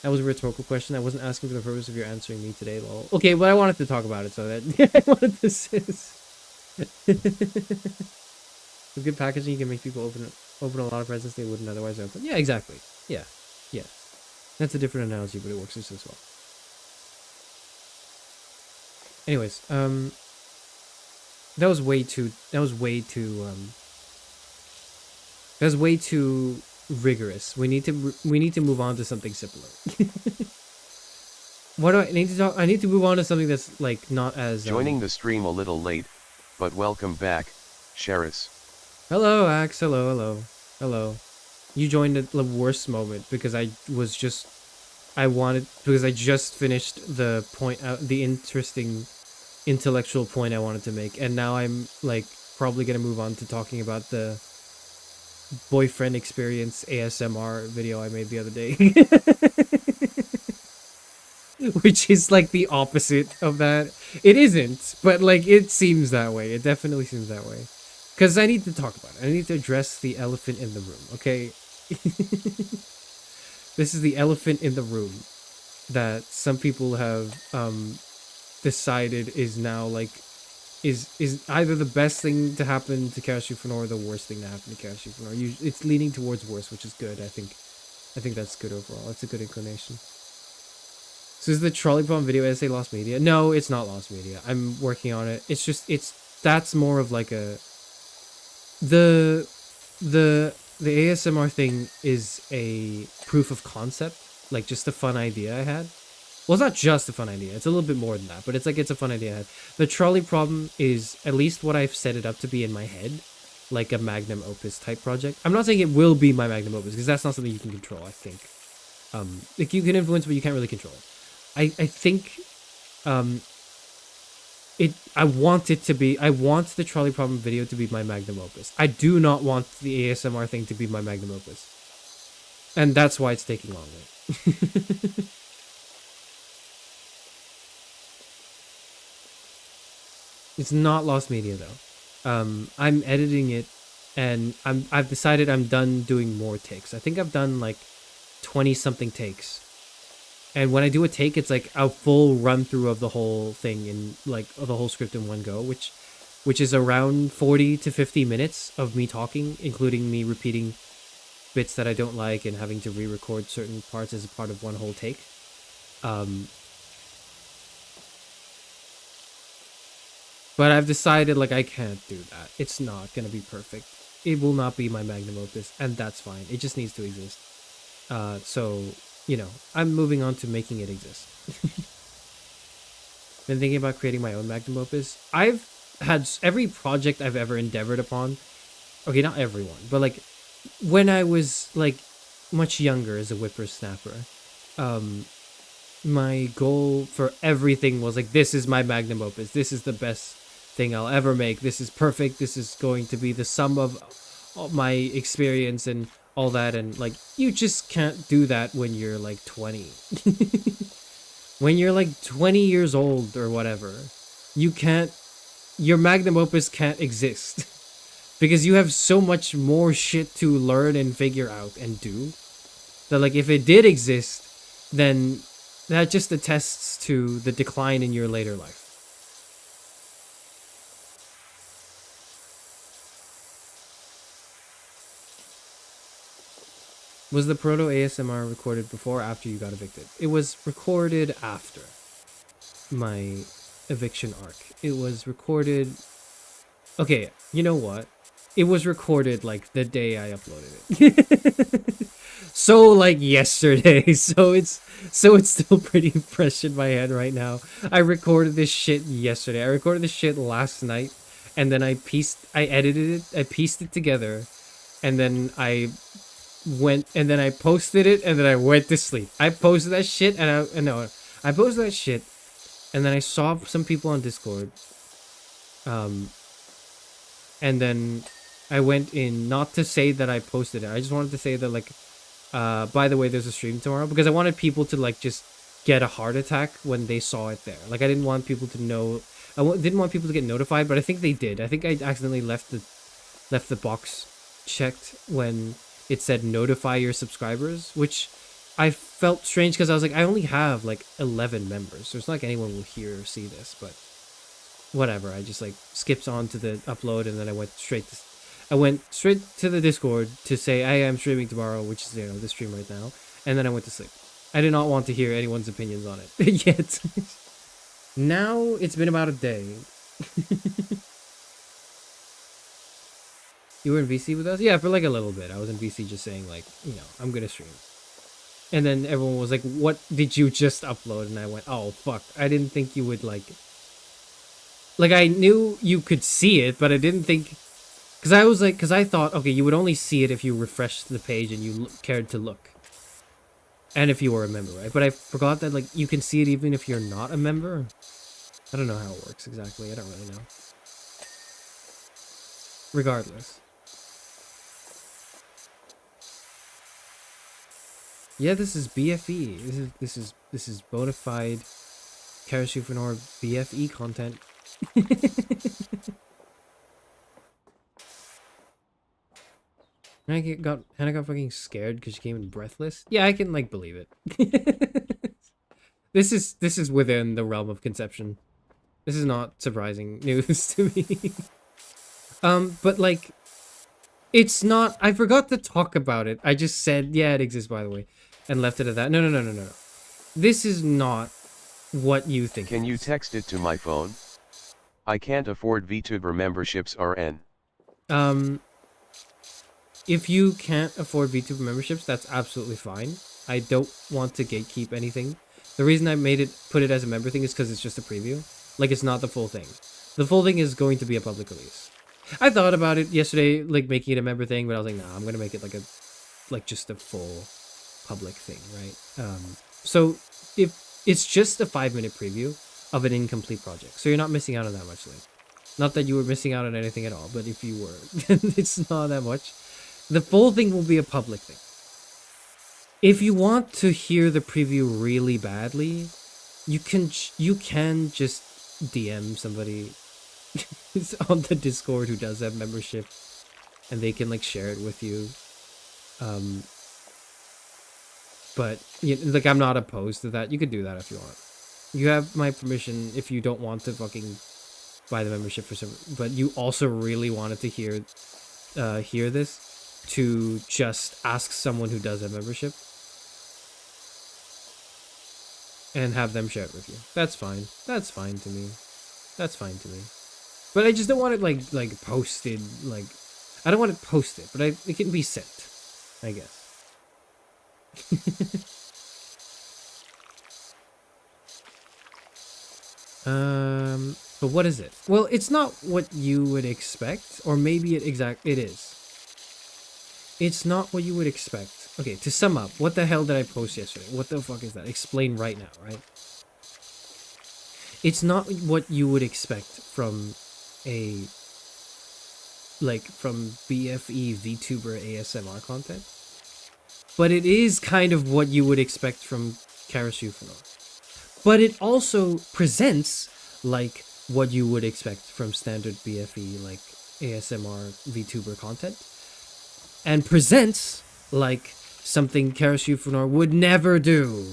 That was a rhetorical question. I wasn't asking for the purpose of your answering me today, lol. Okay, but I wanted to talk about it, so that I wanted to say with good packaging, you can make people open a lot of presents they wouldn't otherwise open. Yeah, exactly. Yeah. That's a different analogy, but it works just as well. Anyways, that was way too rigorous. We need to move on to something simpler. What do I need to talk? I need to move on to something that's like not as joining the stream a little late, but welcome back, Charis. Hello, Axe. Hello. You joined at the worst moment because I just finished the point, the interesting intellectual point I wanted to make, and now I'm like probably gonna move on to talking about the boyfriend experience ASMR video I made the other day. Which is like the opposite of that. It isn't, but like it seems that way. It definitely seems that way. Because I need to talk about it. I need to address the elephant in the room, okay? This is the elephant in the room that some people have decided is now like is either the best thing to happen to Charis Euphranor or the worst thing to happen to Charis Euphranor. It's leaning towards worse, which is good. I think that's good overall. It's a good inclination. So is the trolley bomb video essay lost media? No, it's not lost media. I'm working on it. It's just that's more of like a the ASMR thing is a proof of concept, like just a fun idea I had. Well, it's not just a fun idea. It's a little bit more than that, but it's a fun idea I had. The trolley problem is at least what I've set it up to be in my head, like a magnum opus type project. I'm not saying it will be my magnum opus because that's not something you can control, I think. Like you can influence, but you can't really control it. I think I want the trolley problem video to be my magnum opus. I do not want the ASMR thing to be my magnum opus. And that's why it's taking longer. It's not lost media though. I'm editing it and I've decided I'm done doing more takes. I think I've done like 20 something takes. And when I do a take, it's like a full run through of the whole thing in like the whole script in one go, which is around 40 to 50 minutes of me talking, including me repeating bits that I don't like and having to re-record certain parts as a part of one whole take. But I've decided like I can't do that. It's not gonna be perfect. It will not be my magnum opus, and that's fine. It just needs to exist. So you know, I'm moving on to making it exist. Been thinking about creating my own magnum opus. I've had every project I've ever endeavored upon. Okay, not everyone, but like when I was like much younger as a whippersnapper, my goal for everything was like, this is my magnum opus. This is the best thing I'll ever make. This is perfect. This is going to be the sum of all my experience and all that. And like, you just can't do that when you're like 20. When you're like 20 years old or whatever, you can't, your magnum opus can't exist. Because you have so much more shit to learn and figure out and do. That like, if it did exist, then that just attests to the decline in your later life. Was the proto ASMR recorded before or after you got evicted? It was recorded after my eviction arc. It was recorded... Okay, you know what? It was recorded like the day I uploaded it. So like yesterday. So it's still pretty fresh in my head right now. I recorded this shit yesterday. I recorded this shit last night, and then I edited it, I pieced it together, and then I posted it, and then I went to sleep. I posted that shit, I posted that shit, and then I saw some people on Discord, and then I went in, not to say that I posted it, I just wanted to say that, like, by the way, there's a stream tomorrow, because I wanted people to, like, just get a heart attack when they saw it there. Like, I didn't want people to know, didn't want people to get notified, but I think they did. I think I accidentally left the box checked when it said notify your subscribers, which I felt strange because I was like, I only have like 11 members, so it's not like anyone will hear or see this, but whatever. I just like skipped on to the upload, and then I went straight to the Discord to say I am streaming tomorrow, which is, you know, the stream right now, and then I went to sleep. I did not want to hear anyone's opinions on it yet. Now it's been about a day. You were in VC with us? Yeah, for like a little bit. I was in VC just saying like, you know, I'm gonna stream. And then everyone was like, what did you just upload? And I went, oh, fuck. I didn't think you would like... Like, I knew you could see it, but I didn't think... Because I thought, okay, you would only see it if you refreshed the page and you cared to look. And if you were a member, right? But I forgot that, like, you can see it even if you're not a member. I don't know how it works exactly. I don't really know. Regardless. Yeah, this is BFE. This is bona fide Charis Euphranor BFE content. Hannah got fucking scared because she came in breathless. Yeah, I can like believe it. This is within the realm of conception. This is not surprising news to me. But like, it's not. I forgot to talk about it. I just said, yeah, it exists, by the way, and left it at that. No. This is not what you think. Can you text it to my phone? I can't afford VTuber memberships RN. If you can't afford VTuber memberships, that's absolutely fine. I don't want to gatekeep anything. The reason I put it as a member thing is because it's just a preview. Like, it's not the full thing. The full thing is going to be a public release. I thought about it yesterday, like making it a member thing, but I was like, nah, I'm gonna make it like just a full public thing, right? So if it's just a 5-minute preview of an incomplete project, so you're not missing out on that much, Link. Not that you were missing out on anything at all, but if you were, it's not that much. The full thing will be a public thing. If you want to hear the preview really badly, you can just DM somebody on the Discord who does have membership, and they can like share it with you. But like, I'm not opposed to that. You could do that if you want. You have my permission if you don't want to fucking buy the membership for some, but you also really wanted to hear this, to just ask someone who does have membership and have them share it with you. That's fine. That's fine to me. That's fine to me. But I just don't want it like posted, like, I don't want it posted, but it can be sent, I guess. But what is it? Well, it's not what you would expect, or maybe it is. It's not what you would expect. Okay, to sum up, what the hell did I post yesterday? What the fuck is that? Explain right now, right? It's not what you would expect from a, like, from BFE VTuber ASMR content. But it is kind of what you would expect from Charis Euphranor. But it also presents like what you would expect from standard BFE, like ASMR VTuber content. And presents like something Charis Euphranor would never do.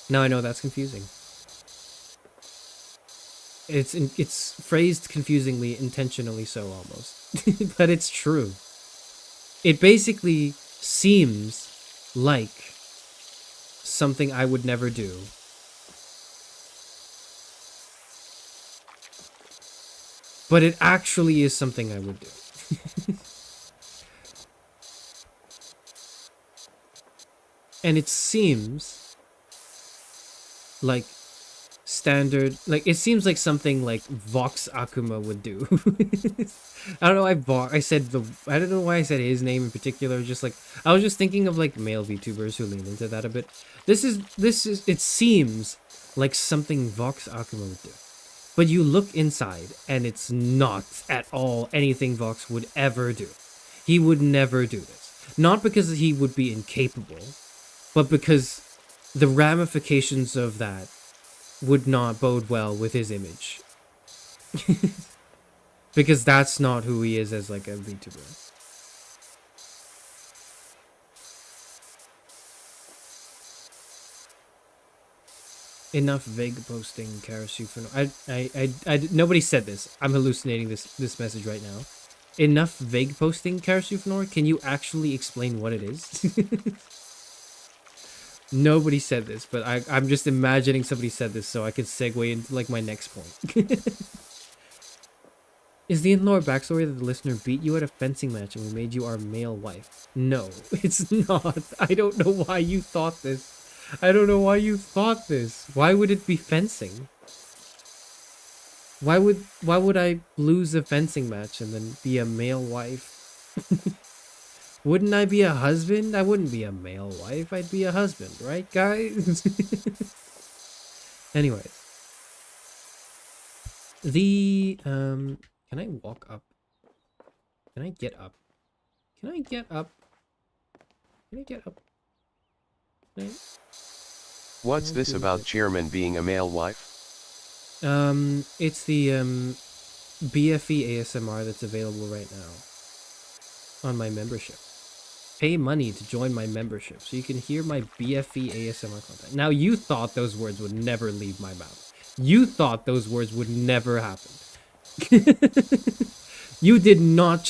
Now I know that's confusing. It's phrased confusingly, intentionally so almost. But it's true. It basically seems like something I would never do. But it actually is something I would do. And it seems like standard, like it seems like something like Vox Akuma would do. I don't know why I don't know why I said his name in particular, just like I was just thinking of like male VTubers who lean into that a bit. This is it seems like something Vox Akuma would do. But you look inside and it's not at all anything Vox would ever do. He would never do this. Not because he would be incapable, but because the ramifications of that would not bode well with his image. Because that's not who he is as like a VTuber. Enough vague posting, Charis Euphranor. Nobody said this. I'm hallucinating this message right now. Enough vague posting, Charis Euphranor? Can you actually explain what it is? Nobody said this, but I'm just imagining somebody said this so I could segue into like my next point. Is the in-lore backstory that the listener beat you at a fencing match and we made you our male wife? No, it's not. I don't know why you thought this. I don't know why you thought this. Why would it be fencing? Why would I lose a fencing match and then be a male wife? Wouldn't I be a husband? I wouldn't be a male wife. I'd be a husband, right, guys? Anyways. The, can I walk up? Can I get up? Can I get up? Can I get up? Can I... What's this about chairman being a male wife? It's the, BFE ASMR that's available right now on my membership. Pay money to join my membership so you can hear my BFE ASMR content. Now, you thought those words would never leave my mouth. You thought those words would never happen. You did not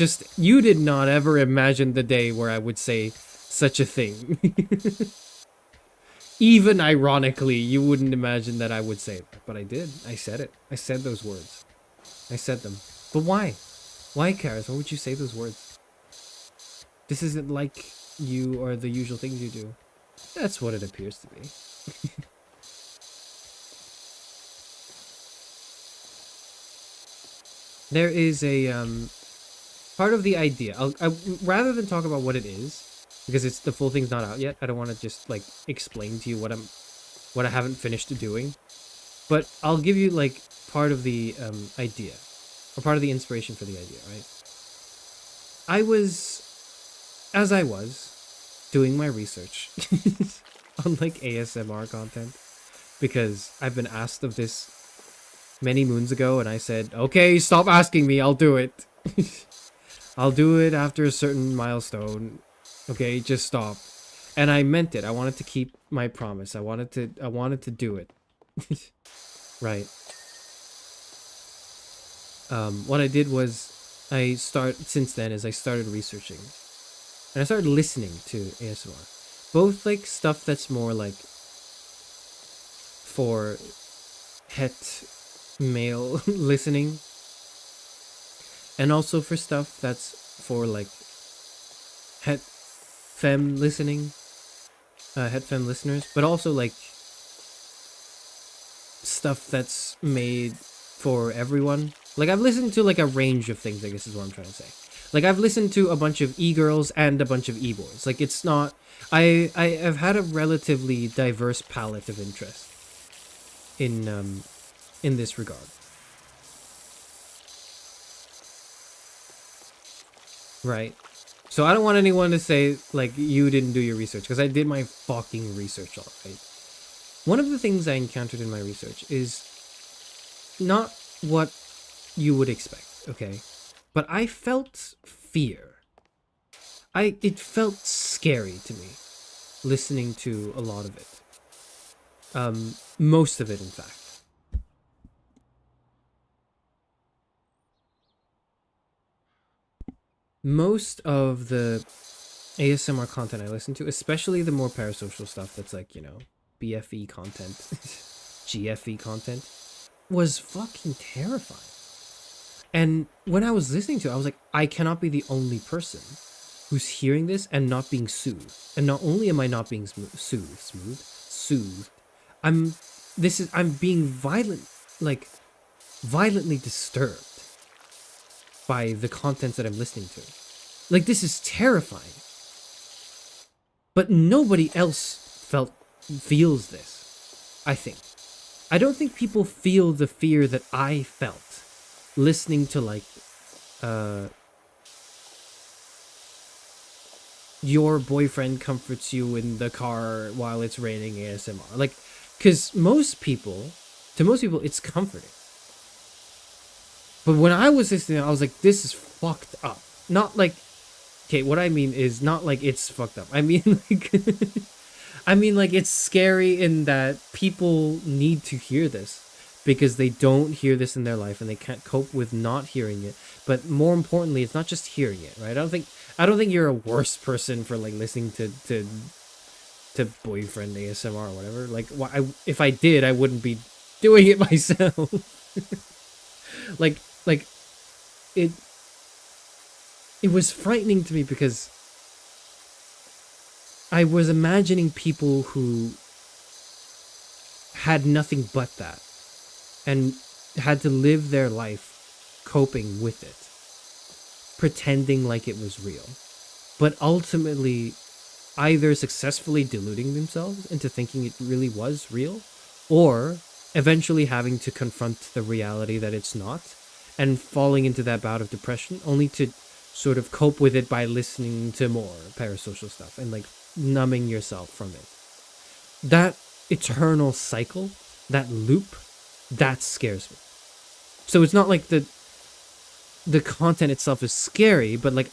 ever imagine the day where I would say such a thing. Even ironically, you wouldn't imagine that I would say it. But I did. I said it. I said those words. I said them. But why? Why, Charis? Why would you say those words? This isn't like you or the usual things you do. That's what it appears to be. There is a, part of the idea. Rather than talk about what it is, because the full thing's not out yet, I don't want to just, like, explain to you what I haven't finished doing. But I'll give you, like, part of the, idea. Or part of the inspiration for the idea, right? As I was doing my research on, like, ASMR content, because I've been asked of this many moons ago, and I said, okay, stop asking me, I'll do it. I'll do it after a certain milestone. Okay, just stop. And I meant it. I wanted to keep my promise. I wanted to do it. Right. What I did was since then I started researching. And I started listening to ASMR. Both like stuff that's more like for het male listening. And also for stuff that's for like het femme listening. headphone listeners, but also like stuff that's made for everyone. Like I've listened to like a range of things, I guess is what I'm trying to say. Like I've listened to a bunch of e-girls and a bunch of e-boys. Like it's not I've had a relatively diverse palette of interest in this regard. Right. So I don't want anyone to say like you didn't do your research, because I did my fucking research, all right. One of the things I encountered in my research is not what you would expect, okay? But I felt fear. It felt scary to me listening to a lot of it. Most of it, in fact. Most of the ASMR content I listen to, especially the more parasocial stuff that's like, you know, BFE content, GFE content, was fucking terrifying. And when I was listening to it, I was like, I cannot be the only person who's hearing this and not being soothed. And not only am I not being soothed, I'm being violently disturbed by the content that I'm listening to. Like, this is terrifying. But nobody else feels this, I think. I don't think people feel the fear that I felt listening to, like, your boyfriend comforts you in the car while it's raining ASMR. Like, because to most people, it's comforting. But when I was listening, I was like, this is fucked up. Not like, okay, what I mean is not like it's fucked up. I mean, like, it's scary in that people need to hear this because they don't hear this in their life and they can't cope with not hearing it. But more importantly, it's not just hearing it, right? I don't think you're a worse person for like listening to boyfriend ASMR or whatever. Like, if I did, I wouldn't be doing it myself. like it was frightening to me because I was imagining people who had nothing but that and had to live their life coping with it, pretending like it was real, but ultimately either successfully deluding themselves into thinking it really was real, or eventually having to confront the reality that it's not and falling into that bout of depression only to sort of cope with it by listening to more parasocial stuff and like numbing yourself from it. That eternal cycle, that loop, that scares me. So it's not like the content itself is scary, but like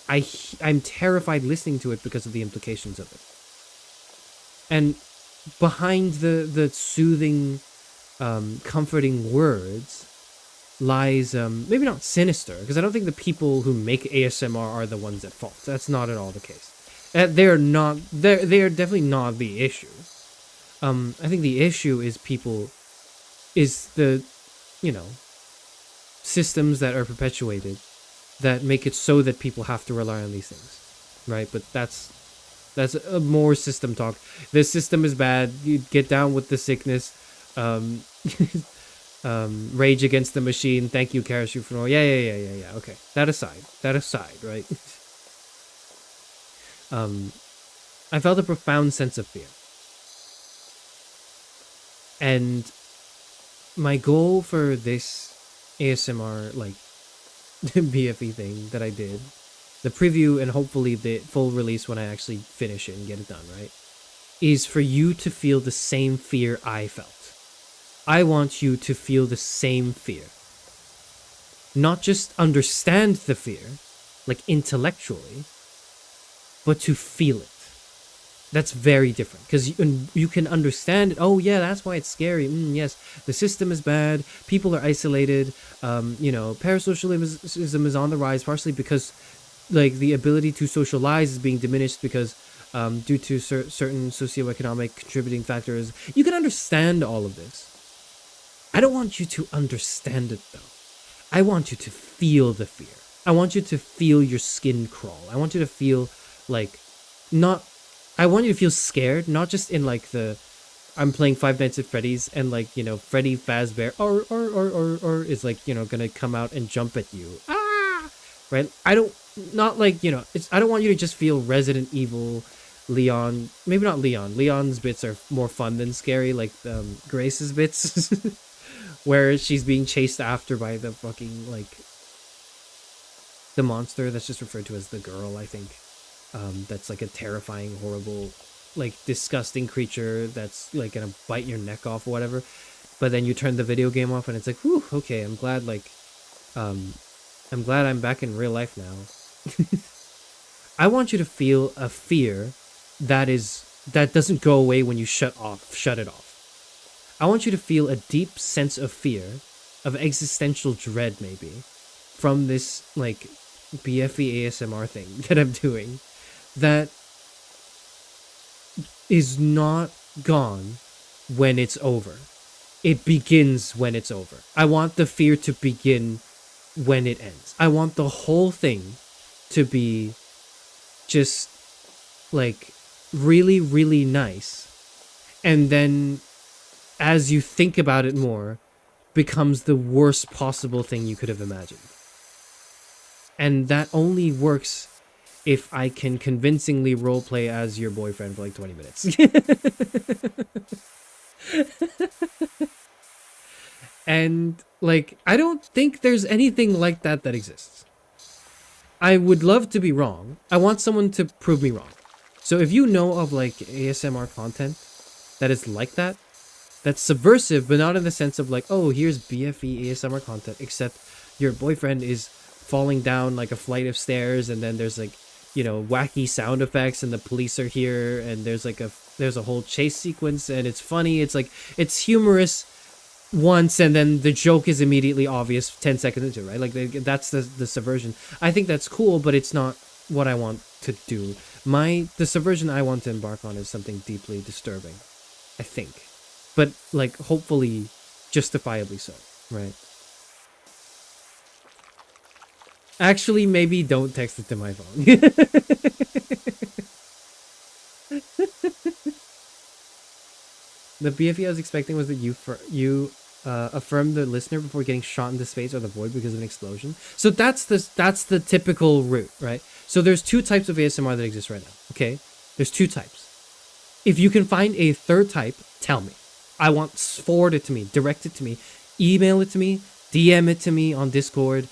I'm terrified listening to it because of the implications of it. And behind the soothing, comforting words lies maybe not sinister, because I don't think the people who make ASMR are the ones at fault. That's not at all the case. They are definitely not the issue. I think the issue is the systems that are perpetuated that make it so that people have to rely on these things, right? But that's a more system talk. This system is bad. You get down with the sickness. Rage Against the Machine. Thank you, Charis Euphranor. Yeah. Okay, that aside, right? I felt a profound sense of fear, and my goal for this ASMR like BFE thing that I did, the preview and hopefully the full release when I actually finish it and get it done, right, is for you to feel the same fear I felt. I want you to feel the same fear. Not just understand the fear, like intellectually, but to feel it. That's very different, because you can understand it. Oh yeah, that's why it's scary. Yes, the system is bad. People are isolated. Parasocialism is on the rise, partially because like the ability to socialize is being diminished because due to certain socioeconomic contributing factors. You can understand all of this. I don't want you to understand it though. I want you to feel the fear. I want you to feel your skin crawl. I want you to feel like not I want you to feel scared, not just in like the I'm playing Five Nights at Freddy's and like, you know, Freddy Fazbear or is like, you know, gonna come out and jump at you. Ah! Right? I don't, not like, you know, I don't want you to just feel Resident Evil, Leon, maybe not Leon. Leon's bits are more fun than scary, like Grace's bits, where she's being chased after by the fucking, like, the monster that's just referred to as the girl, I think. That's like a terrifying, horrible, like disgusting creature that's like gonna bite your neck off or whatever. But then you turn the video game off and it's like, whew, okay, I'm glad I'm back in real life now. I want you to feel a fear that doesn't go away when you shut it off. I want you to feel a deep sense of fear, of existential dread maybe, from this like BFE ASMR thing that I'm doing, that is not gone when it's over. It begins when it's over. I want the fear to begin when it ends. I want the whole thing to be just like really, really nice. And then as you think about it more, becomes the worst possible thing you could have imagined. And that only works if I can convincingly roleplay as your boyfriend for like 20 minutes. And like, I don't think there's anything like that exists. I would love to be wrong. I want someone to prove me wrong. So if you know of like ASMR content that is like that, that's subversive, but not in the sense of like, oh, here's BFE ASMR content, except your boyfriend is falling down like a flight of stairs, and then there's like, you know, wacky sound effects, and the police are here, and there's a whole chase sequence, and it's funny. It's like, it's humorous once, and then the joke is immediately obvious 10 seconds into it, right? Like that's the subversion. I think that's cool, but it's not what I want to do. The subversion I want to embark on is something deeply disturbing, I think, but like hopefully justifiably so, right? Actually, maybe don't text it to my phone. The BFE I was expecting was that you affirmed the listener before getting shot into space or the void because of an explosion. So that's the typical route, right? So there's two types of ASMR that exist right now, okay? There's two types. If you can find a third type, tell me. I want, forward it to me, direct it to me, email it to me, DM it to me on Discord,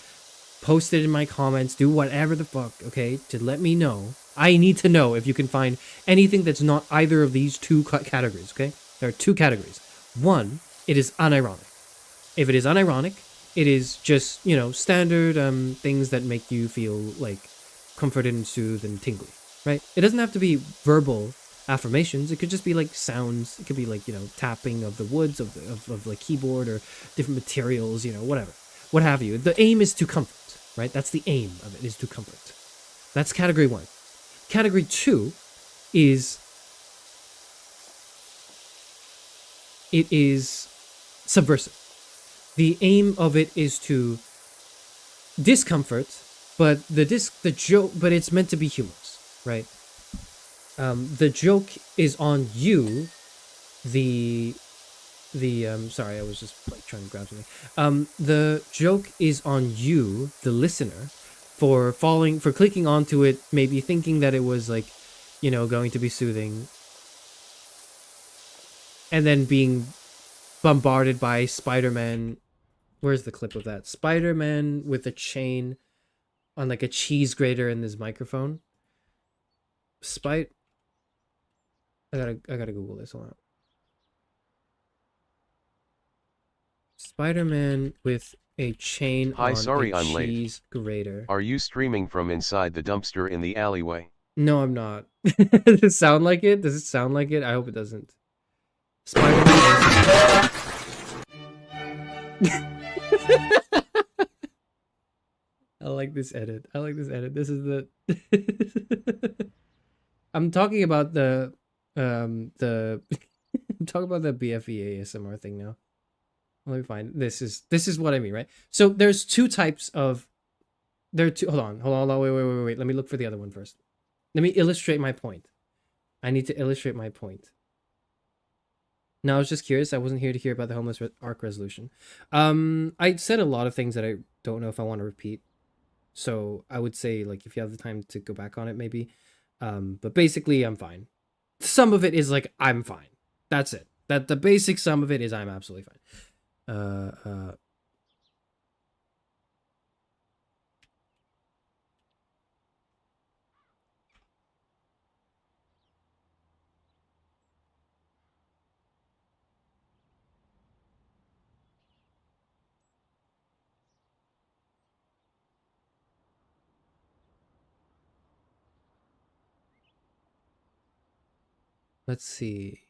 post it in my comments, do whatever the fuck, okay, to let me know. I need to know if you can find anything that's not either of these two categories, okay? There are two categories. One, it is unironic. If it is unironic, it is just, you know, standard things that make you feel like comforted and soothed and tingly, right? It doesn't have to be verbal affirmations. It could just be like sounds. It could be like, you know, tapping of the woods, of like keyboard or different materials, you know, whatever. What have you. The aim is to comfort, right? That's the aim of it, is to comfort. That's category one. Category two is, it is subversive. The aim of it is to discomfort, but the joke, but it's meant to be humorous, right? The joke is on you. Sorry, I was just like trying to grab something. The joke is on you, the listener, for clicking onto it, maybe thinking that it was like, you know, going to be soothing, and then being bombarded by Spider-Man. Where's the clip of that? Spider-Man with a chain on like a cheese grater in his microphone. I gotta Google this. Hold on. Spider-Man with a chain on sorry, a I'm cheese late. grater. Are you streaming from inside the dumpster in the alleyway? No, I'm not. Does it sound like it? Does it sound like it? I hope it doesn't. Spider-Man. I like this edit. This is the I'm talking about the I'm talking about the BFE ASMR thing now. Let me find, this is what I mean, right? So there's two types of, hold on, wait, let me look for the other one first. Let me illustrate my point. I need to illustrate my point. No, I was just curious. I wasn't here to hear about the homeless arc resolution. I said a lot of things that I don't know if I want to repeat. So I would say, like, if you have the time to go back on it, maybe. But basically, I'm fine. Some of it is like, I'm fine. That's it. That the basic sum of it is I'm absolutely fine. Let's see.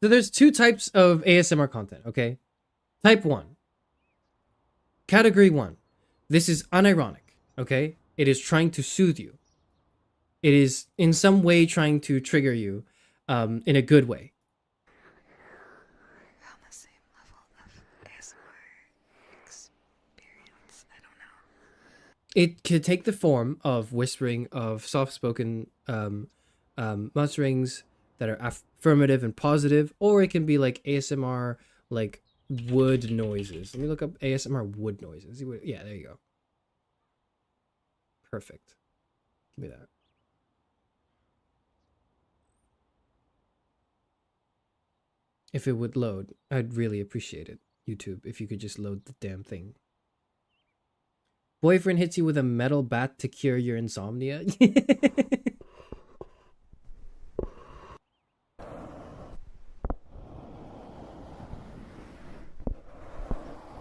So there's two types of ASMR content, okay? Type 1. Category 1. This is unironic, okay? It is trying to soothe you. It is in some way trying to trigger you in a good way. On the same level of ASMR experience, I don't know. It could take the form of whispering, of soft-spoken mutterings that are affirmative and positive, or it can be like ASMR, like wood noises. Let me look up ASMR wood noises. Yeah, there you go. Perfect. Give me that. If it would load, I'd really appreciate it, YouTube, if you could just load the damn thing. Boyfriend hits you with a metal bat to cure your insomnia.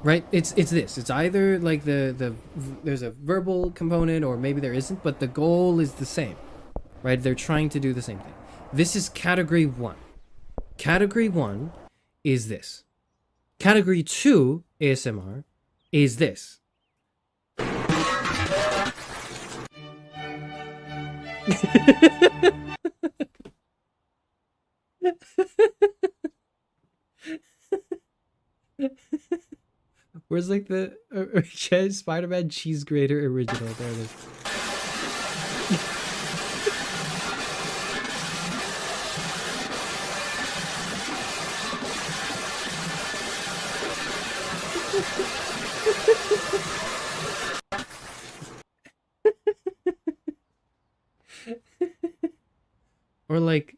Right? It's this. It's either like there's a verbal component, or maybe there isn't, but the goal is the same. Right? They're trying to do the same thing. This is category 1. Category 1 is this. Category 2 ASMR is this. Where's like the Spider-Man cheese grater original? There it is. Or like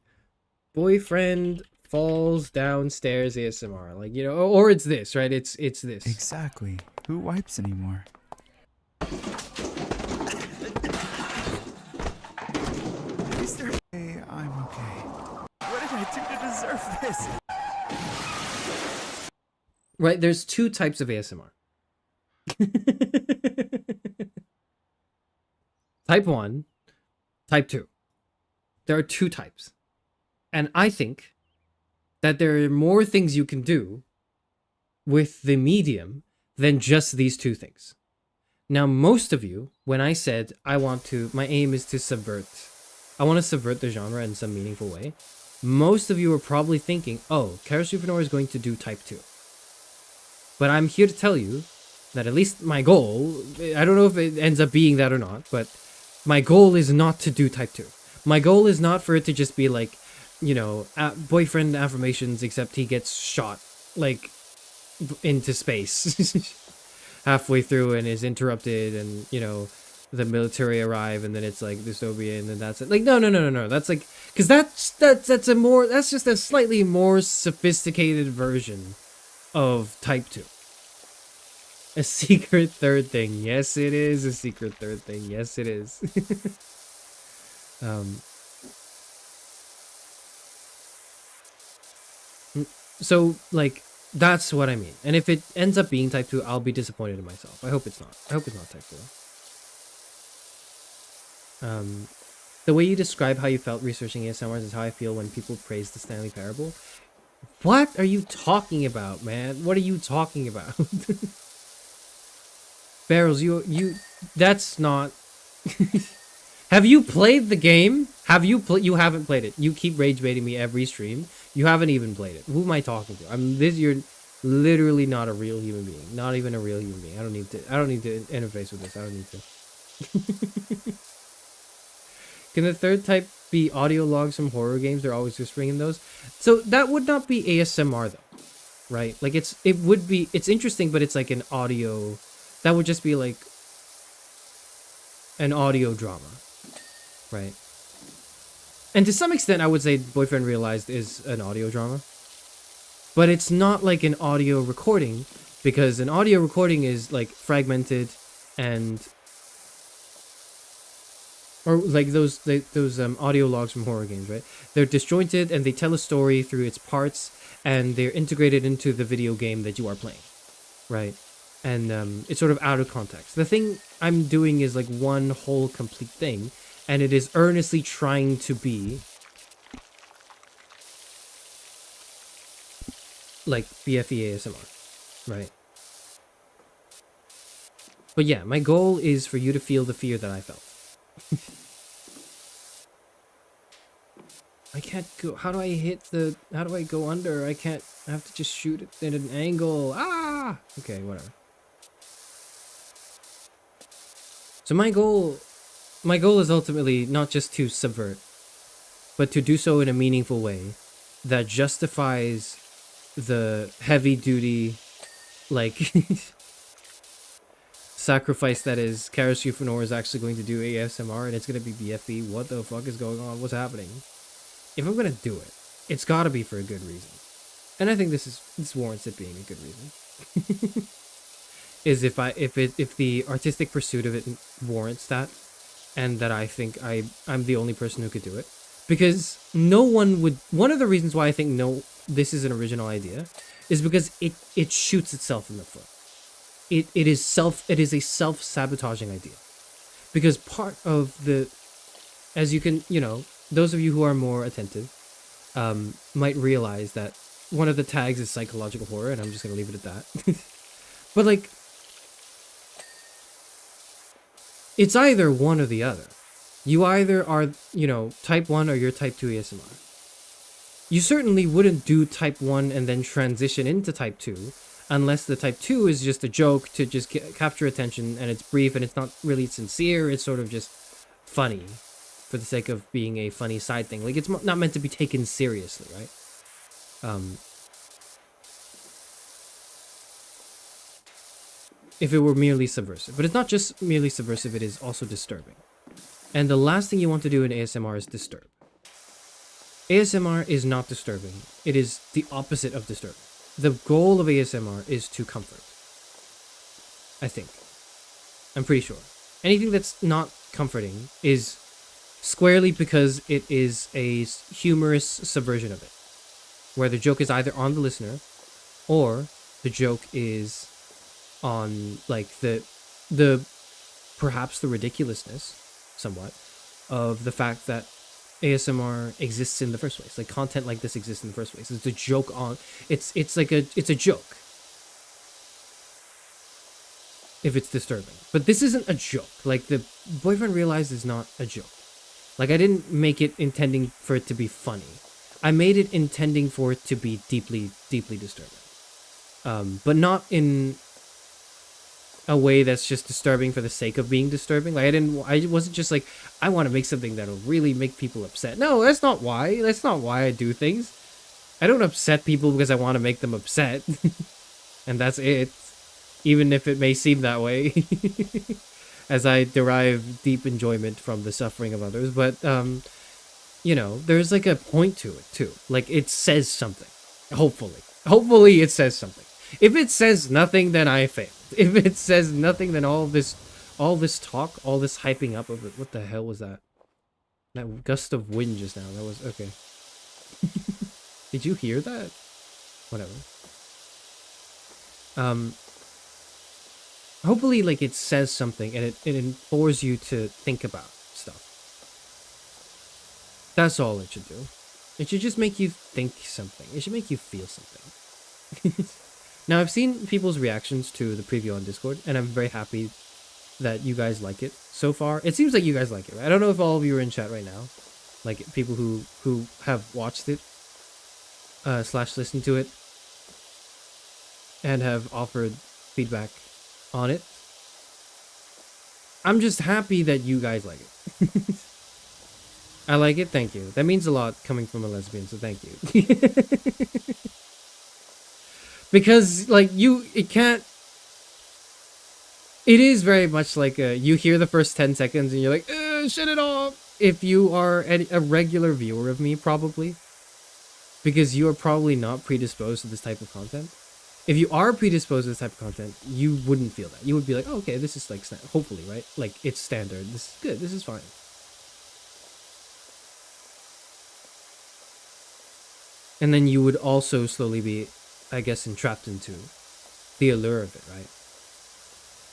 boyfriend falls downstairs ASMR, like, you know, or it's this, right? It's this. Exactly. Who wipes anymore? Hey, I'm okay. What did I do to deserve this? Right, there's two types of ASMR. Type 1, type 2. There are two types. And I think that there are more things you can do with the medium than just these two things. Now, most of you, when I said my aim is to I want to subvert the genre in some meaningful way, most of you are probably thinking, oh, Charis Euphranor is going to do type 2. But I'm here to tell you that at least my goal, I don't know if it ends up being that or not, but my goal is not to do type 2. My goal is not for it to just be like, you know, boyfriend affirmations, except he gets shot, like, into space halfway through and is interrupted, and, you know, the military arrive, and then it's like dystopia, and then that's it. Like, no. That's like, because that's just a slightly more sophisticated version of type 2. A secret third thing. Yes, it is a secret third thing. Yes, it is. So, like, that's what I mean. And if it ends up being type 2, I'll be disappointed in myself. I hope it's not. I hope it's not type 2. The way you describe how you felt researching ASMRs is how I feel when people praise the Stanley Parable. What are you talking about, man? What are you talking about? Barrels, you that's not Have you played the game? Have you you haven't played it. You keep rage baiting me every stream. You haven't even played it. Who am I talking to? You're literally not a real human being. Not even a real human being. I don't need to interface with this. I don't need to. Can the third type be audio logs from horror games? They're always whispering in those. So that would not be ASMR though. Right? Like it's interesting, but it's like an audio, that would just be like an audio drama. Right? And to some extent, I would say Boyfriend Realized is an audio drama. But it's not like an audio recording, because an audio recording is like fragmented and... Or like those audio logs from horror games, right? They're disjointed and they tell a story through its parts, and they're integrated into the video game that you are playing, right? And it's sort of out of context. The thing I'm doing is like one whole complete thing, and it is earnestly trying to be like BFE ASMR, right? But yeah, my goal is for you to feel the fear that I felt. I can't go. How do I go under? I can't. I have to just shoot it at an angle. Ah! Okay, whatever. So my goal is ultimately not just to subvert, but to do so in a meaningful way that justifies the heavy duty, like, sacrifice that is Charis Euphranor is actually going to do ASMR, and it's going to be BFE. What the fuck is going on? What's happening? If I'm going to do it, it's got to be for a good reason. And I think this warrants it being a good reason. Is if the artistic pursuit of it warrants that, and that I think I'm the only person who could do it. Because no one would... One of the reasons why I think this is an original idea is because it shoots itself in the foot. It is a self-sabotaging idea. Because part of the... As you can, those of you who are more attentive might realize that one of the tags is psychological horror, and I'm just going to leave it at that. But, like, it's either one or the other. You either are, type 1 or you're type 2 ASMR. You certainly wouldn't do type 1 and then transition into type 2 unless the type 2 is just a joke to just capture attention, and it's brief and it's not really sincere. It's sort of just funny for the sake of being a funny side thing. Like, it's not meant to be taken seriously, right? If it were merely subversive. But it's not just merely subversive, it is also disturbing. And the last thing you want to do in ASMR is disturb. ASMR is not disturbing. It is the opposite of disturbing. The goal of ASMR is to comfort. I think. I'm pretty sure. Anything that's not comforting is squarely because it is a humorous subversion of it. Where the joke is either on the listener, or the joke is on, like, the perhaps the ridiculousness, somewhat, of the fact that ASMR exists in the first place. Like, content like this exists in the first place. It's a joke on... It's a joke. If it's disturbing. But this isn't a joke. Like, the Boyfriend Realized is not a joke. Like, I didn't make it intending for it to be funny. I made it intending for it to be deeply, deeply disturbing. But not in a way that's just disturbing for the sake of being disturbing. Like, I wasn't just like, I want to make something that'll really make people upset. No, that's not why. That's not why I do things. I don't upset people because I want to make them upset. And that's it. Even if it may seem that way. As I derive deep enjoyment from the suffering of others. But, there's like a point to it too. Like, it says something. Hopefully. Hopefully it says something. If it says nothing, then I failed. If it says nothing, then all this talk, all this hyping up of it. What the hell was that? That gust of wind just now. That was okay. Did you hear that? Whatever. Hopefully, like, it says something and it implores you to think about stuff. That's all it should do. It should just make you think something. It should make you feel something. Now, I've seen people's reactions to the preview on Discord, and I'm very happy that you guys like it so far. It seems like you guys like it, right? I don't know if all of you are in chat right now, like people who have watched it / listened to it and have offered feedback on it. I'm just happy that you guys like it. I like it, thank you. That means a lot coming from a lesbian, so thank you. Because, like, it is very much like, you hear the first 10 seconds and you're like, shut it off! If you are a regular viewer of me, probably. Because you are probably not predisposed to this type of content. If you are predisposed to this type of content, you wouldn't feel that. You would be like, oh, okay, this is like, hopefully, right? Like, it's standard. This is good. This is fine. And then you would also slowly be, I guess, entrapped into the allure of it, right?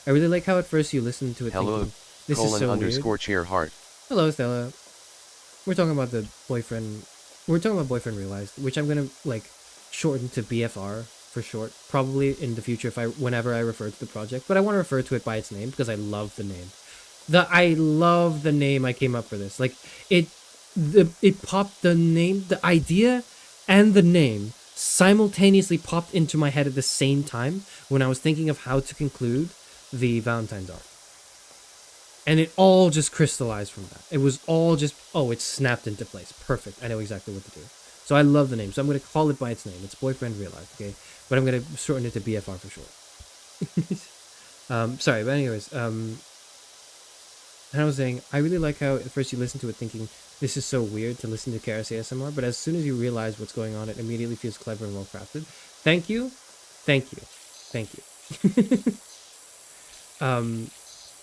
I really like how at first you listen to it Hello, thinking, this is so weird. cheer heart. Hello, Stella. We're talking about the boyfriend. We're talking about boyfriend realized, which I'm gonna like shorten to BFR for short, probably in the future whenever I refer to the project. But I want to refer to it by its name because I love the name. I love the name I came up for this. Like it popped the name, the idea, and the name simultaneously popped into my head at the same time when I was thinking of how to conclude the Valentine's arc. And it all just crystallized from that. It was all just, oh, it snapped into place. Perfect. I know exactly what to do. So I love the name. So I'm going to call it by its name. It's Boyfriend Realized, okay? But I'm going to shorten it to BFR for short. Sorry, but anyways, and I was saying, I really like how at first you listen to it thinking, this is so weird to listen to Charis ASMR, but as soon as you realize what's going on, it immediately feels clever and well crafted. Thank you. Thank you. Thank you.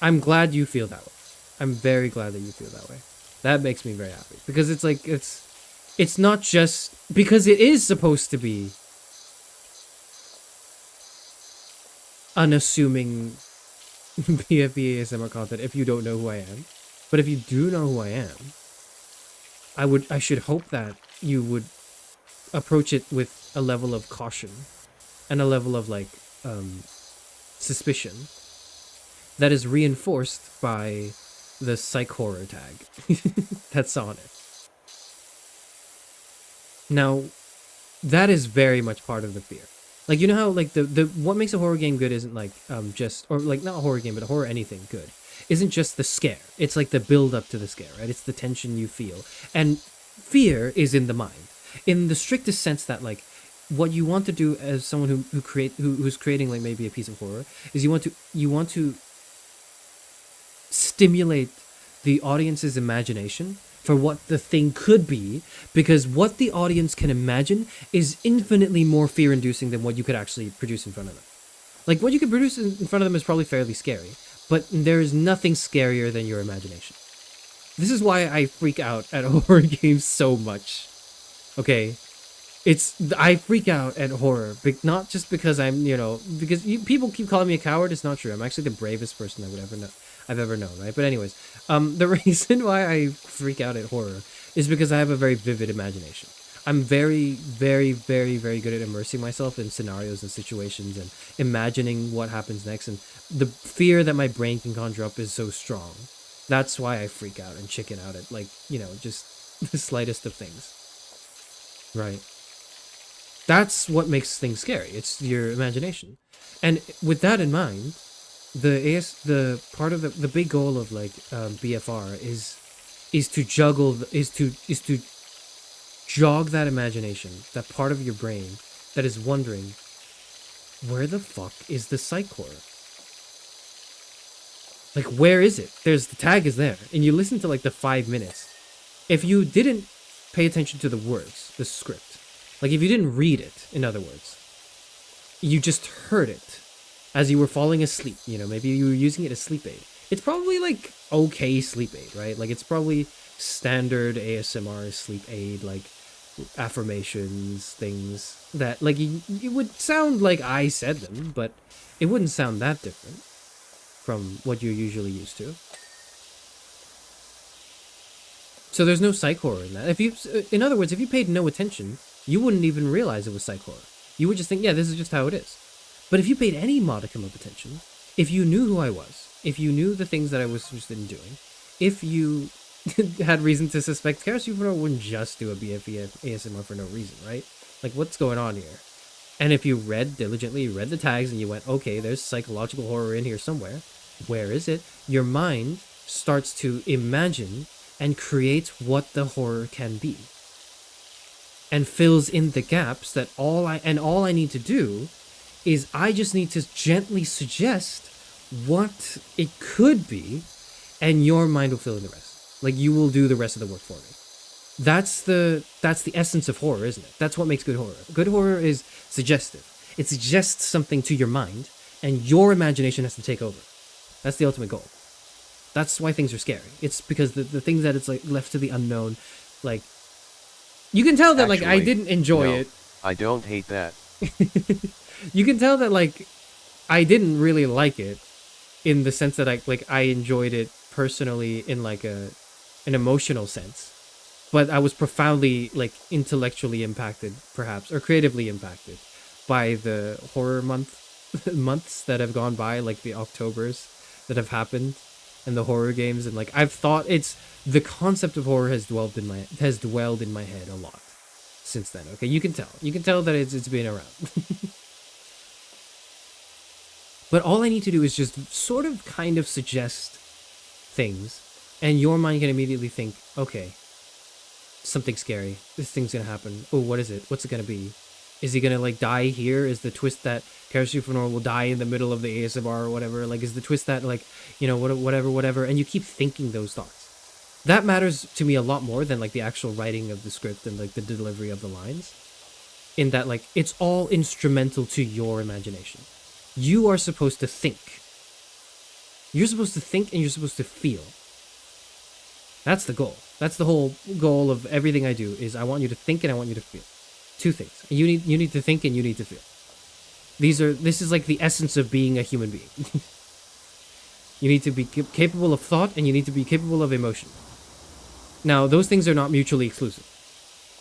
I'm glad you feel that way. I'm very glad that you feel that way. That makes me very happy because it's like it's not just because it is supposed to be unassuming BFB ASMR content if you don't know who I am. But if you do know who I am, I should hope that you would approach it with a level of caution and a level of like suspicion that is reinforced by the psych horror tag that's on it. Now, that is very much part of the fear. Like, you know how like the what makes a horror game good isn't like just, or like not a horror game but a horror anything good isn't just the scare. It's like the build up to the scare, right? It's the tension you feel. And fear is in the mind in the strictest sense that like what you want to do as someone who's creating like maybe a piece of horror is you want to stimulate the audience's imagination for what the thing could be, because what the audience can imagine is infinitely more fear-inducing than what you could actually produce in front of them. Like, what you could produce in front of them is probably fairly scary, but there is nothing scarier than your imagination. This is why I freak out at horror games so much. Okay? I freak out at horror, not just because I'm, because people keep calling me a coward. It's not true. I'm actually the bravest person I've ever known, right? But anyways, the reason why I freak out at horror is because I have a very vivid imagination. I'm very, very, very, very good at immersing myself in scenarios and situations and imagining what happens next. And the fear that my brain can conjure up is so strong. That's why I freak out and chicken out at, like, just the slightest of things. Right? That's what makes things scary. It's your imagination. And with that in mind, the part of the big goal of like BFR is to jog that imagination, that part of your brain that is wondering, where the fuck is the psych horror? Like, where is it? The tag is there, and you listen to like the 5 minutes. If you didn't pay attention to the words, the script, like if you didn't read it, in other words, you just heard it as you were falling asleep, maybe you were using it as sleep aid. It's probably like okay sleep aid, right? Like it's probably standard ASMR sleep aid, like affirmations, things that like it would sound like I said them, but it wouldn't sound that different from what you're usually used to. So there's no psych horror in that. In other words, if you paid no attention, you wouldn't even realize it was psych horror. You would just think, yeah, this is just how it is. But if you paid any modicum of attention, if you knew who I was, if you knew the things that I was interested in doing, if you had reason to suspect Charis Euphranor wouldn't just do a BFE ASMR for no reason, right? Like, what's going on here? And if you read diligently, you read the tags, and you went, okay, there's psychological horror in here somewhere. Where is it? Your mind starts to imagine and create what the horror can be. And fills in the gaps that all I need to do is I just need to gently suggest what it could be, and your mind will fill in the rest. Like, you will do the rest of the work for me. That's the essence of horror, isn't it? That's what makes good horror. Good horror is suggestive. It suggests something to your mind, and your imagination has to take over. That's the ultimate goal. That's why things are scary. It's because the things that it's like left to the unknown, like, you can tell that like I didn't enjoy it. I don't hate that. You can tell that like I didn't really like it, in the sense that I enjoyed it personally in like an emotional sense, but I was profoundly like intellectually impacted, perhaps, or creatively impacted by the horror months that have gone by, like the Octobers that have happened, and the horror games, and like I've thought the concept of horror has dwelled in my head a lot since then. Okay, you can tell that it's been around. But all I need to do is just sort of kind of suggest things, and your mind can immediately think, okay, something scary. This thing's gonna happen. Oh, what is it? What's it gonna be? Is he gonna like die here? Is the twist that Charis Euphranor will die in the middle of the ASMR or whatever? Like, is the twist that like, you know, whatever? And you keep thinking those thoughts. That matters to me a lot more than like the actual writing of the script and like the delivery of the lines. In that like it's all instrumental to your imagination. You are supposed to think. You're supposed to think and you're supposed to feel. That's the goal. That's the whole goal of everything I do, is I want you to think and I want you to feel. Two things. You need to think and you need to feel. This is like the essence of being a human being. You need to be capable of thought and you need to be capable of emotion. Now, those things are not mutually exclusive.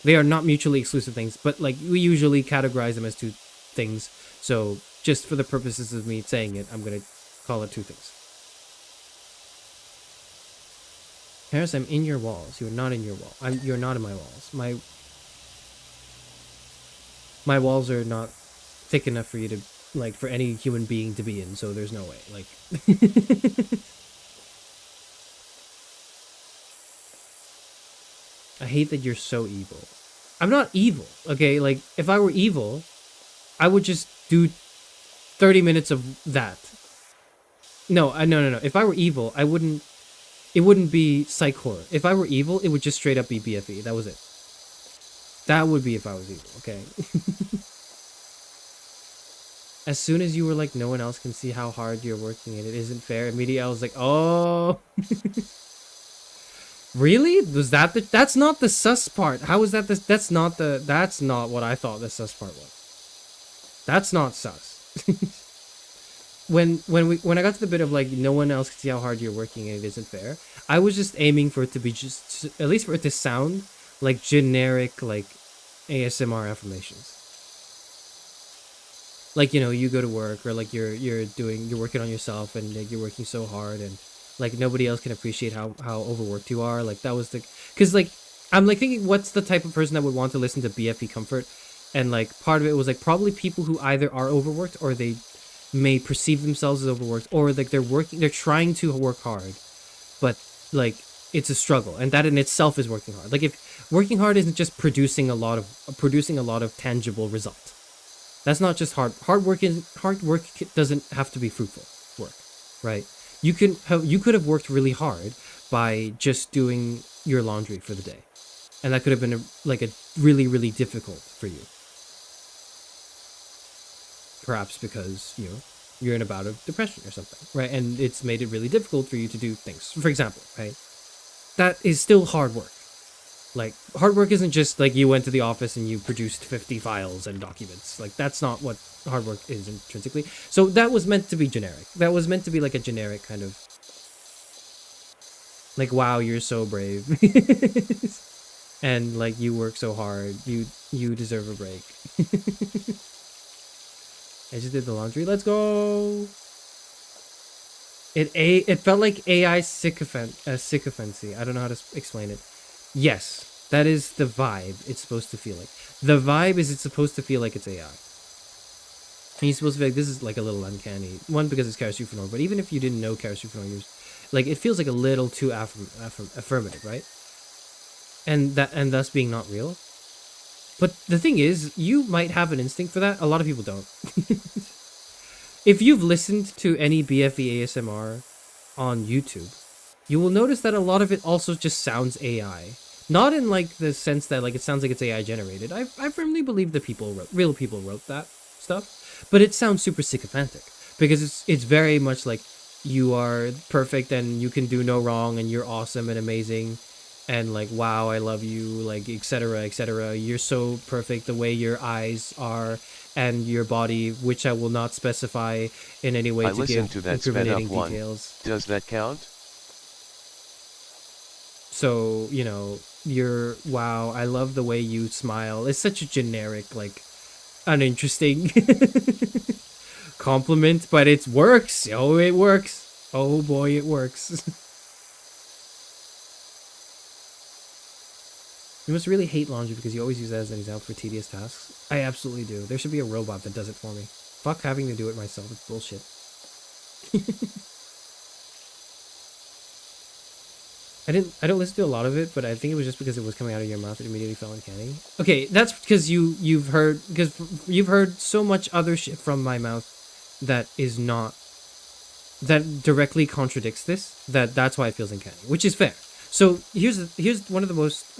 They are not mutually exclusive things, but like we usually categorize them as two things. So just for the purposes of me saying it, I'm going to call it two things. Charis, I'm in your walls. You're not in your wall. You're not in my walls. My walls are not thick enough for you to, like, for any human being to be in, so there's no way. Like, I hate that you're so evil. I'm not evil, okay? Like, if I were evil, I would just do 30 minutes of that. No. If I were evil, it wouldn't be psych horror. If I were evil, it would just straight up be BFE. That was it. That would be if I was evil, okay? As soon as you were like, no one else can see how hard you're working and it isn't fair, immediately I was like, oh. Really? Was that that's not the sus part. How is that that's not what I thought the sus part was. That's not sus. When I got to the bit of like, no one else can see how hard you're working and it isn't fair, I was just aiming for it to be just, at least for it to sound like generic, like ASMR affirmations. Like, you know, you go to work, or like you're working on yourself and like, you're working so hard and like nobody else can appreciate how overworked you are. Like that was because like I'm like thinking, what's the type of person that would want to listen to BFE comfort? And like part of it was like probably people who either are overworked or they may perceive themselves as overworked, or like they're trying to work hard, but like it's a struggle, and that in itself is working hard. Like if working hard isn't just producing a lot of tangible result, that's not just hard work. Hard work doesn't have to be fruitful work, right? You could have worked really hard by just doing your laundry for the day, and that could have been a really, really difficult for you. Perhaps because, you know, you're in a bout of depression or something, right? And it's made it really difficult for you to do things, for example, right? That is still hard work. Like, hard work isn't just like you went to the office and you produced 50 files and documents. Like, that's not what hard work is intrinsically. So that was meant to be generic. That was meant to be like a generic kind of, like, wow, you're so brave. And like, you work so hard. You deserve a break. I just did the laundry. Let's go. It felt like AI sycophancy. I don't know how to explain it. Yes, that is the vibe it's supposed to feel like. The vibe is it's supposed to feel like it's AI. And you're supposed to be like, this is like a little uncanny. One, because it's Charis Euphranor, but even if you didn't know Charis Euphranor, like, it feels like a little too affirmative, right? And thus being not real. But the thing is, you might have an instinct for that. A lot of people don't. If you've listened to any BFE ASMR on YouTube, you will notice that a lot of it also just sounds AI. Not in like the sense that like it sounds like it's AI generated. I firmly believe that real people wrote that stuff, but it sounds super sycophantic because it's very much like you are perfect and you can do no wrong and you're awesome and amazing and like wow I love you, like etc etc, you're so perfect the way your eyes are and your body, which I will not specify in any way I to listened give to that sped up incriminating one. details. Does that count? So, you know, you're wow, I love the way you smile. It's such a generic, like, uninteresting compliment, but it works. Oh, it works. Oh boy, it works. You must really hate laundry because you always use that as an example for tedious tasks. I absolutely do. There should be a robot that does it for me. Fuck having to do it myself. It's bullshit. I don't listen to a lot of it, but I think it was just because it was coming out of your mouth. It immediately felt uncanny. Okay, that's because you've heard so much other shit from my mouth that is not, that directly contradicts this. That's why it feels uncanny, which is fair. So here's one of the most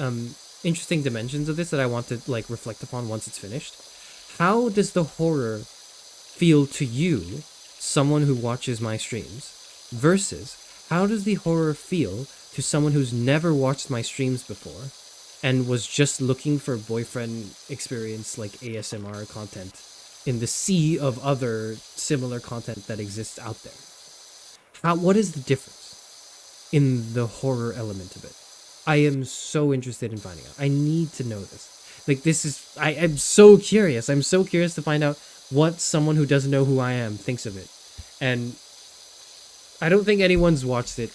interesting dimensions of this that I want to like reflect upon once it's finished. How does the horror feel to you, someone who watches my streams, versus how does the horror feel to someone who's never watched my streams before and was just looking for boyfriend experience like ASMR content in the sea of other similar content that exists out there? What is the difference in the horror element of it? I am so interested in finding out. I need to know this. Like, this is, I'm so curious. I'm so curious to find out what someone who doesn't know who I am thinks of it. And I don't think anyone's watched it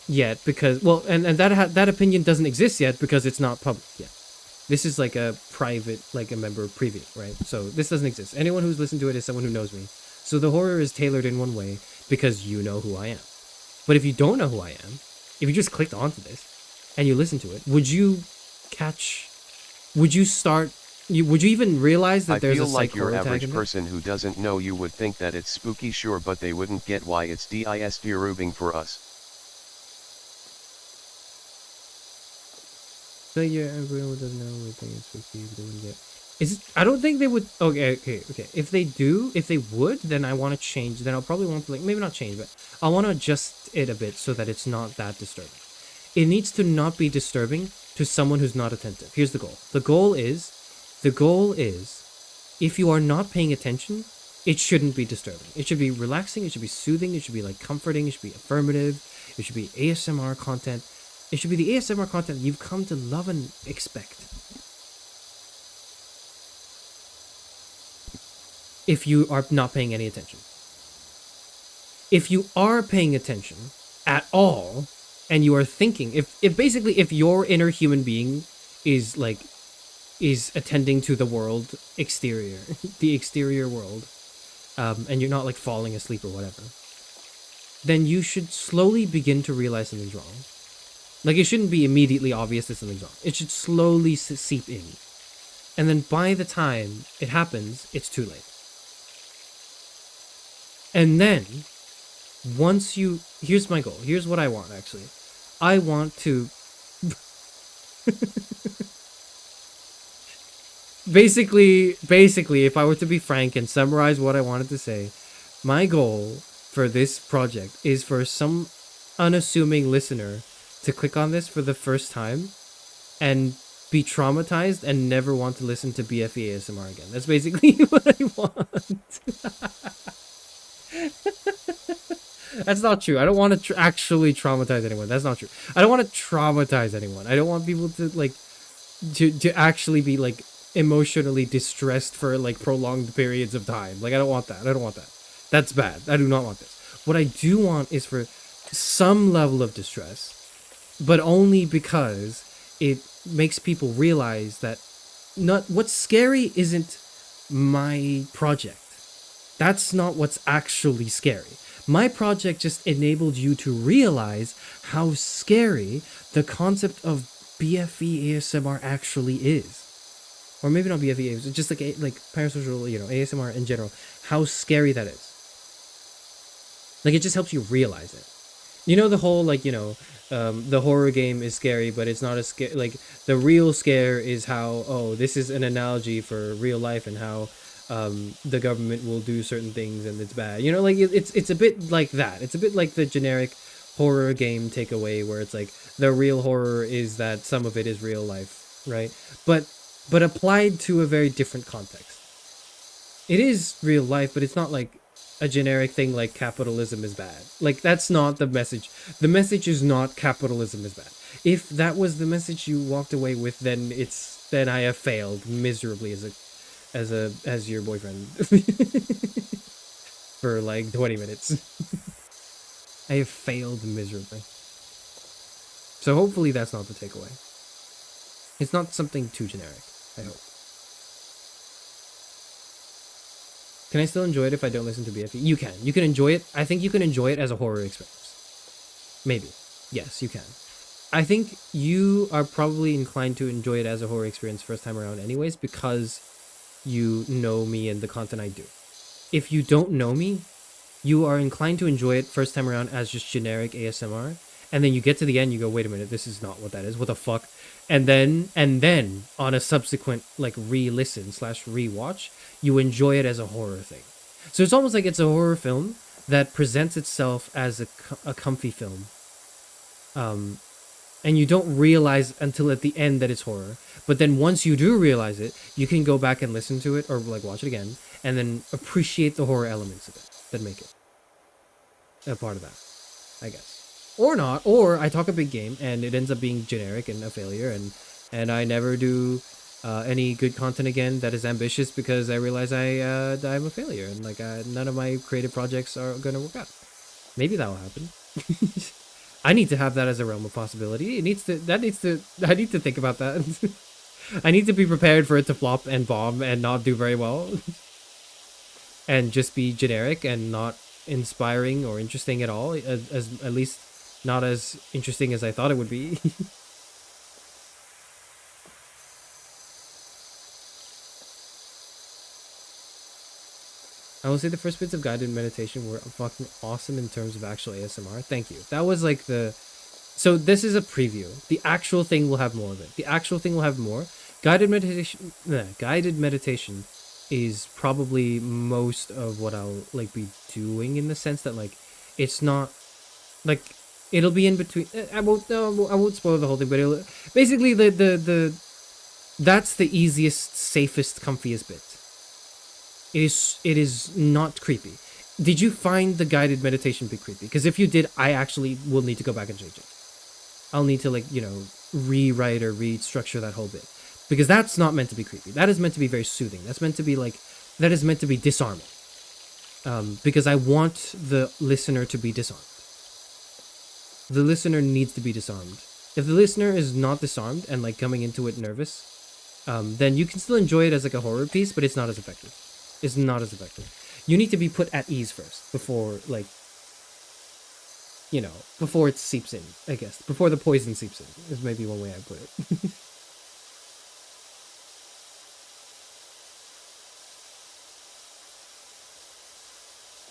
yet because, well, and that opinion doesn't exist yet because it's not public yet. This is like a private, like a member preview, right? So this doesn't exist. Anyone who's listened to it is someone who knows me. So the horror is tailored in one way because you know who I am. But if you don't know who I am, if you just clicked onto this and you listen to it, would you even realize that there's a I feel like your psycho tag average in it? person who doesn't know you would think that it's spooky, sure, but they wouldn't get why it's disturbing for us. So yeah, everyone who doesn't know would think it's spooky, they wouldn't get. I don't think they would. Okay. If they would, then I want to change. Then I'll probably want to, like, maybe not change, but I want to adjust it a bit so that it's not that disturbing. It needs to not be disturbing to someone who's not attentive. Here's the goal. The goal is, if you are not paying attention, it shouldn't be disturbing. It should be relaxing. It should be soothing. It should be like comforting. It should be affirmative. It should be ASMR content. It should be the ASMR content you've come to love and expect. If you are not paying any attention. If you are paying attention at all, and you are thinking, if your inner human being is attending to the world exterior, the exterior world, and you're not like falling asleep or whatever, then you should slowly begin to realize something's wrong. Like, it shouldn't be immediately obvious that something's wrong. It should slowly seep in. And then by the time it happens, it's too late. And then, here's my goal. Here's what I want, actually. I want to basically, if I were to be frank and summarize what I wanted to say, my goal for this project is for some unassuming listener to click on this for the first time and be traumatized and never want to listen to BFE ASMR again. That's basically what I want. That's not true. I don't want to actually traumatize anyone. That's not true. I don't want to traumatize anyone. I don't want people to like to actually be like emotionally distressed for like prolonged periods of time. Like, I don't want that. That's bad. I do not want this. What I do want is for some level of distress, but only because it makes people realize that not what's scary isn't my project. That's not what's actually scary. My project just enabled you to realize how scary the concept of BFE ASMR actually is. Or maybe not BFE, it's just like parasocial, ASMR in general, how scary that is. Like, it just helps you realize it. You know, the whole, the horror game is scary, but it's not as scary. Like, the real scare is how, oh, this is an analogy for real life and how the government will do certain things and it's bad. You know, like, it's a bit like that. It's a bit like the generic horror game takeaway where it's like, the real horror is that some of it is real life, right? But applied to a very different context. It is real life, but it's not like a generic thing like capitalism is bad. Like, that's not the message. The message is not capitalism is bad. If that was the message you walked away with, then I have failed miserably as your boyfriend for like 20 minutes. I have failed miserably. So hopefully that's not the takeaway. It's not something too generic, I hope. Can I still enjoy it if I don't listen to BFE? You can. You can enjoy it. I think you can enjoy it as a horror experience. Maybe. Yes, you can. I think you are probably inclined to enjoy it as a horror experience first time around anyways because you know me and the content I do. If you don't know me, you are inclined to enjoy it first time around as just generic ASMR. And then you get to the end, you go, wait a minute, this is not what that is. What the fuck? And then on a subsequent like re-listen / re-watch, you enjoy it as a horror thing. So it's almost like it's a horror film that presents itself as a comfy film. And you don't realize until at the end that it's horror. But then once you do realize it, you can go back and listen to it or like watch it again and then appreciate the horror elements of it that make it a part of that, I guess. Or not, or I talk a big game and it ends up being generic and a failure and I never do any good content again that is ambitious because I realize I'm a failure and like none of my creative projects are going to work out. Maybe that will happen. I need to have that as a realm of possibility. I need to think about that. I need to be prepared for it to flop and bomb and not do very well. And just be generic and not inspiring or interesting at all, as at least not as interesting as I thought it would be. I will say the first bits of guided meditation were fucking awesome in terms of actual ASMR. Thank you. That was like so this is a preview. The actual thing will have more of it. The actual thing will have more. Guided meditation is probably most of what I'll like be doing in the sense that like it's not like it'll be in between. I won't spoil the whole thing, but it'll basically that's the easiest, safest, comfiest bit. It is not creepy. Did you find the guided meditation bit creepy? Because if you did, I actually will need to go back and change it. I'll need to rewrite or restructure that whole bit. Because that's not meant to be creepy. That is meant to be very soothing. That is meant to be disarming. Because I want the listener to be disarmed. The listener needs to be disarmed. If the listener is not disarmed and like coming into it nervous, then you can still enjoy it as like a horror piece, but it's not as effective. It's not as effective. You need to be put at ease first before before it seeps in, I guess. Before the poison seeps in is maybe one way I put it.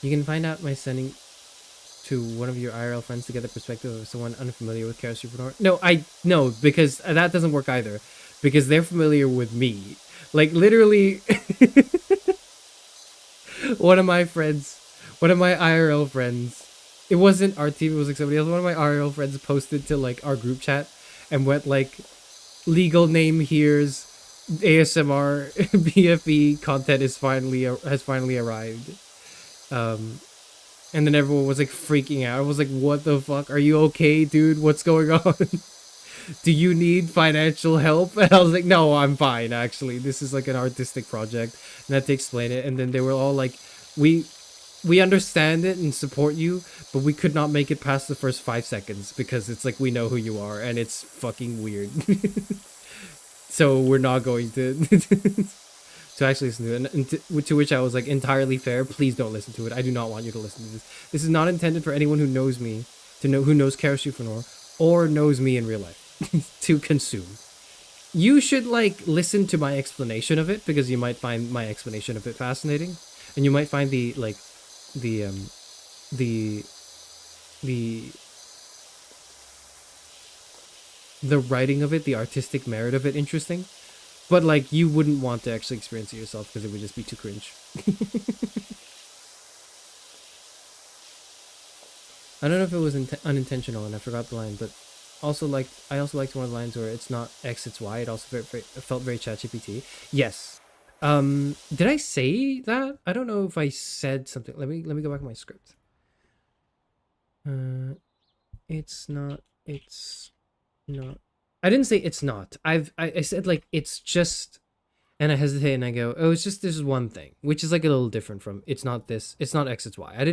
You can find out by sending to one of your IRL friends to get the perspective of someone unfamiliar with Charis Euphranor. No, because that doesn't work either. Because they're familiar with me. Like, literally, one of my IRL friends, it wasn't our team, it was like somebody else, one of my IRL friends posted to, like, our group chat and went, like, legal name here's ASMR BFE content has finally arrived. And then everyone was like freaking out. I was like, what the fuck? Are you okay, dude? What's going on? Do you need financial help? And I was like, no, I'm fine, actually. This is like an artistic project. And I had to explain it. And then they were all like, we understand it and support you, but we could not make it past the first 5 seconds because it's like we know who you are and it's fucking weird. So we're not going to to actually listen to it. And to which I was like, entirely fair. Please don't listen to it. I do not want you to listen to this. This is not intended for anyone who knows me, who knows Charis Euphranor or knows me in real life to consume. You should like listen to my explanation of it because you might find my explanation of it fascinating, and you might find the writing of it, the artistic merit of it interesting. But like you wouldn't want to actually experience it yourself because it would just be too cringe. I don't know if it was unintentional and I forgot the line, but I also liked one of the lines where it's not X, it's Y. It also it felt very ChatGPT. Yes. Did I say that? I don't know if I said something. Let me go back to my script. It's not. I didn't say it's not. I said like it's just, and I hesitate and I go, oh, it's just this one thing, which is like a little different from it's not this. It's not X, it's Y. I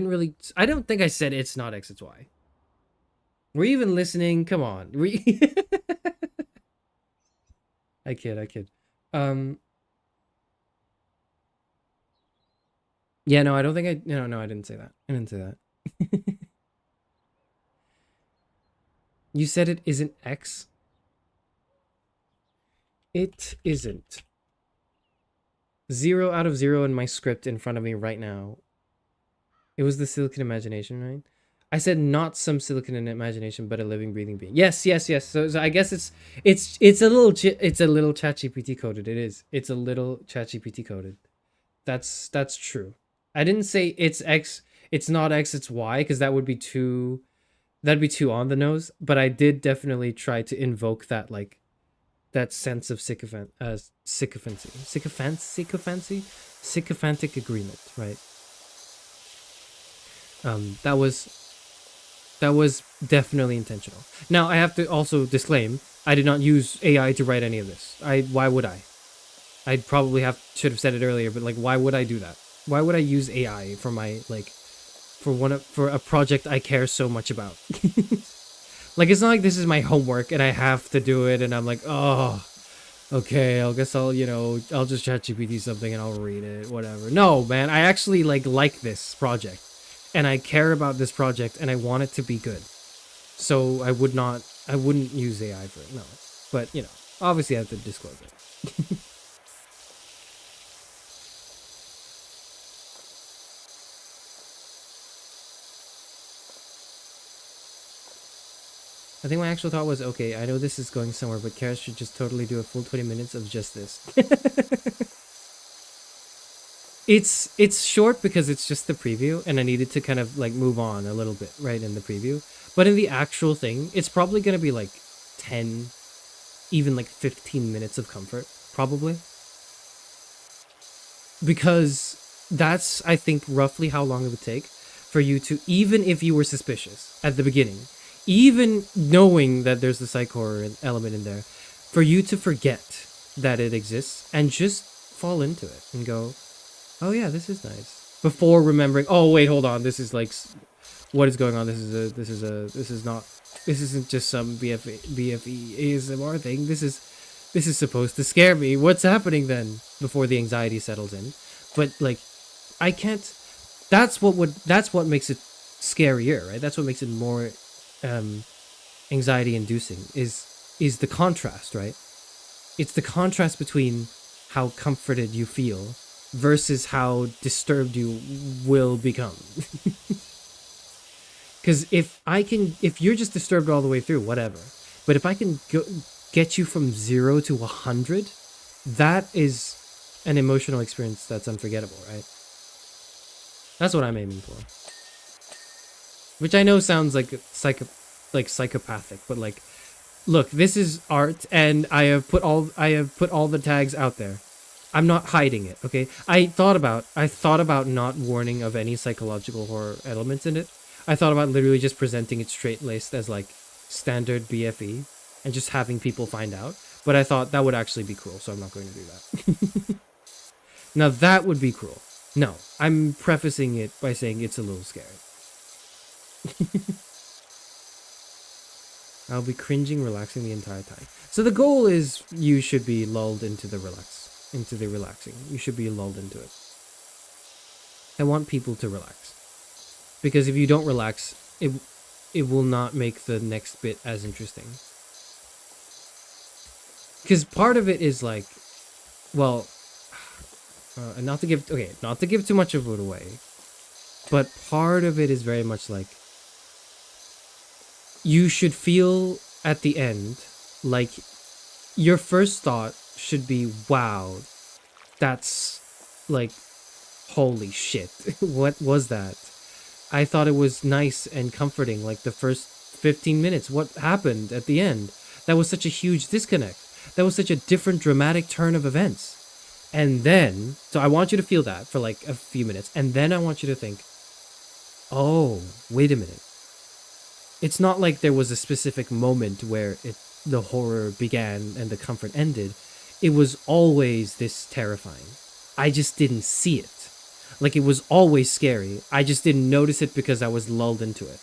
don't think I said it's not X, it's Y. Were you even listening? Come on. I kid. Yeah, no, I don't think no, I didn't say that. I didn't say that. You said it isn't X? It isn't. 0 out of 0 in my script in front of me right now. It was the silicon imagination, right? I said not some silicon imagination, but a living, breathing being. Yes. So I guess it's a little ChatGPT coded. It is. It's a little ChatGPT coded. That's true. I didn't say it's X. It's not X. It's Y because that'd be too on the nose. But I did definitely try to invoke that like that sense of sycophantic agreement, right? That was definitely intentional. Now I have to also disclaim I did not use AI to write any of this. Why would I? I'd probably should have said it earlier, but like why would I do that? Why would I use AI for my like for a project I care so much about? Like it's not like this is my homework and I have to do it and I'm like, oh, okay, I guess I'll just ChatGPT something and I'll read it, whatever. No, man, I actually like this project and I care about this project and I want it to be good. So I wouldn't use AI for it, no. But, obviously I have to disclose it. I think my actual thought was, okay, I know this is going somewhere, but Charis should just totally do a full 20 minutes of just this. It's short because it's just the preview, and I needed to kind of like move on a little bit, right, in the preview. But in the actual thing, it's probably going to be like 10, even like 15 minutes of comfort, probably. Because that's, I think, roughly how long it would take for you to, even if you were suspicious at the beginning, even knowing that there's the psych horror element in there, for you to forget that it exists and just fall into it and go, oh yeah, this is nice, before remembering, oh wait, hold on, this is like, what is going on? This isn't just some BFE ASMR thing. This is supposed to scare me. What's happening then? Before the anxiety settles in. But like, I can't. That's what makes it scarier, right? That's what makes it more anxiety inducing is the contrast, right? It's the contrast between how comforted you feel versus how disturbed you will become. Because if you're just disturbed all the way through, whatever. But if I can get you from 0 to 100, that is an emotional experience that's unforgettable, right? That's what I'm aiming for. Which I know sounds like psychopathic, but like, look, this is art, and I have put all the tags out there. I'm not hiding it, okay? I thought about not warning of any psychological horror elements in it. I thought about literally just presenting it straight-laced as like standard BFE and just having people find out. But I thought that would actually be cruel, so I'm not going to do that. Now that would be cruel. No, I'm prefacing it by saying it's a little scary. I'll be cringing, relaxing the entire time. So the goal is you should be lulled into the relaxing. You should be lulled into it. I want people to relax. Because if you don't relax, it will not make the next bit as interesting. Because part of it is like, well, not to give too much of it away, but part of it is very much like, you should feel at the end like your first thought should be, wow, that's like, holy shit, what was that? I thought it was nice and comforting, like the first 15 minutes. What happened at the end? That was such a huge disconnect. That was such a different dramatic turn of events. And then, so I want you to feel that for like a few minutes. And then I want you to think, oh, wait a minute. It's not like there was a specific moment where the horror began and the comfort ended. It was always this terrifying. I just didn't see it. Like, it was always scary. I just didn't notice it because I was lulled into it.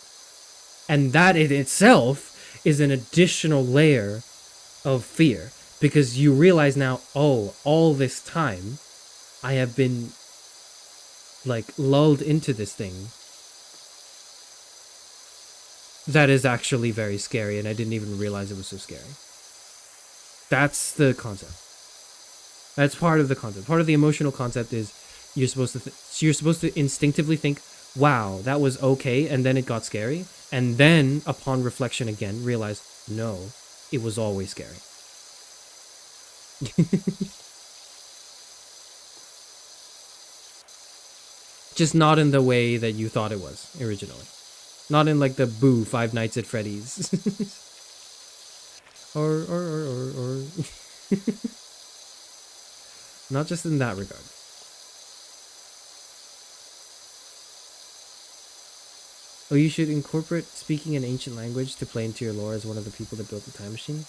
And that in itself is an additional layer of fear. Because you realize now, oh, all this time, I have been, like, lulled into this thing that is actually very scary, and I didn't even realize it was so scary. That's the concept. That's part of the concept. Part of the emotional concept is you're supposed to instinctively think, wow, that was okay, and then it got scary, and then upon reflection again realize, no, it was always scary. Just not in the way that you thought it was originally. Not in like the boo Five Nights at Freddy's. or not just in that regard. Oh, you should incorporate speaking an ancient language to play into your lore as one of the people that built the time machine.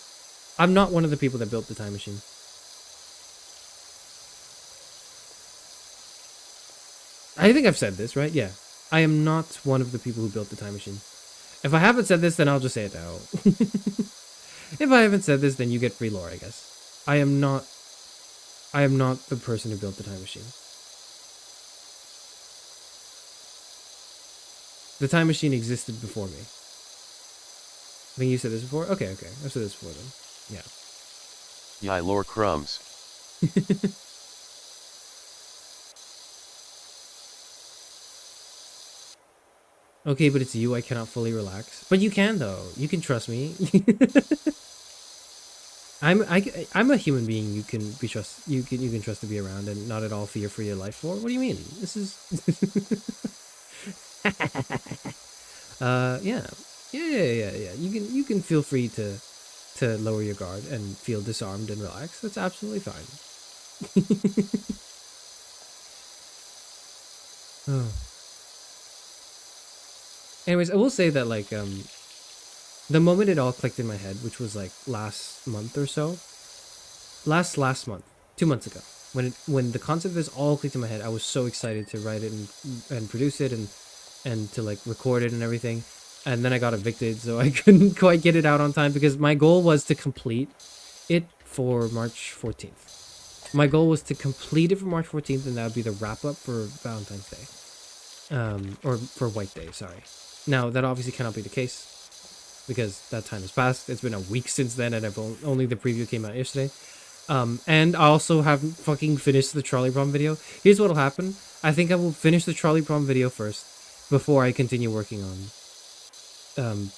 I'm not one of the people that built the time machine. I think I've said this, right? Yeah. I am not one of the people who built the time machine. If I haven't said this, then I'll just say it now. If I haven't said this, then you get free lore, I guess. I am not the person who built the time machine. The time machine existed before me. I think you said this before? Okay. I've said this before then. Yeah. Yai lore crumbs. Okay, but it's you. I cannot fully relax. But you can, though. You can trust me. I'm a human being. You can be trust. You can trust to be around and not at all fear for your life for. What do you mean? This is. Yeah. You can feel free to lower your guard and feel disarmed and relaxed. That's absolutely fine. Oh. Anyways, I will say that, like, the moment it all clicked in my head, which was like last month or so, last month, 2 months ago, when the concept of this all clicked in my head, I was so excited to write it and produce it and to like record it and everything. And then I got evicted, so I couldn't quite get it out on time because my goal was to complete it for March 14th. My goal was to complete it for March 14th, and that would be the wrap up for Valentine's Day. Or for White Day, sorry. Now, that obviously cannot be the case because that time has passed. It's been a week since then, and only the preview came out yesterday. And I also haven't fucking finished the trolley prom video. Here's what'll happen. I think I will finish the trolley prom video first before I continue working on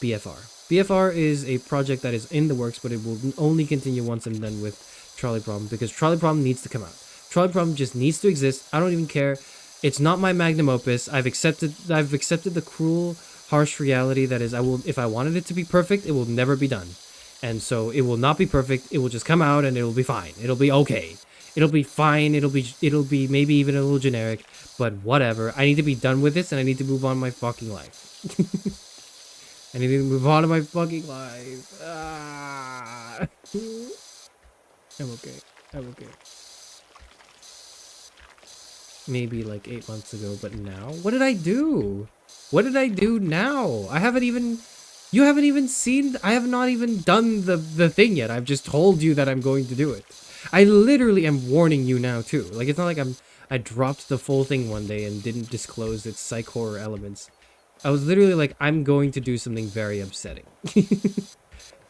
BFR. BFR is a project that is in the works, but it will only continue once I'm done with trolley prom because trolley prom needs to come out. Trolley prom just needs to exist. I don't even care. It's not my magnum opus. I've accepted the cruel, harsh reality that is, if I wanted it to be perfect, it will never be done. And so it will not be perfect. It will just come out and it'll be fine. It'll be okay. It'll be fine. It'll be maybe even a little generic, but whatever. I need to be done with this and I need to move on my fucking life. I need to move on to my fucking life. I'm okay. maybe like 8 months ago, but now? What did I do? What did I do now? I haven't even... You haven't even seen... I have not even done the thing yet. I've just told you that I'm going to do it. I literally am warning you now, too. Like, it's not like I dropped the full thing one day and didn't disclose its psych horror elements. I was literally like, I'm going to do something very upsetting.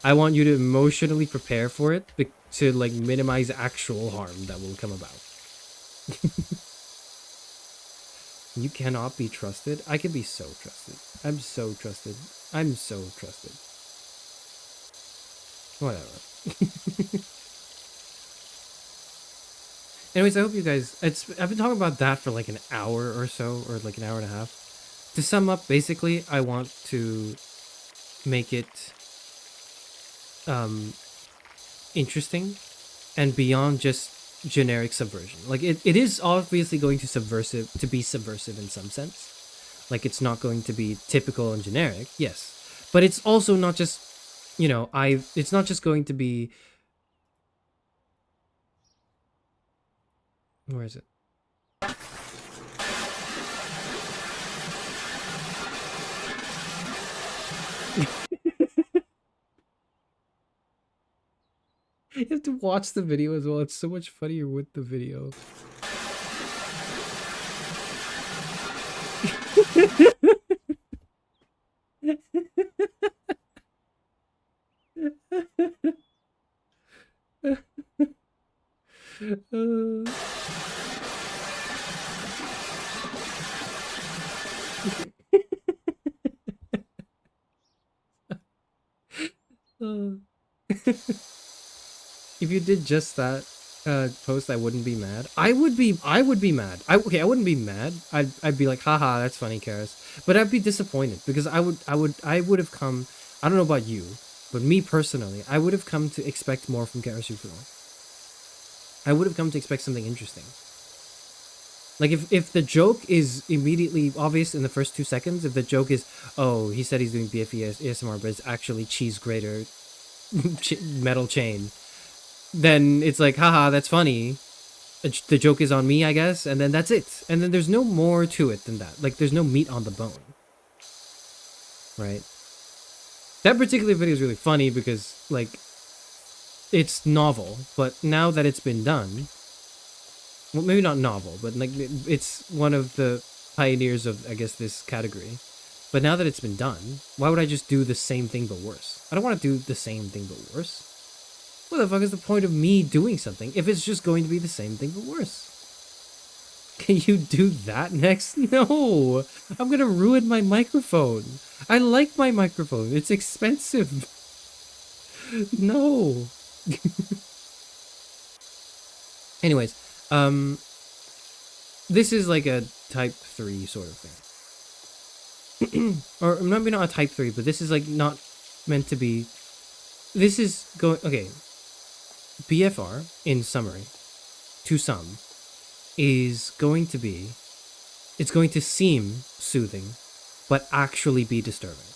I want you to emotionally prepare for it to, like, minimize actual harm that will come about. You cannot be trusted. I can be so trusted. I'm so trusted. I'm so trusted. Whatever. Anyways, I hope you guys... I've been talking about that for like an hour or so, or like an hour and a half. To sum up, basically, I want to make it interesting and beyond just generic subversion. Like, it is obviously going to be subversive in some sense. Like, it's not going to be typical and generic, yes. But it's also not just, you know, it's not just going to be... Where is it? You have to watch the video as well. It's so much funnier with the video. If you did just that post, I wouldn't be mad. I would be mad. I wouldn't be mad. I'd be like, haha, that's funny, Charis. But I'd be disappointed because I would have come. I don't know about you, but me personally, I would have come to expect more from Charis Euphranor. I would have come to expect something interesting. Like, if the joke is immediately obvious in the first 2 seconds, if the joke is, oh, he said he's doing BFE ASMR, but it's actually cheese grater metal chain, then it's like, haha, that's funny. The joke is on me, I guess, and then that's it. And then there's no more to it than that. Like, there's no meat on the bone. Right? That particular video is really funny because, like, it's novel, but now that it's been done... Well, maybe not novel, but like it's one of the pioneers of, I guess, this category. But now that it's been done, why would I just do the same thing but worse? I don't want to do the same thing but worse. What the fuck is the point of me doing something if it's just going to be the same thing but worse? Can you do that next? No! I'm gonna ruin my microphone. I like my microphone. It's expensive. No. Anyways. This is like a type 3 sort of thing. Or maybe not a type 3, but this is like not meant to be... This is going... Okay. BFR, in summary, to some, is going to be... It's going to seem soothing, but actually be disturbing.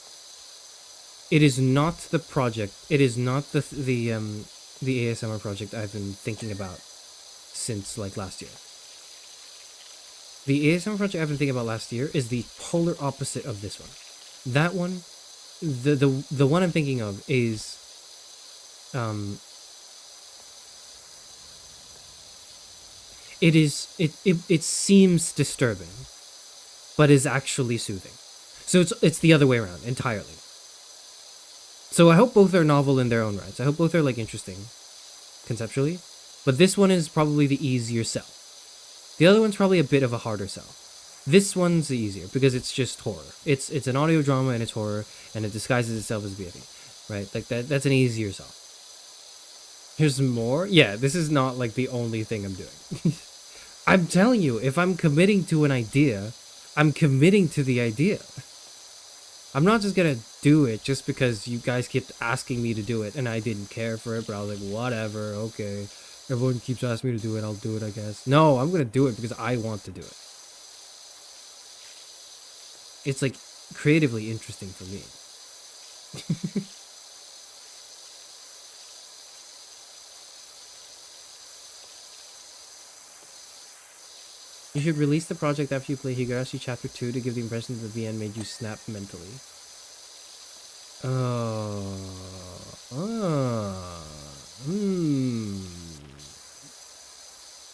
It is not the project... It is not the ASMR project I've been thinking about since like last year. The ASMR project I've been thinking about last year is the polar opposite of this one. That one, the one I'm thinking of is it seems disturbing, but is actually soothing. So it's the other way around entirely. So I hope both are novel in their own rights. I hope both are like interesting conceptually. But this one is probably the easier sell. The other one's probably a bit of a harder sell. This one's the easier because it's just horror. It's an audio drama and it's horror and it disguises itself as BFE, right? Like that's an easier sell. Here's more. Yeah, this is not like the only thing I'm doing. I'm telling you, if I'm committing to an idea, I'm committing to the idea. I'm not just gonna do it just because you guys kept asking me to do it and I didn't care for it, but I was like, whatever, okay. Everyone keeps asking me to do it, I'll do it, I guess. No, I'm gonna do it because I want to do it. It's like creatively interesting for me. You should release the project after you play Higurashi Chapter 2 to give the impression that the end made you snap mentally. Oh. Oh. Hmm.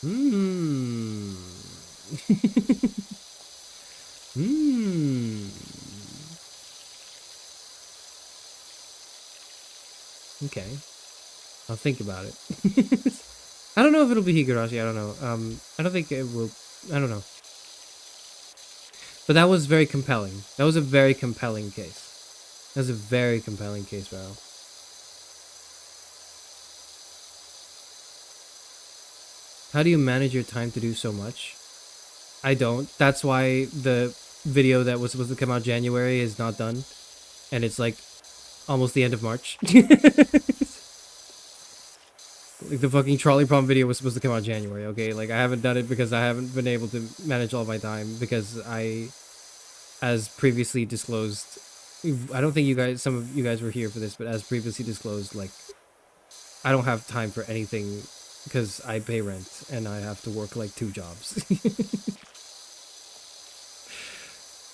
Hmm. Hmm. Okay. I'll think about it. I don't know if it'll be Higurashi, I don't know. I don't think it will. I don't know. But that was very compelling. That was a very compelling case. That was a very compelling case, Val. How do you manage your time to do so much? I don't. That's why the video that was supposed to come out January is not done. And it's like almost the end of March. Like the fucking trolley problem video was supposed to come out January, okay? Like I haven't done it because I haven't been able to manage all my time because I, as previously disclosed, I don't think you guys, some of you guys were here for this, but as previously disclosed, like I don't have time for anything because I pay rent and I have to work like 2 jobs.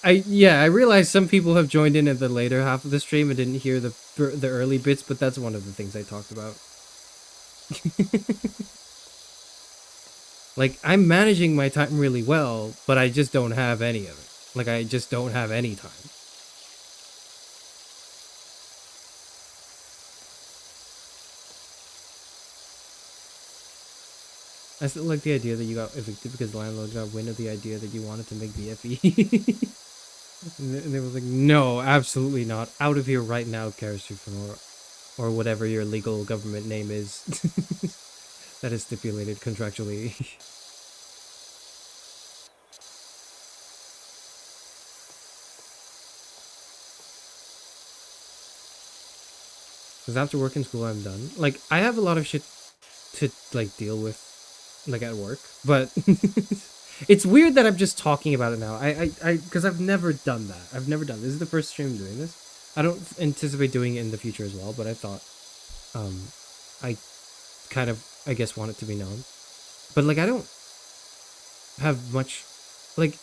I realize some people have joined in at the later half of the stream and didn't hear the early bits, but that's one of the things I talked about. Like, I'm managing my time really well, but I just don't have any of it. Like, I just don't have any time. I still like the idea that you got evicted because the landlord got wind of the idea that you wanted to make the FE. And they was like, no, absolutely not. Out of here right now, Charis Euphranor. Or whatever your legal government name is. That is stipulated contractually. Because after work in school, I'm done. Like, I have a lot of shit to, like, deal with, like, at work. But it's weird that I'm just talking about it now. Because I've never done that. I've never done this. This is the first stream I'm doing this. I don't anticipate doing it in the future as well, but I thought, I kind of, I guess, want it to be known. But, like, I don't have much, like,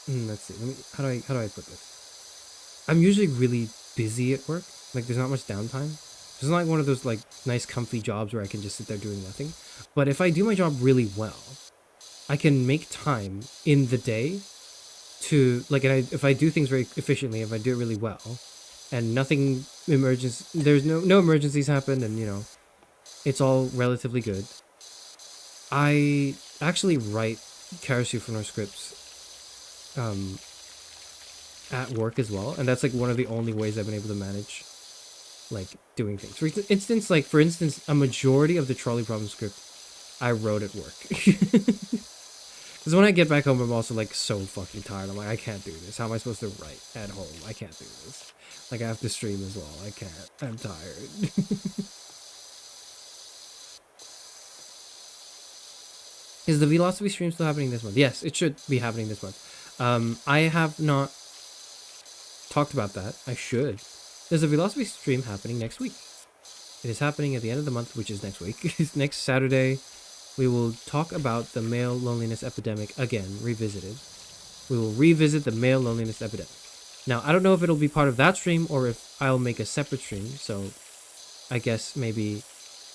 let's see, how do I put this? I'm usually really busy at work. Like, there's not much downtime. It's not like one of those, like, nice, comfy jobs where I can just sit there doing nothing. But if I do my job really well, I can make time in the day to, like, and if I do things very efficiently, if I do it really well, and nothing there's no emergencies happen, and, you know, it's all relatively good. I actually write Charis Euphranor scripts at work as well, and that's like one of the only ways I've been able to manage like doing things. For instance, a majority of the trolley problem script I wrote at work. Because when I get back home, I'm also like so fucking tired. I'm like, I can't do this. How am I supposed to write at home? I can't do this. Like, I have to stream as well. I can't. I'm tired. Is the Velocity stream still happening this month? Yes, it should be happening this month. I have not talked about that. I should. There's a Velocity stream happening next week. It is happening at the end of the month, which is next week. Next Saturday, we will talk about the male loneliness epidemic again, revisited. We will revisit the male loneliness epidemic. Now, I don't know if it'll be part of that stream or if I'll make a separate stream, so I guess maybe...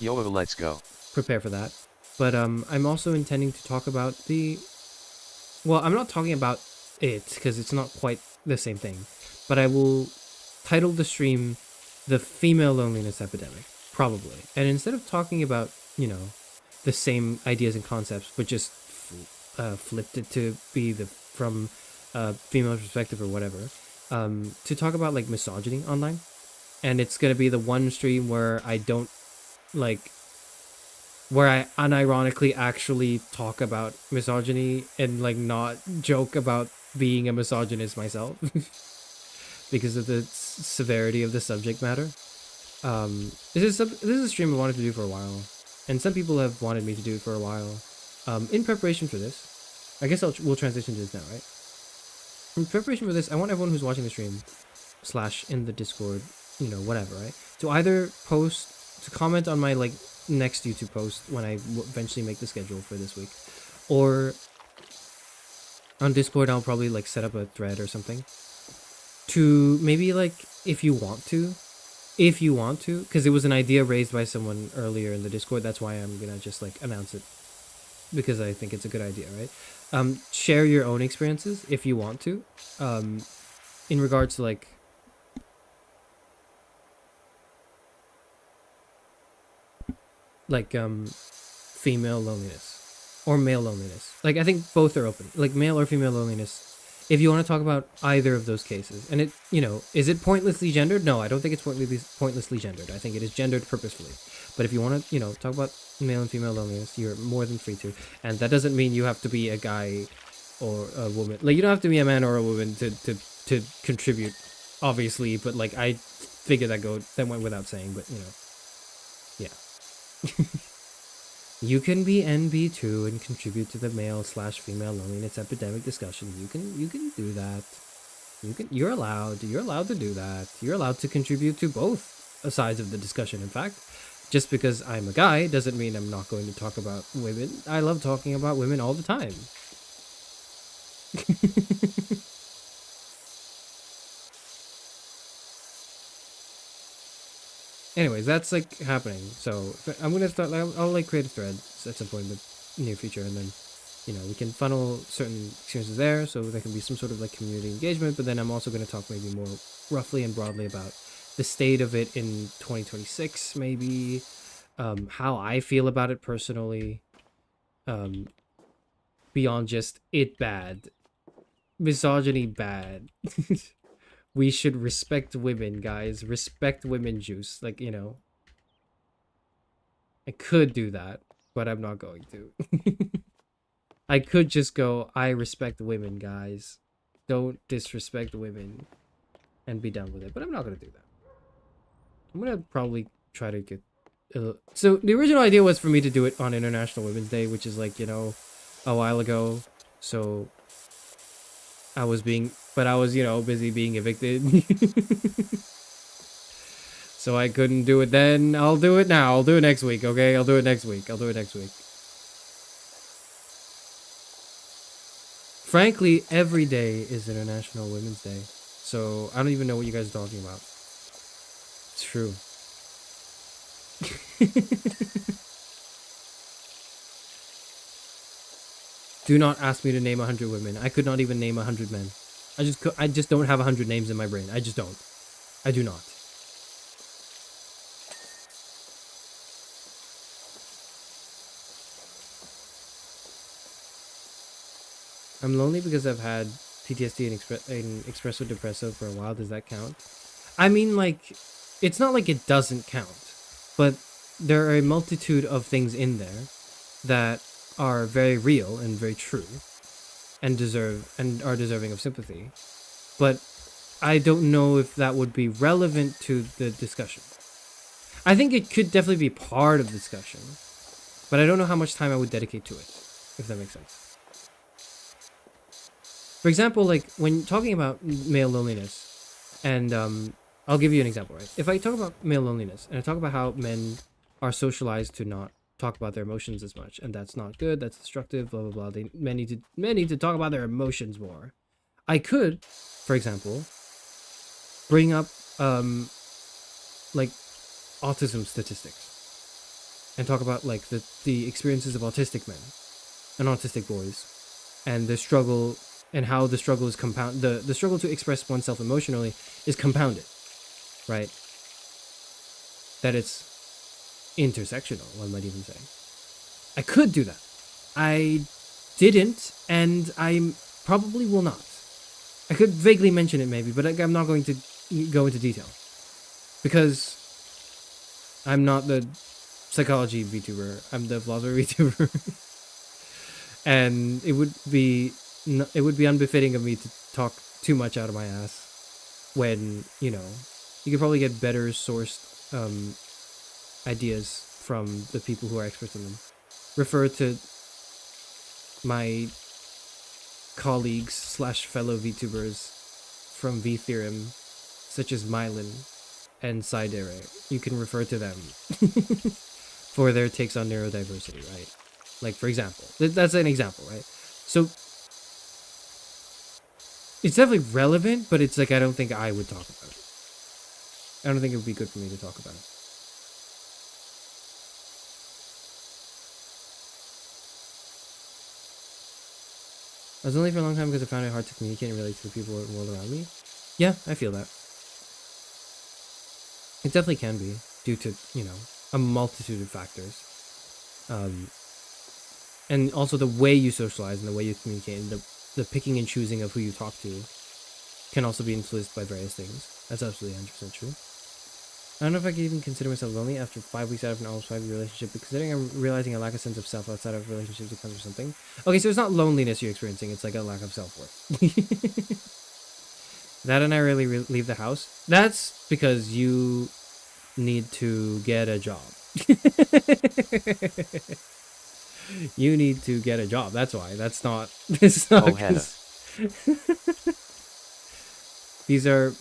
Yo, let's go. Prepare for that. But I'm also intending to talk about the... Well, I'm not talking about it, because it's not quite the same thing. But I will title the stream The Female Loneliness Epidemic, probably. And instead of talking about, you know, the same ideas and concepts, but just flipped it to be from a female perspective or whatever, to talk about, like, misogyny online. And it's going to be the one stream where I don't, like... where I unironically actually talk about misogyny and, like, not joke about being a misogynist myself because of the severity of the subject matter. This is a stream I wanted to do for a while, and some people have wanted me to do it for a while. In preparation for this, I guess we'll transition to this now, right? In preparation for this, I want everyone who's watching the stream / in the Discord, you know, whatever, right, to either to comment on my, like, next YouTube post when I eventually make the schedule for this week, or On Discord, I'll probably like set up a thread or something to maybe like if you want to, because it was an idea raised by someone earlier in the Discord. That's why I'm gonna just like announce it because I think it's a good idea, right? Share your own experiences if you want to, in regards to like female loneliness or male loneliness. Like I think both are open, like male or female loneliness. If you want to talk about either of those cases, and it, you know, is it pointlessly gendered? No, I don't think it's pointlessly gendered. I think it is gendered purposefully. But if you want to, you know, talk about male and female loneliness, you're more than free to. And that doesn't mean you have to be a guy or a woman. Like you don't have to be a man or a woman to contribute, obviously. But like I figured that went without saying. But you know, yeah. You can be NB2 and contribute to the male/female loneliness epidemic discussion. You can do that. You're allowed to do that. You're allowed to contribute to both sides of the discussion. In fact, just because I'm a guy doesn't mean I'm not going to talk about women. I love talking about women all the time. Anyways, that's like happening. So I'm gonna start. I'll like create a thread at some point in the near future, and then, you know, we can funnel certain experiences there, so there can be some sort of like community engagement. But then I'm also gonna talk maybe more roughly and broadly about the state of it in 2026, maybe, how I feel about it personally, beyond just it bad, misogyny bad. We should respect women, guys. Respect women juice. Like, you know. I could do that, but I'm not going to. I could just go, I respect women, guys. Don't disrespect women. And be done with it. But I'm not going to do that. I'm going to probably try to get... So, the original idea was for me to do it on International Women's Day, which is like, you know, a while ago. So... I was, you know, busy being evicted. So I couldn't do it then. I'll do it now. I'll do it next week, okay? I'll do it next week. Frankly, every day is International Women's Day. So I don't even know what you guys are talking about. It's true. Do not ask me to name 100 women. I could not even name 100 men. I just don't have 100 names in my brain. I just don't. I do not. I'm lonely because I've had PTSD and espresso depresso for a while. Does that count? I mean, like, it's not like it doesn't count, but there are a multitude of things in there that are very real and very true and are deserving of sympathy. But I don't know if that would be relevant to the discussion. I think it could definitely be part of the discussion, but I don't know how much time I would dedicate to it, if that makes sense. For example, like when talking about male loneliness, and I'll give you an example, right? If I talk about male loneliness and I talk about how men are socialized to not talk about their emotions as much, and that's not good, that's destructive, blah blah blah. Men need to talk about their emotions more. I could, for example, bring up like autism statistics and talk about like the experiences of autistic men and autistic boys and the struggle and how the struggle is the struggle to express oneself emotionally is compounded, right? That it's intersectional, one might even say. I could do that. I didn't, and I probably will not. I could vaguely mention it maybe, but I'm not going to go into detail. Because I'm not the psychology VTuber, I'm the philosophy VTuber. And it would be unbefitting of me to talk too much out of my ass when, you know, you could probably get better sourced ideas from the people who are experts in them. Refer to my colleagues / fellow VTubers from V-Theorem, such as Mylan and Sidere. You can refer to them for their takes on neurodiversity, right? Like, for example. That's an example, right? So, It's definitely relevant, but it's like I don't think I would talk about it. I don't think it would be good for me to talk about it. I was only for a long time because I found it hard to communicate and relate to the people and world around me. Yeah, I feel that. It definitely can be due to, you know, a multitude of factors. And also the way you socialize and the way you communicate and the picking and choosing of who you talk to can also be influenced by various things. That's absolutely 100% true. I don't know if I can even consider myself lonely after 5 weeks out of an almost 5-year relationship, but considering I'm realizing I lack a sense of self outside of relationships because of something. Okay, so it's not loneliness you're experiencing, it's like a lack of self-worth. That and I really leave the house. That's because you need to get a job. You need to get a job. That's why. That's not. It's not. Oh, Hannah. These are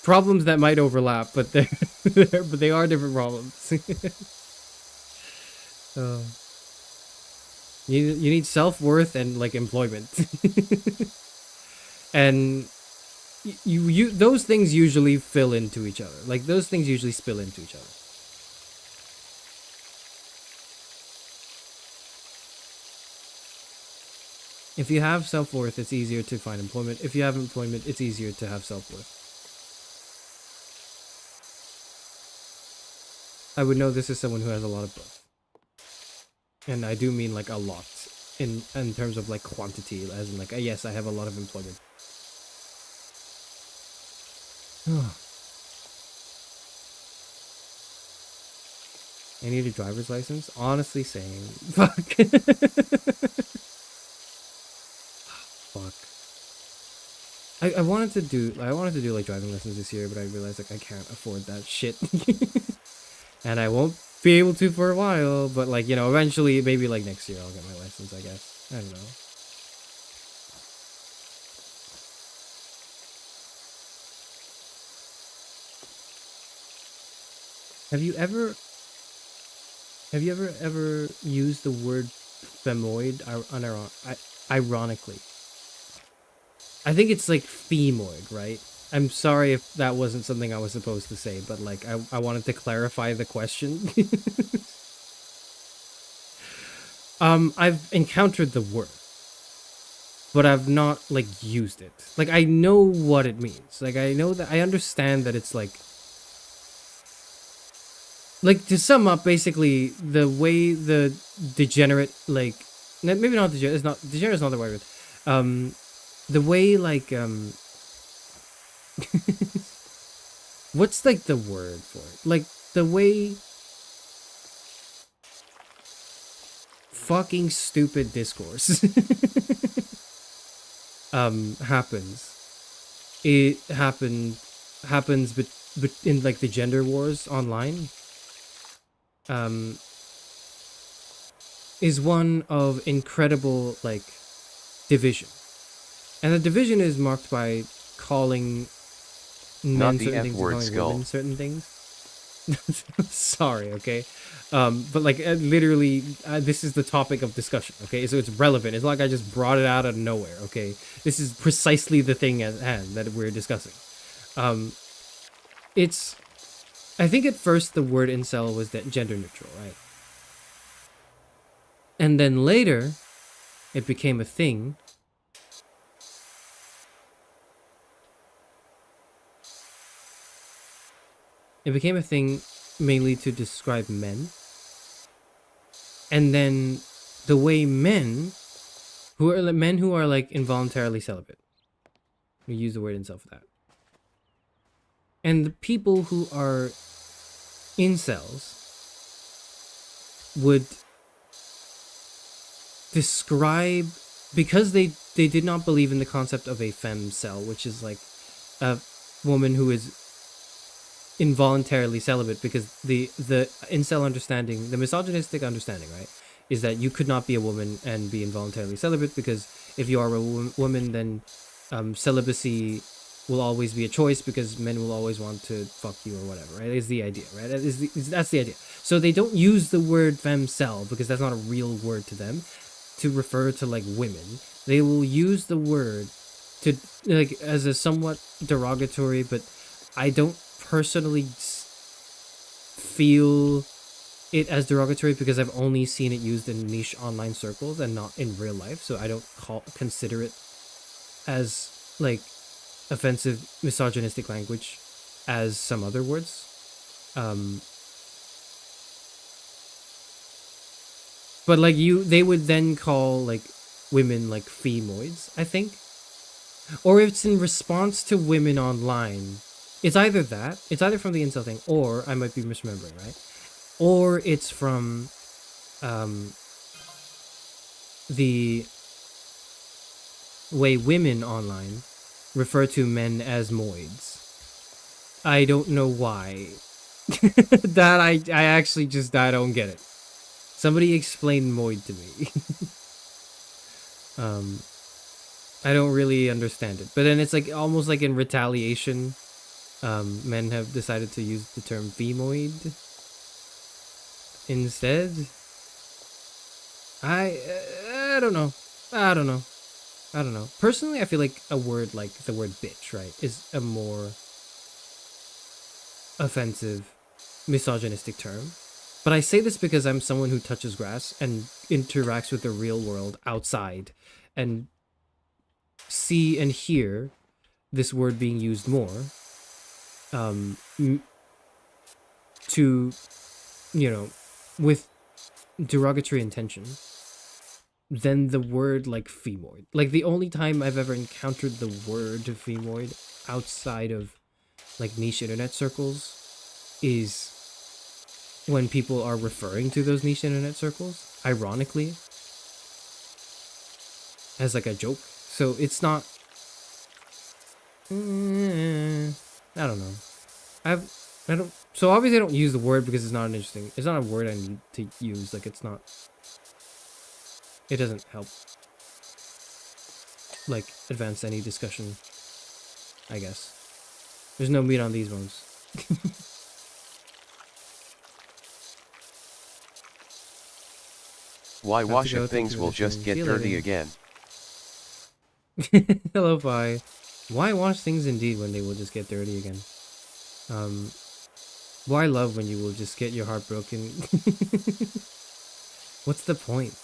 problems that might overlap, but but they are different problems. You need self-worth and like employment, and you those things usually fill into each other. Like those things usually spill into each other. If you have self-worth, it's easier to find employment. If you have employment, it's easier to have self-worth. I would know this is someone who has a lot of both. And I do mean like a lot in terms of like quantity, as in like, yes, I have a lot of employment. I need a driver's license? Honestly saying, fuck. Fuck. I wanted to do like driving lessons this year, but I realized like I can't afford that shit. And I won't be able to for a while, but like, you know, eventually maybe like next year I'll get my license, I guess. I don't know. Have you ever used the word femoid ironically? I think it's like femoid, right? I'm sorry if that wasn't something I was supposed to say, but like I wanted to clarify the question. I've encountered the word, but I've not like used it. Like I know what it means. Like I know that I understand that it's like to sum up, basically the way the degenerate, like maybe not degenerate, it's not degenerate is not the right word. The way like what's like the word for it? Like the way fucking stupid discourse happens. It happens in like the gender wars online. Is one of incredible like division. And the division is marked by calling men certain things and calling women certain things. Sorry, okay? But like literally, this is the topic of discussion, okay? So it's relevant. It's not like I just brought it out of nowhere, okay? This is precisely the thing at hand that we're discussing. I think at first the word incel was that gender neutral, right? And then later, it became a thing. It became a thing mainly to describe men. And then the way men who are like involuntarily celibate. We use the word incel for that. And the people who are incels would describe, because they did not believe in the concept of a femcel, which is like a woman who is involuntarily celibate, because the incel understanding, the misogynistic understanding, right, is that you could not be a woman and be involuntarily celibate, because if you are a woman, then celibacy will always be a choice, because men will always want to fuck you or whatever, right? Is the idea, right? That's the idea. So they don't use the word femcel because that's not a real word to them to refer to like women. They will use the word to like as a somewhat derogatory, but I don't personally feel it as derogatory because I've only seen it used in niche online circles and not in real life, so I don't consider it as like offensive misogynistic language as some other words. But like they would then call like women like femoids, I think. Or it's in response to women online. It's either that, it's either from the incel thing, or I might be misremembering, right? Or it's from the way women online refer to men as moids. I don't know why. That I actually just, I don't get it. Somebody explain moid to me. I don't really understand it. But then it's like almost like in retaliation, men have decided to use the term femoid instead. I don't know. I don't know. Personally, I feel like a word like the word bitch, right, is a more offensive, misogynistic term. But I say this because I'm someone who touches grass and interacts with the real world outside and see and hear this word being used more to, you know, with derogatory intention than the word like femoid. Like the only time I've ever encountered the word femoid outside of like niche internet circles is when people are referring to those niche internet circles, ironically, as like a joke. So it's not... I don't know. I don't... So obviously I don't use the word because it's not an interesting... It's not a word I need to use. Like it's not... It doesn't help like advance any discussion, I guess. There's no meat on these bones. Why wash of things will just get dirty again. Hello, Pi. Why wash things indeed when they will just get dirty again? Why love when you will just get your heart broken? What's the point?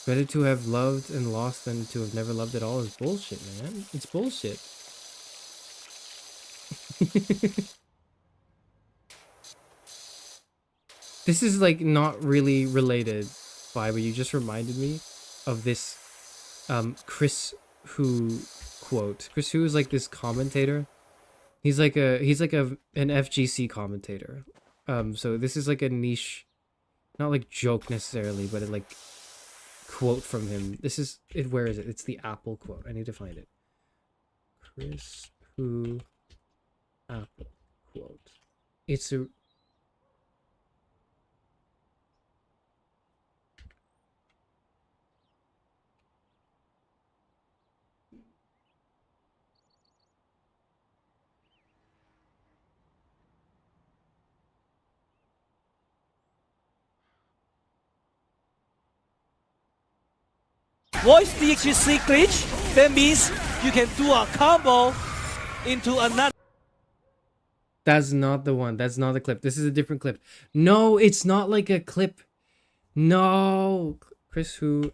Better to have loved and lost than to have never loved at all is bullshit, man. It's bullshit. This is like not really related, but you just reminded me of this Chris Who quote. Chris Who is like this commentator. He's like an FGC commentator. So this is like a niche, not like joke necessarily, but it like quote from him. This is it. Where is it? It's the Apple quote. I need to find it. Chris Who Apple quote. It's a... Voice DXC glitch, that means you can do a combo into another. That's not the one. That's not the clip. This is a different clip. No, it's not like a clip. No. Chris Who,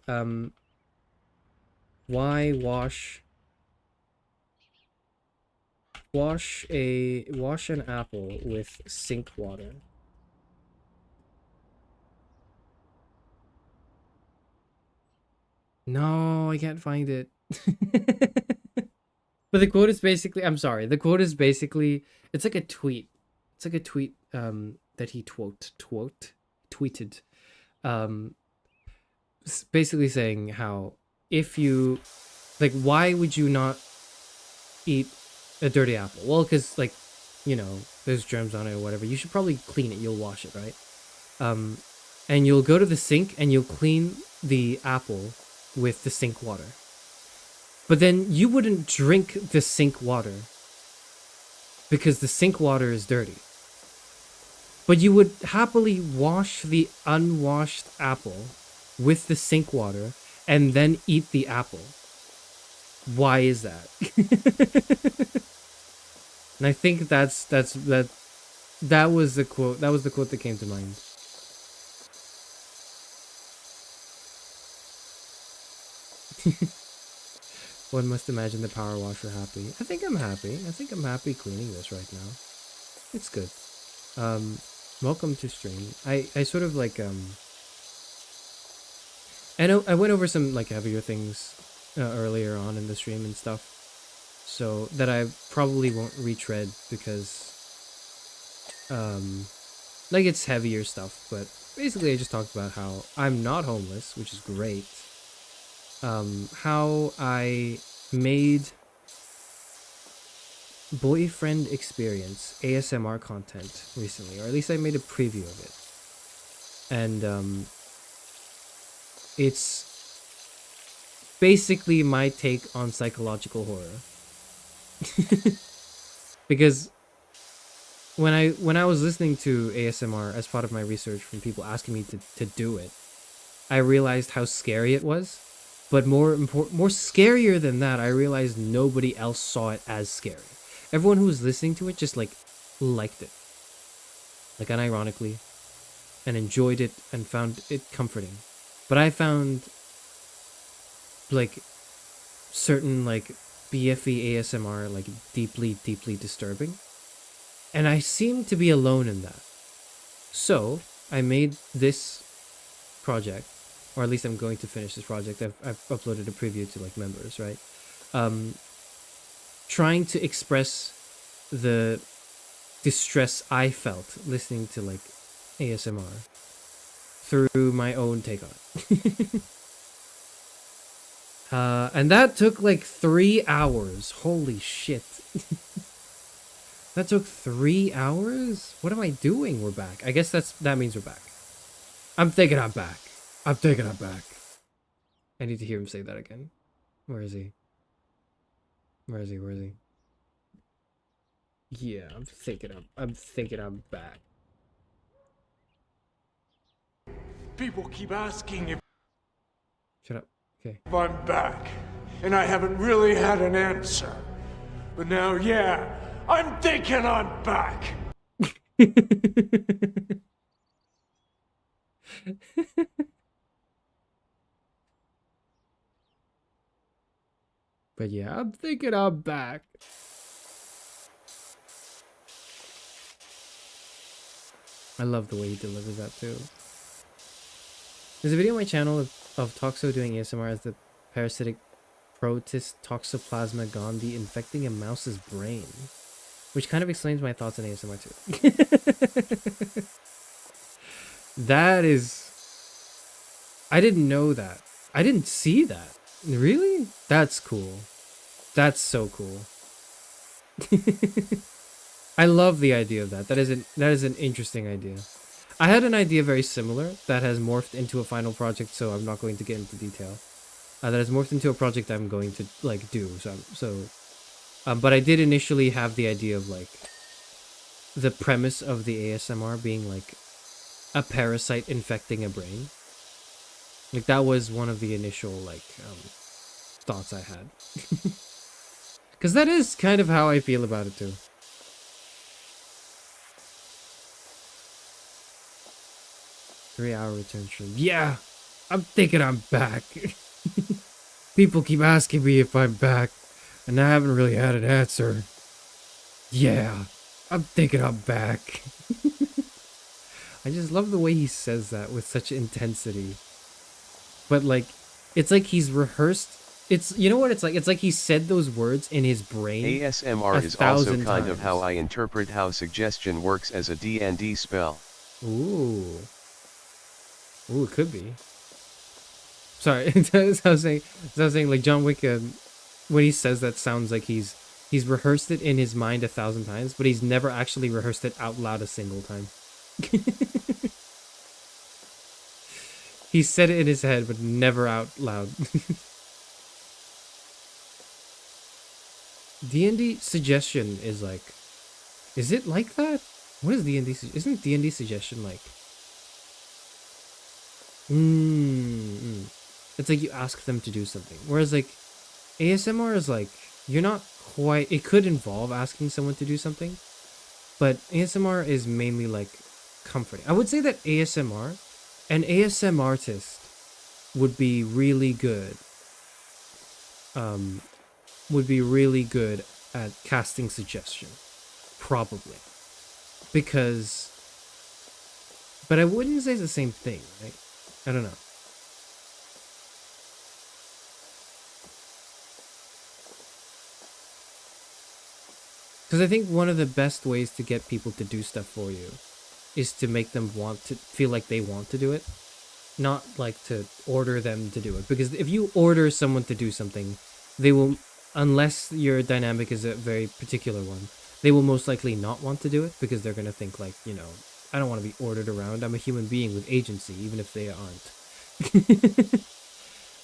why wash an apple with sink water? No, I can't find it. But the quote is basically, I'm sorry, the quote is basically, it's like a tweet. It's like a tweet that he tweeted. Basically saying how if you, like, why would you not eat a dirty apple? Well, because, like, you know, there's germs on it or whatever. You should probably clean it. You'll wash it, right? And you'll go to the sink and you'll clean the apple with the sink water. But then you wouldn't drink the sink water because the sink water is dirty. But you would happily wash the unwashed apple with the sink water and then eat the apple. Why is that? And I think that was the quote. That was the quote that came to mind. One must imagine the power washer happy. I think I'm happy. I think I'm happy cleaning this right now. It's good. Welcome to stream. I sort of like I know I went over some like heavier things earlier on in the stream and stuff, so that I probably won't retread because like it's heavier stuff. But basically, I just talked about how I'm not homeless, which is great. How I made boyfriend experience ASMR content recently, or at least I made a preview of it, and it's basically my take on psychological horror. Because when I was listening to ASMR as part of my research from people asking me to do it, I realized how scary it was. But more scarier than that, I realized nobody else saw it as scary. Everyone who was listening to it just liked it, like unironically, and enjoyed it and found it comforting. But I found like certain like BFE ASMR like deeply disturbing, and I seem to be alone in that. So I made this project, or at least I'm going to finish this project. I've uploaded a preview to like members, right? Trying to express the distress I felt listening to like ASMR through my own take on it. And that took like 3 hours. Holy shit. That took 3 hours? What am I doing? We're back. I guess that means we're back. I'm thinking I'm back. I'm thinking I'm back. I need to hear him say that again. Where is he? Where is he? Where is he? Yeah, I'm thinking I'm back. People keep asking if Shut up. Okay. I'm back, and I haven't really had an answer. But now, yeah, I'm thinking I'm back. But yeah, I'm thinking I'm back. I love the way he delivers that too. There's a video on my channel of Toxo doing ASMR as the parasitic protist Toxoplasma gondii infecting a mouse's brain, which kind of explains my thoughts on ASMR too. That is... I didn't know that. I didn't see that. Really? That's cool. That's so cool. I love the idea of that. That is an interesting idea. I had an idea very similar that has morphed into a final project, so I'm not going to get into detail. That has morphed into a project I'm going to like do. But I did initially have the idea of like the premise of the ASMR being like a parasite infecting a brain. Like that was one of the initial like thoughts I had. Because that is kind of how I feel about it too. Three-hour return stream. Yeah, I'm thinking I'm back. People keep asking me if I'm back, and I haven't really had an answer. Yeah, I'm thinking I'm back. I just love the way he says that with such intensity. But like, it's like he's rehearsed. It's, you know what it's like? It's like he said those words in his brain. ASMR is also kind of how I interpret how suggestion works as a D&D spell. Ooh. Ooh, it could be. Sorry, as I was saying, like John Wick, when he says that, sounds like he's rehearsed it in his mind 1,000 times, but he's never actually rehearsed it out loud a single time. He said it in his head, but never out loud. D&D suggestion is like... Is it like that? What is D&D... Isn't D&D suggestion like... It's like you ask them to do something. Whereas like... ASMR is like, you're not quite, it could involve asking someone to do something, but ASMR is mainly like comforting. I would say that an ASM artist would be really good, would be really good at casting suggestion, probably. Because, but I wouldn't say it's the same thing, right? I don't know. Because I think one of the best ways to get people to do stuff for you is to make them want to feel like they want to do it, not like to order them to do it. Because if you order someone to do something, they will, unless your dynamic is a very particular one, they will most likely not want to do it because they're going to think like, you know, I don't want to be ordered around. I'm a human being with agency, even if they aren't.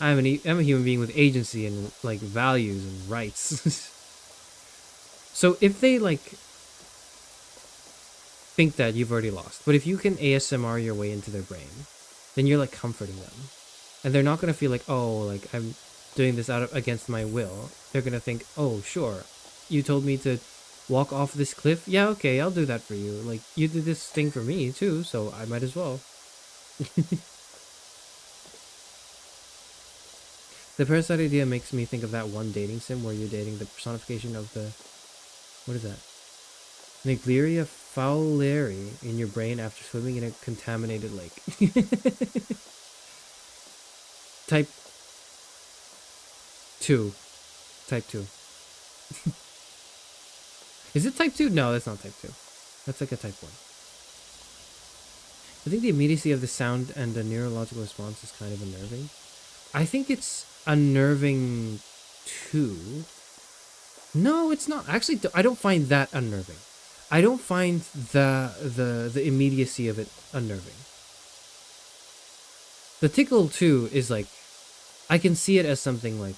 I'm a human being with agency and like values and rights. So if they like think that, you've already lost. But if you can ASMR your way into their brain, then you're like comforting them. And they're not going to feel like, oh, like I'm doing this against my will. They're going to think, oh, sure. You told me to walk off this cliff. Yeah, okay, I'll do that for you. Like, you did this thing for me too, so I might as well. The parasite idea makes me think of that one dating sim where you're dating the personification of the... What is that? Negleria fowleri in your brain after swimming in a contaminated lake. Type 2. Type 2. Is it type 2? No, that's not type 2. That's like a type 1. I think the immediacy of the sound and the neurological response is kind of unnerving. I think it's unnerving too. No, it's not. Actually, I don't find that unnerving. I don't find the immediacy of it unnerving. The tickle too is like, I can see it as something like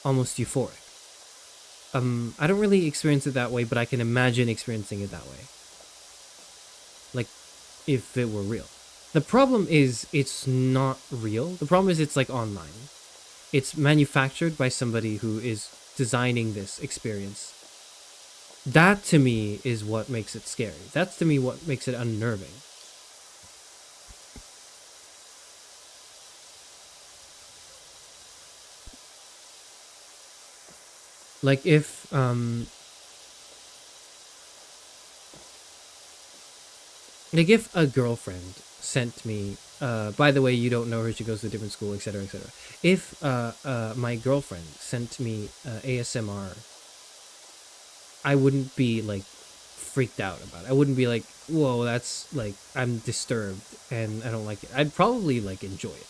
almost euphoric. I don't really experience it that way, but I can imagine experiencing it that way. Like, if it were real. The problem is it's not real. The problem is it's like online. It's manufactured by somebody who is designing this experience. That to me is what makes it scary. That's to me what makes it unnerving. Like if a girlfriend sent me, by the way, you don't know her, she goes to a different school, etc., etc. If my girlfriend sent me ASMR, I wouldn't be like freaked out about it. I wouldn't be like, whoa, that's like, I'm disturbed and I don't like it. I'd probably like enjoy it.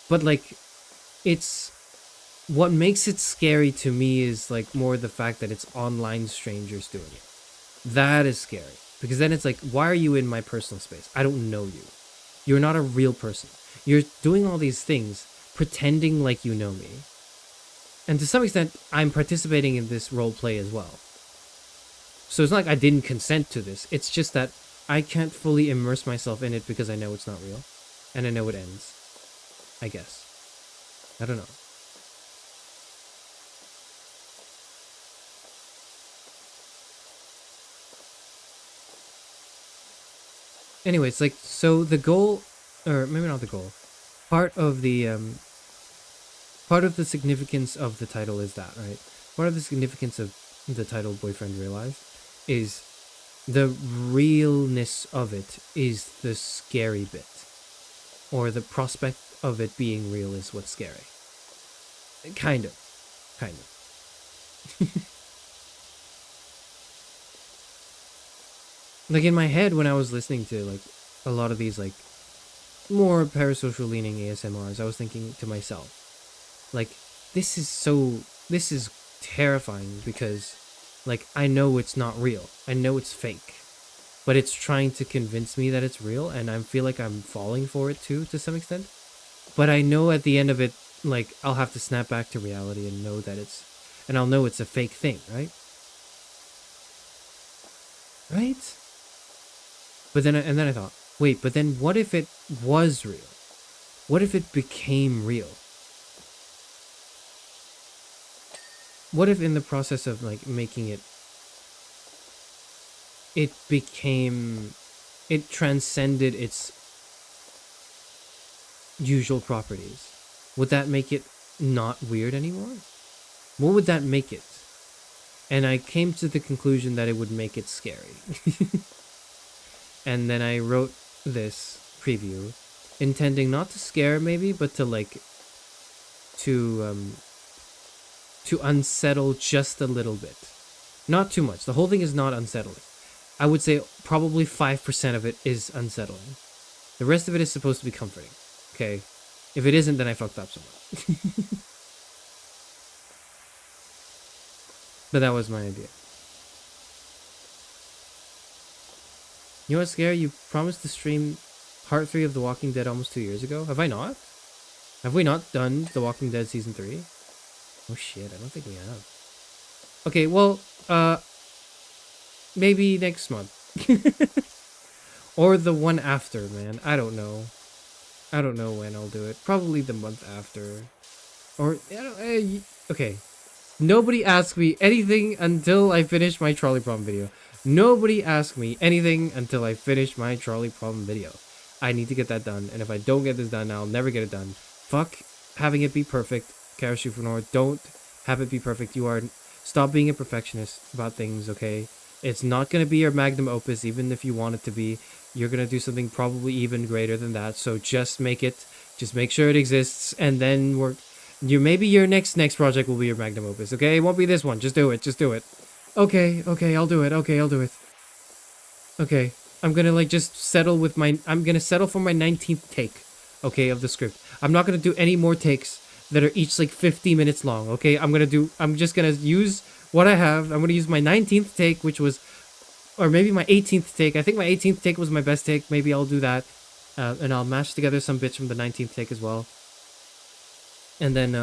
But like, it's, what makes it scary to me is like more the fact that it's online strangers doing it. That is scary. Because then it's like, why are you in my personal space? I don't know you. You're not a real person. You're doing all these things, pretending like you know me. And to some extent, I'm participating in this role play as well. So it's not like I didn't consent to this. It's just that I can't fully immerse myself in it because I know it's not real. And I know it ends. I guess. I don't know. Anyway, it's like, so the goal, or maybe not the goal, part of the significance of the title is that, right? Part of the significance of the title Boyfriend Realized is the realness of it is the scary bit. Or the prospect of it being real is what's scary. Kind of. Like in my head when I was listening to like a lot of these like more parasocial leaning ASMRs, I was thinking to myself, like, this is terrifying because like I know it's not real. I know it's fake. But it's trying to convince me that it's real and I feel like I'm falling for it too to some extent. But I know at the end of it, like I'll have to snap back to reality and know that I'll know it's a fake thing, right? Right? But then, and then I thought, wait, but then what if it was real? What if it became real? what if in the process of like making it, it transcended its usual properties? Would that make it not weird anymore? What would that make it? And I came to the conclusion that it would make it scary. And then I wrote this preview, intending not to scare maybe, but to like, to unsettle just a little bit. Not too much. The whole thing is not unsettling. I would say probably 5% of it is unsettling. The rest of it is supposed to be comforting. Okay? If it isn't, then I fucked up so much. But that was my idea. You know what's scary? You promised to stream Part 3 of The Walking Dead almost 2 years ago. Have I not? Have we not done The Walking Dead Season 3? Oh shit, I don't think we have. Okay, well, maybe next month. Or the one after, man. I don't know. I don't know when I'll do it. Probably the month after. Or, okay. Nobody asked me anything until I finish my trolley problem video. Nobody asked me anything until I finish my trolley problem video. I need to get that done, and if I don't get this done, I'll never get it done. Fuck having it be perfect, Charis Euphranor. Don't have it be perfect. Stop being a perfectionist about things, okay? It's not going to be your magnum opus, even if you want it to be. You're going to do something probably even greater than that, so just make it. Just make sure it exists, and then maybe your next project will be your magnum opus, okay? It won't be this one. Just do it. Just do it. Okay, I'll do it. Okay, I'll do it. Okay, I'm gonna like just settle with I'm gonna settle for my 19th take, okay, of the script. I'm not gonna do any more takes that are each like 50 minutes long, okay? I'm just gonna use what I have. I'm gonna use my 19th take, which was, or maybe my 18th take. I think my 18th take was my best take. Maybe I'll do that. And I'll mash together some bits from the 19th take as well. And then,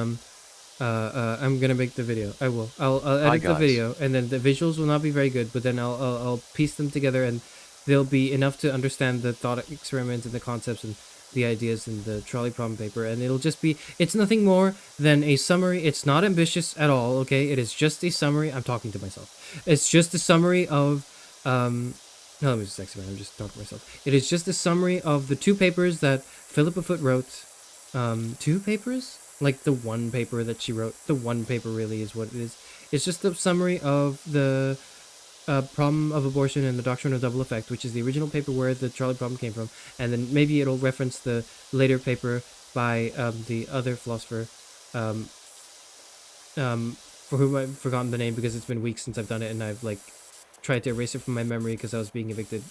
I'm gonna make the video. I will. I'll edit the video, and then the visuals will not be very good, but then I'll piece them together, and they'll be enough to understand the thought experiments and the concepts and the ideas in the trolley problem paper, and it'll just be. It's nothing more than a summary. It's not ambitious at all. Okay, it is just a summary. I'm talking to myself. It's just a summary of. No, let me just explain. I'm just talking to myself. It is just a summary of the 2 papers that Philippa Foot wrote. 2 papers? Like the 1 paper that she wrote. The 1 paper really is what it is. It's just a summary of the problem of abortion and the doctrine of double effect, which is the original paper where the trolley problem came from. And then maybe it'll reference the later paper by the other philosopher, for whom I've forgotten the name because it's been weeks since I've done it, and I've like tried to erase it from my memory because I was being evicted.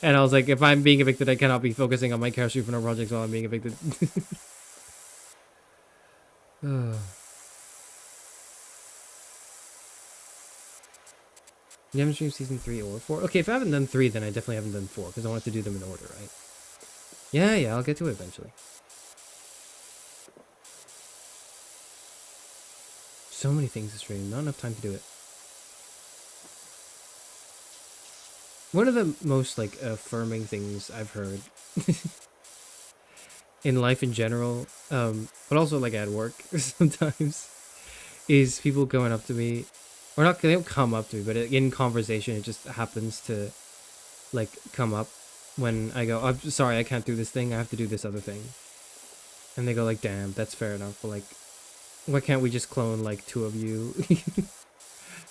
And I was like, if I'm being evicted, I cannot be focusing on my Charis Euphranor projects while I'm being evicted. You haven't streamed season 3 or 4? Okay, if I haven't done 3, then I definitely haven't done 4, because I want to do them in order, right? Yeah, I'll get to it eventually. So many things to stream, not enough time to do it. One of the most, like, affirming things I've heard in life in general, but also, like, at work sometimes, is people going up to me, or not, they don't come up to me, but in conversation, it just happens to, like, come up when I go, I'm sorry, I can't do this thing, I have to do this other thing. And they go, like, damn, that's fair enough, but, like, why can't we just clone, like, 2 of you?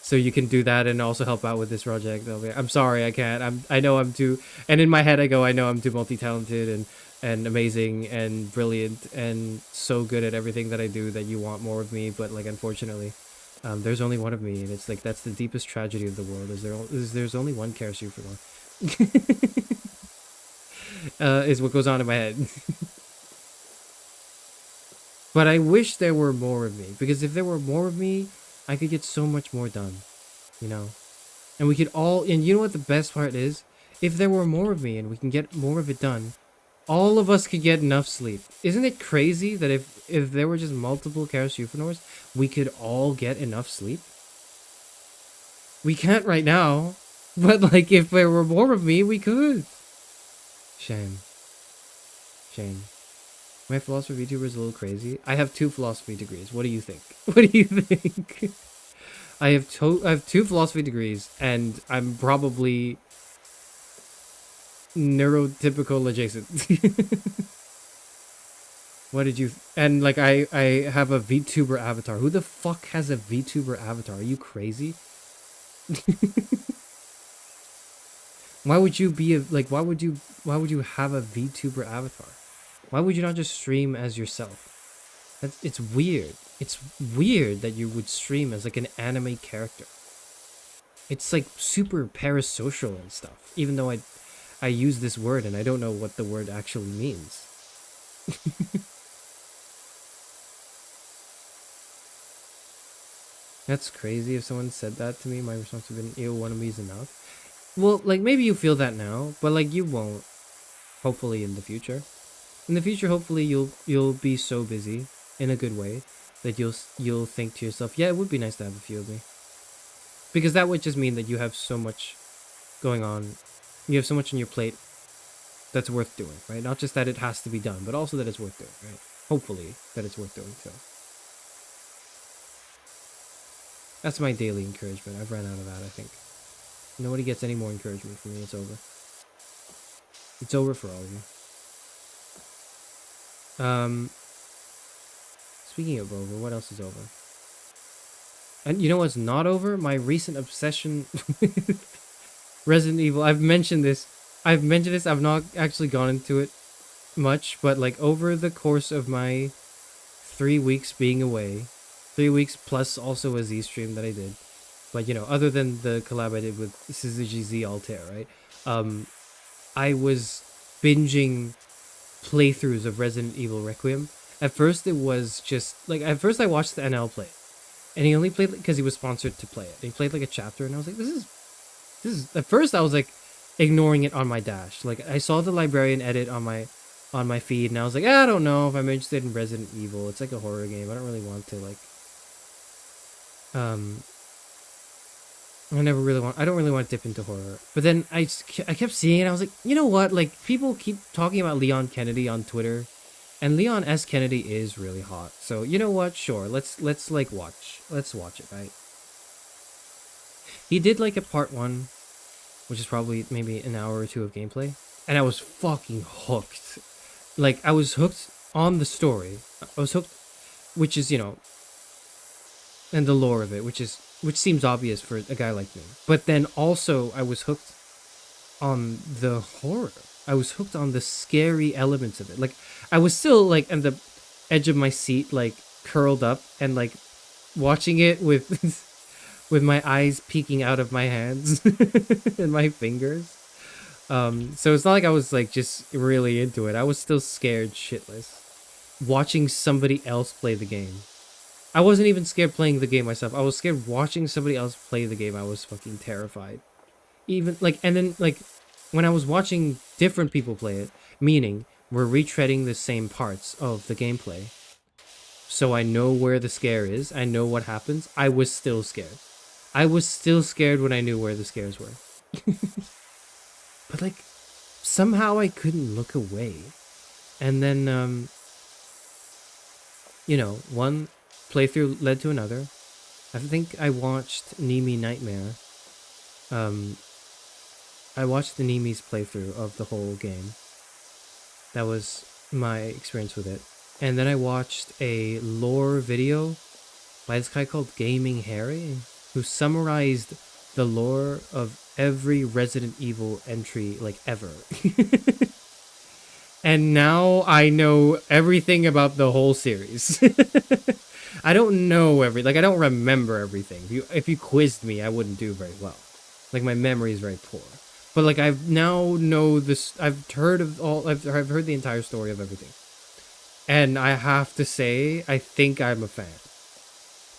So you can do that and also help out with this project. I'm sorry, I can't. I know I'm too, and in my head I go, I know I'm too multi-talented and amazing and brilliant and so good at everything that I do that you want more of me, but like unfortunately, there's only one of me, and it's like that's the deepest tragedy of the world. There's only one Charis Euphranor. Is what goes on in my head. But I wish there were more of me, because if there were more of me, I could get so much more done, you know? And we could all, and you know what the best part is? If there were more of me and we can get more of it done, all of us could get enough sleep. Isn't it crazy that if there were just multiple Charis Euphranors, we could all get enough sleep? We can't right now, but like if there were more of me, we could. Shame. Shame. My philosophy VTuber is a little crazy. I have 2 philosophy degrees. What do you think? What do you think? I have 2 philosophy degrees, and I'm probably neurotypical adjacent. What did you... And, like, I have a VTuber avatar. Who the fuck has a VTuber avatar? Are you crazy? Why would you be a... Like, why would you have a VTuber avatar? Why would you not just stream as yourself? It's weird. It's weird that you would stream as, like, an anime character. It's, like, super parasocial and stuff. Even though I use this word and I don't know what the word actually means. That's crazy. If someone said that to me, my response would have been, ew, one of me's enough. Well, like, maybe you feel that now, but, like, you won't. Hopefully in the future. In the future, hopefully you'll be so busy, in a good way, that you'll think to yourself, yeah, it would be nice to have a few of me. Because that would just mean that you have so much going on. You have so much on your plate that's worth doing, right? Not just that it has to be done, but also that it's worth doing, right? Hopefully that it's worth doing, so. That's my daily encouragement. I've run out of that, I think. Nobody gets any more encouragement from me. It's over. It's over for all of you. Speaking of over, what else is over? And you know what's not over? My recent obsession with Resident Evil. I've mentioned this. I've not actually gone into it much, but like over the course of my 3 weeks being away, 3 weeks plus also a Z stream that I did, but you know, other than the collab I did with Suzuki Z Altair, right? I was binging playthroughs of Resident Evil Requiem. At first it was just like, at first I watched the NL play, and he only played because he was sponsored to play it. And he played like a chapter, and I was like, this is. At first I was like ignoring it on my dash. Like I saw the librarian edit on my feed, and I was like, I don't know if I'm interested in Resident Evil. It's like a horror game. I don't really want to like. I don't really want to dip into horror. But then I kept seeing it. I was like, you know what? Like, people keep talking about Leon Kennedy on Twitter, and Leon S. Kennedy is really hot. So you know what? Sure, let's like watch it, right? He did like a part 1, which is probably maybe an hour or 2 of gameplay, and I was fucking hooked. Like, I was hooked on the story. I was hooked, which is, you know, and the lore of it, which seems obvious for a guy like me. But then also I was hooked on the horror. I was hooked on the scary elements of it. Like, I was still like at the edge of my seat, like curled up and like watching it with with my eyes peeking out of my hands and my fingers. So it's not like I was like just really into it. I was still scared shitless watching somebody else play the game. I wasn't even scared playing the game myself. I was scared watching somebody else play the game. I was fucking terrified. Even like, and then like when I was watching different people play it, meaning we're retreading the same parts of the gameplay, so I know where the scare is, I know what happens, I was still scared. I was still scared when I knew where the scares were. But like, somehow I couldn't look away. And then, you know, one playthrough led to another. I think I watched Nimi Nightmare. I watched the Nimi's playthrough of the whole game. That was my experience with it. And then I watched a lore video by this guy called Gaming Harry, who summarized the lore of every Resident Evil entry, like, ever. And now I know everything about the whole series. I don't know I don't remember everything. If you quizzed me, I wouldn't do very well. Like, my memory is very poor. But like, I've now know this. I've heard the entire story of everything, and I have to say, I think I'm a fan.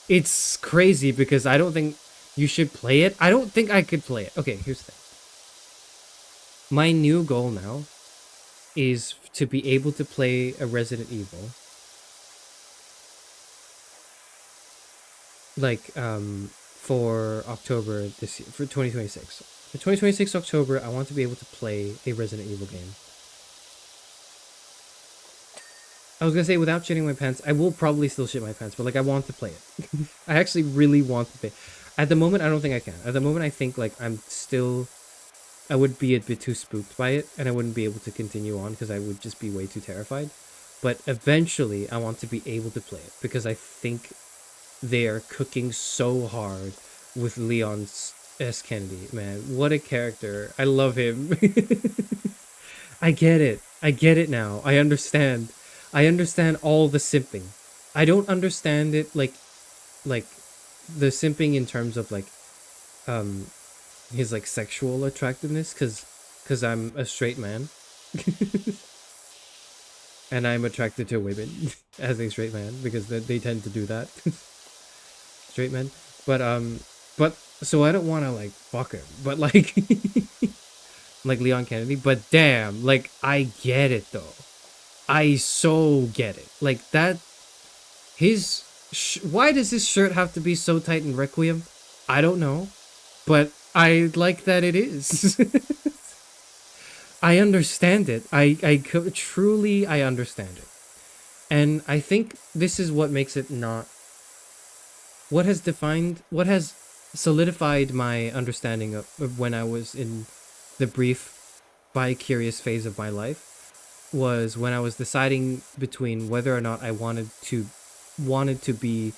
It's crazy because I don't think you should play it. I don't think I could play it. Okay, here's the thing. My new goal now is to be able to play a Resident Evil, like, for October this year, for 2026. For 2026 October, I want to be able to play a Resident Evil game. I was gonna say without shitting my pants, I will probably still shit my pants, but like I want to play it. I actually really want to play. At the moment, I don't think I can. At the moment, I think like I would be a bit too spooked by it, and I wouldn't be able to continue on because I would just be way too terrified. But eventually, I want to be able to play it because I think they are cooking so hard with Leon S. Kennedy. Man, what a character! I love him. I get it. I get it now. I understand. I understand all the simping. I don't understand it like the simping in terms of like um his like sexual attractiveness cuz I'm a straight man. And I'm attracted to women as a straight man because they tend to do that. Straight men. But so I don't want to like fuck him, but like like Leon Kennedy, but damn, like I get it though. I so get it. Like that his why does his shirt have to be so tight in Requiem? I don't know, but I like that it is. I understand it. Truly I understand it. And I think this is what makes it not what has solidified my understanding of when I was in the brief bi-curious phase of my life was when I was deciding between whether or not I wanted to be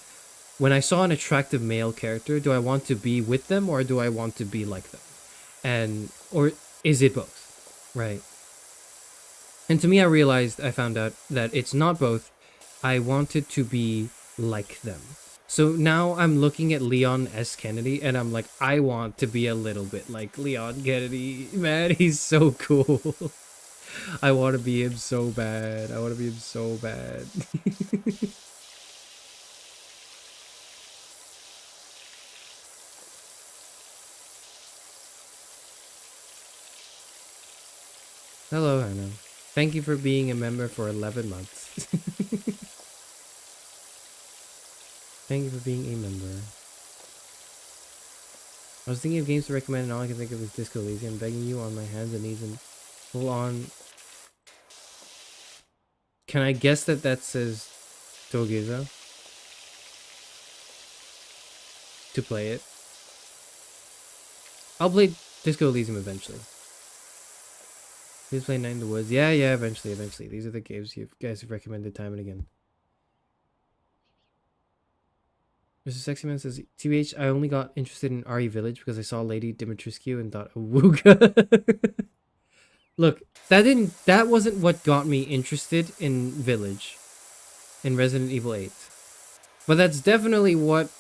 when I saw an attractive male character, do I want to be with them or do I want to be like them? And or is it both? Right. And to me I found out that it's not both. I wanted to be like them. So now I'm looking at Leon S. Kennedy and I'm like, I want to be a little bit like Leon Kennedy. Man, he's so cool. I want to be him so bad. I want to be him so bad. Hello, Hannah. Thank you for being a member for 11 months. Thank you for being a member. I was thinking of games to recommend and all I can think of is Disco Elysium. I'm begging you on my hands and knees and full on. Can I guess that says Togezo? To play it. I'll play Disco Elysium eventually. Please play Night in the Woods. Yeah, eventually. These are the games you guys have recommended time and again. Mr. Sexy Man says, TBH, I only got interested in RE Village because I saw Lady Dimitrescu and thought, awooga. Look, that wasn't what got me interested in Village. In Resident Evil 8. But that's definitely what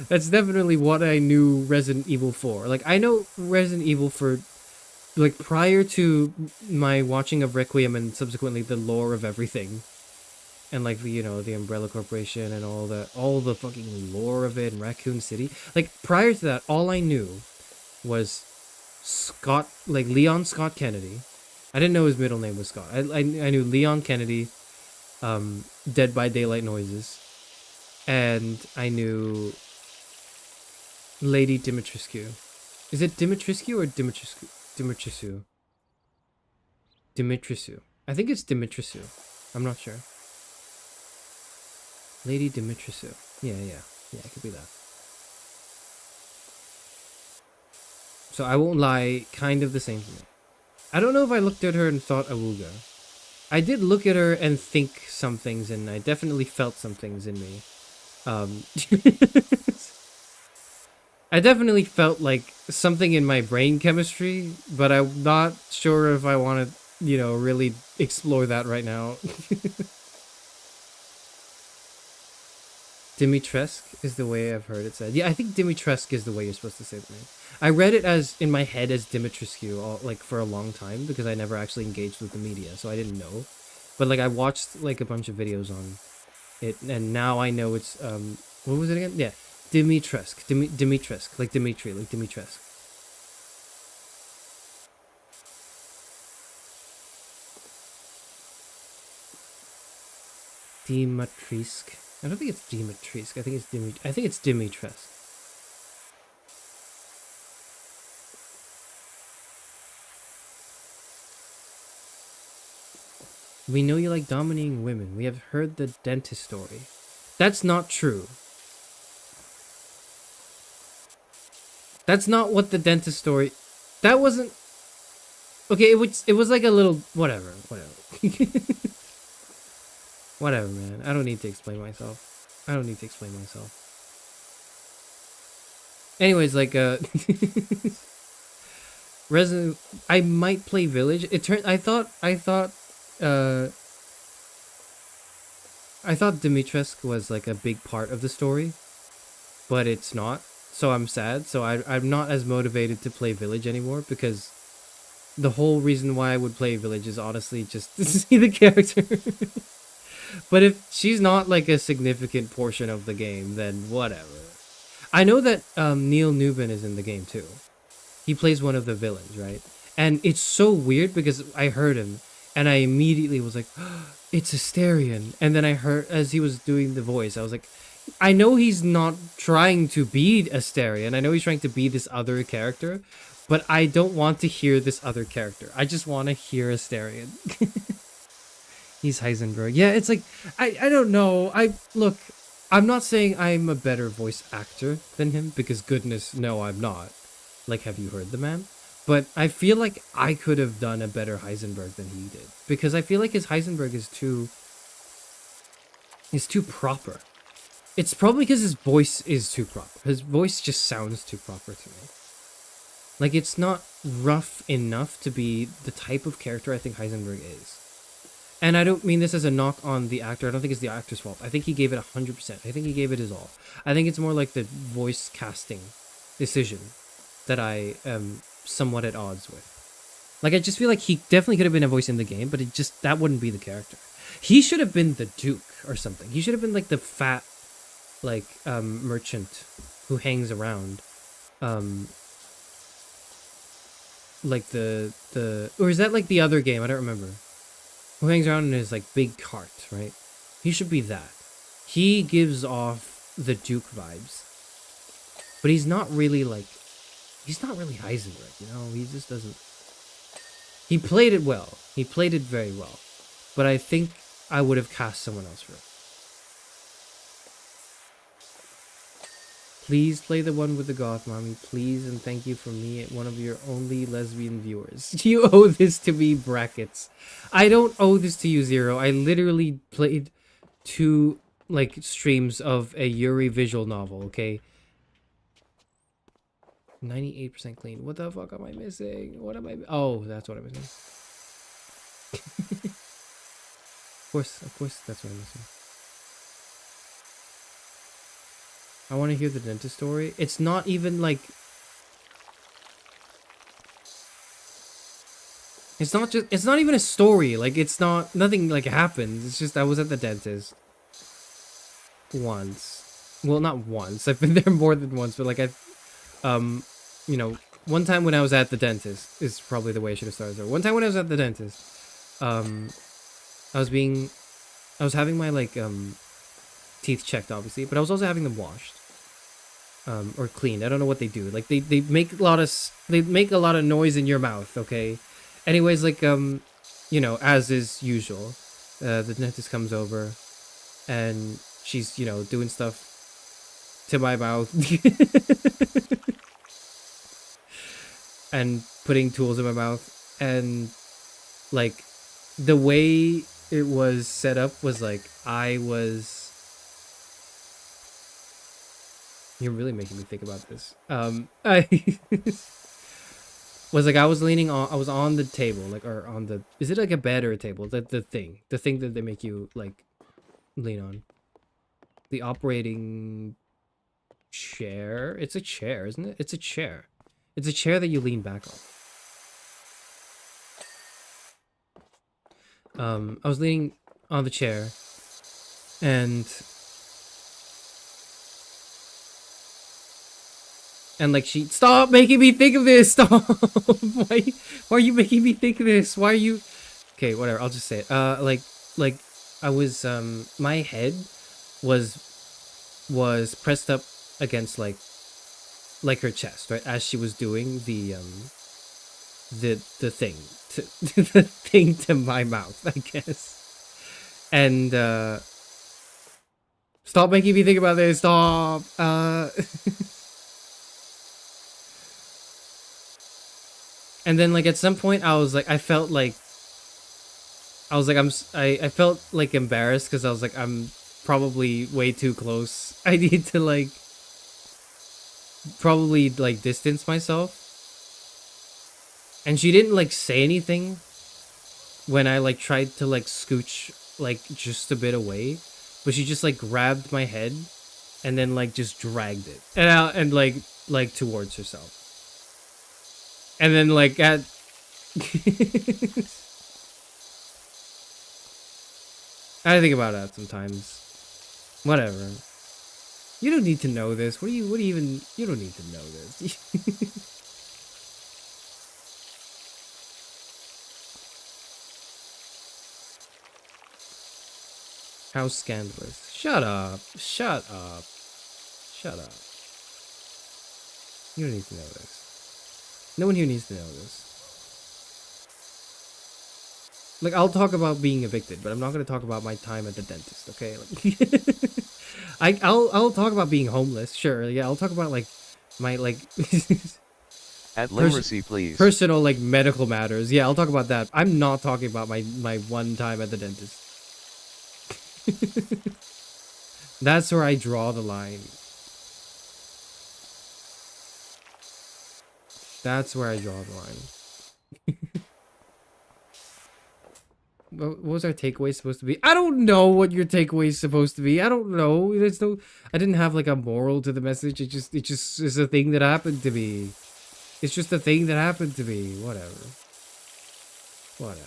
that's definitely what I knew Resident Evil for. Like I know Resident Evil for like prior to my watching of Requiem and subsequently the lore of everything. And like the, you know, the Umbrella Corporation and all the fucking lore of it and Raccoon City. Like prior to that, all I knew was Leon Scott Kennedy. I didn't know his middle name was Scott. I knew Leon Kennedy, Dead by Daylight Noises, and I knew Lady Dimitrescu. Is it Dimitrescu or Dimitrescu? Dimitrescu. I think it's Dimitrescu. I'm not sure. Lady Dimitrescu. Yeah, it could be that. So I won't lie, kind of the same for me. I don't know if I looked at her and thought awooga. I did look at her and think some things, and I definitely felt some things in me. I definitely felt like something in my brain chemistry, but I'm not sure if I want to, you know, really explore that right now. Dimitrescu is the way I've heard it said. Yeah, I think Dimitrescu is the way you're supposed to say the name. I read it as in my head as Dimitrescu like for a long time because I never actually engaged with the media, so I didn't know. But like I watched like a bunch of videos on it, and now I know it's what was it again? Yeah, Dimitrescu, Dimitrescu, like Dimitri, like Dimitrescu. Dimitrescu. I don't think it's Dimitrescu. I think it's Dimitrescu. We know you like dominating women. We have heard the dentist story. That's not true. That's not what the dentist story... That wasn't... Okay, it was like a little... Whatever. Whatever, man. I don't need to explain myself. Anyways, like, Resident... I might play Village. I thought Dimitrescu was, like, a big part of the story. But it's not. So I'm sad. So I'm not as motivated to play Village anymore, because the whole reason why I would play Village is honestly just to see the character. But if she's not like a significant portion of the game, then whatever. I know that Neil Newbin is in the game too. He plays one of the villains, right? And it's so weird because I heard him and I immediately was like, oh, it's Asterion. And then I heard, as he was doing the voice, I was like, I know he's not trying to be Asterion. I know he's trying to be this other character, but I don't want to hear this other character. I just want to hear Asterion. He's Heisenberg. Yeah, it's like, I don't know. Look, I'm not saying I'm a better voice actor than him, because goodness, no, I'm not. Like, have you heard the man? But I feel like I could have done a better Heisenberg than he did, because I feel like his Heisenberg is too proper. It's probably because his voice is too proper. His voice just sounds too proper to me. Like, it's not rough enough to be the type of character I think Heisenberg is. And I don't mean this as a knock on the actor. I don't think it's the actor's fault. I think he gave it 100%. I think he gave it his all. I think it's more like the voice casting decision that I am somewhat at odds with. Like, I just feel like he definitely could have been a voice in the game, but that wouldn't be the character. He should have been the Duke or something. He should have been like the fat, like, merchant who hangs around. Like or is that like the other game? I don't remember. Who hangs around in his like big cart, right? He should be that. He gives off the Duke vibes. But he's not really Heisenberg, you know? He just doesn't... He played it well. He played it very well. But I think I would have cast someone else for it. Please play the one with the goth mommy, please, and thank you from me, one of your only lesbian viewers. You owe this to me, brackets. I don't owe this to you, Zero. I literally played 2, like, streams of a Yuri visual novel, okay? 98% clean. What the fuck am I missing? What am I... Oh, that's what I'm missing. Of course, that's what I'm missing. I want to hear the dentist story. It's not even like... It's not even a story. Like, it's not... Nothing, like, happens. It's just I was at the dentist. Once. Well, not once. I've been there more than once, but, like, you know, one time when I was at the dentist is probably the way I should have started there. One time when I was at the dentist, I was having my, like, teeth checked, obviously, but I was also having them washed. Or cleaned. I don't know what they do. Like, they make a lot of noise in your mouth, okay? Anyways, like, you know, as is usual, the dentist comes over, and she's, you know, doing stuff to my mouth. And putting tools in my mouth. And, like, the way it was set up was, like, You're really making me think about this. I was like, I was on the table, like, or on the, is it like a bed or a table? The thing that they make you, like, lean on. The operating chair. It's a chair, isn't it? It's a chair. It's a chair that you lean back on. I was leaning on the chair, and like, stop making me think of this. Stop. Why are you making me think of this? Why are you? Okay, whatever. I'll just say it. Like I was, my head was pressed up against like her chest, right? As she was doing the the thing to the thing to my mouth, I guess. And stop making me think about this. Stop. And then like at some point I was like I felt like I felt like embarrassed because I was like I'm probably way too close. I need to like probably like distance myself. And she didn't like say anything when I like tried to like scooch like just a bit away, but she just like grabbed my head and then like just dragged it and out and like towards herself. And then like at I think about that sometimes. Whatever. You don't need to know this. What do you even you don't need to know this. How scandalous. Shut up. Shut up. Shut up. You don't need to know this. No one here needs to know this. Like, I'll talk about being evicted, but I'm not going to talk about my time at the dentist, okay? Like, I'll talk about being homeless, sure. Yeah, I'll talk about, like, my, like... At literacy, please. Personal, like, medical matters. Yeah, I'll talk about that. I'm not talking about my one time at the dentist. That's where I draw the line. That's where I draw the line. What was our takeaway supposed to be? I don't know what your takeaway is supposed to be. I don't know. There's no. I didn't have like a moral to the message. It just is a thing that happened to me. It's just a thing that happened to me. Whatever. Whatever.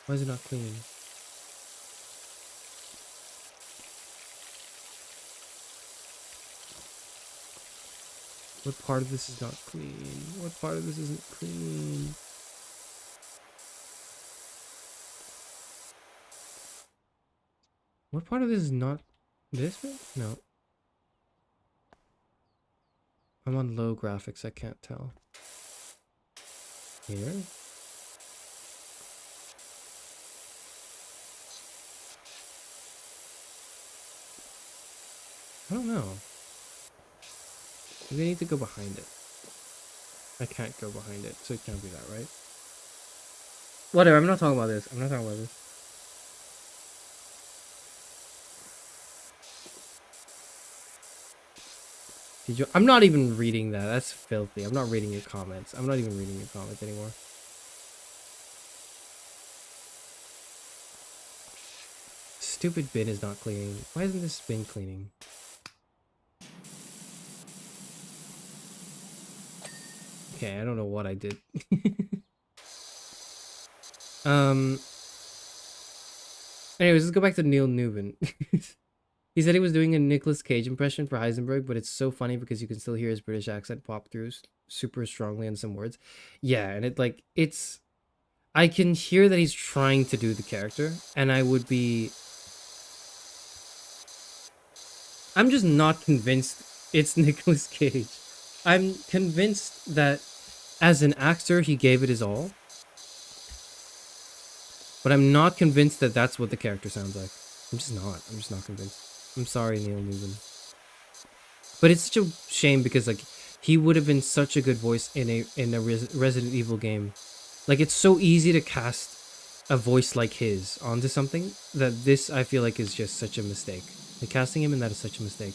Why is it not clean? What part of this is not clean? What part of this isn't clean? What part of this is not this bit? No. I'm on low graphics, I can't tell. Here? I don't know. Maybe I need to go behind it. I can't go behind it, so it can't be that, right? Whatever, I'm not talking about this. I'm not talking about this. Did you? I'm not even reading that. That's filthy. I'm not reading your comments. I'm not even reading your comments anymore. Stupid bin is not cleaning. Why isn't this bin cleaning? Okay, I don't know what I did. Anyways, let's go back to Neil Newman. He said he was doing a Nicolas Cage impression for Heisenberg, but it's so funny because you can still hear his British accent pop through super strongly in some words. Yeah, and it's... I can hear that he's trying to do the character, and I would be... I'm just not convinced it's Nicolas Cage. I'm convinced that as an actor, he gave it his all. But I'm not convinced that that's what the character sounds like. I'm just not convinced. I'm sorry, Neil Newman. But it's such a shame because like he would have been such a good voice in a Resident Evil game. Like it's so easy to cast a voice like his onto something that this I feel like is just such a mistake. Like casting him in that is such a mistake.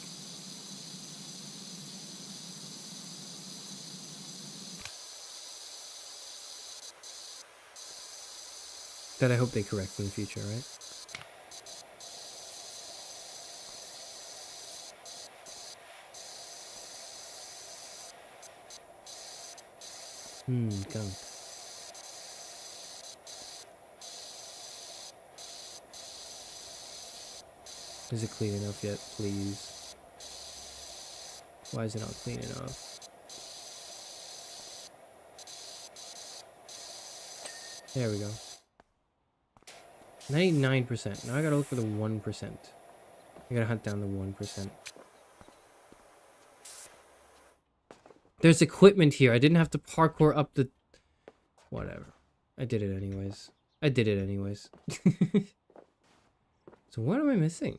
That I hope they correct in the future, right? Gunk. Is it clean enough yet, please? Why is it not clean enough? There we go. 99%. Now I gotta look for the 1%. I gotta hunt down the 1%. There's equipment here. I didn't have to parkour up the... Whatever. I did it anyways. I did it anyways. So what am I missing?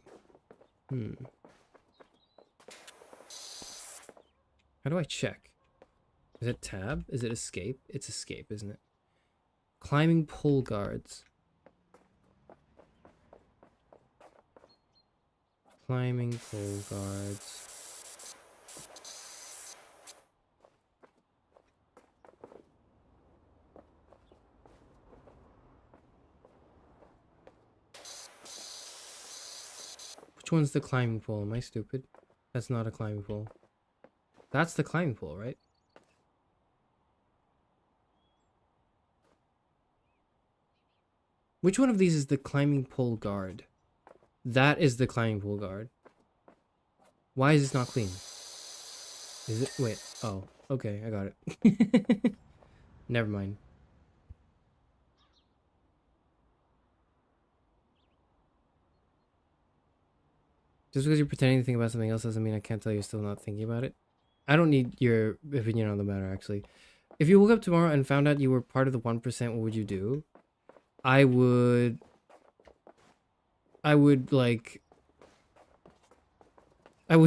How do I check? Is it tab? Is it escape? It's escape, isn't it? Climbing pole guards. Climbing pole guards. Which one's the climbing pole? Am I stupid? That's not a climbing pole. That's the climbing pole, right? Which one of these is the climbing pole guard? That is the climbing pole guard. Why is this not clean? Is it? Wait. Oh, okay. I got it. Never mind. Just because you're pretending to think about something else doesn't mean I can't tell you're still not thinking about it. I don't need your opinion on the matter, actually. If you woke up tomorrow and found out you were part of the 1%, what would you do? I would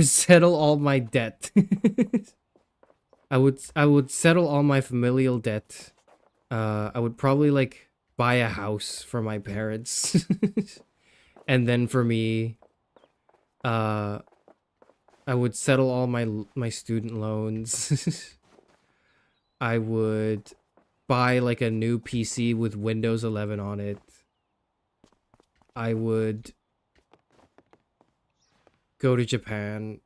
settle all my debt. I would settle all my familial debt. I would probably like buy a house for my parents. And then for me, I would settle all my student loans. I would buy like a new PC with Windows 11 on it. I would go to Japan.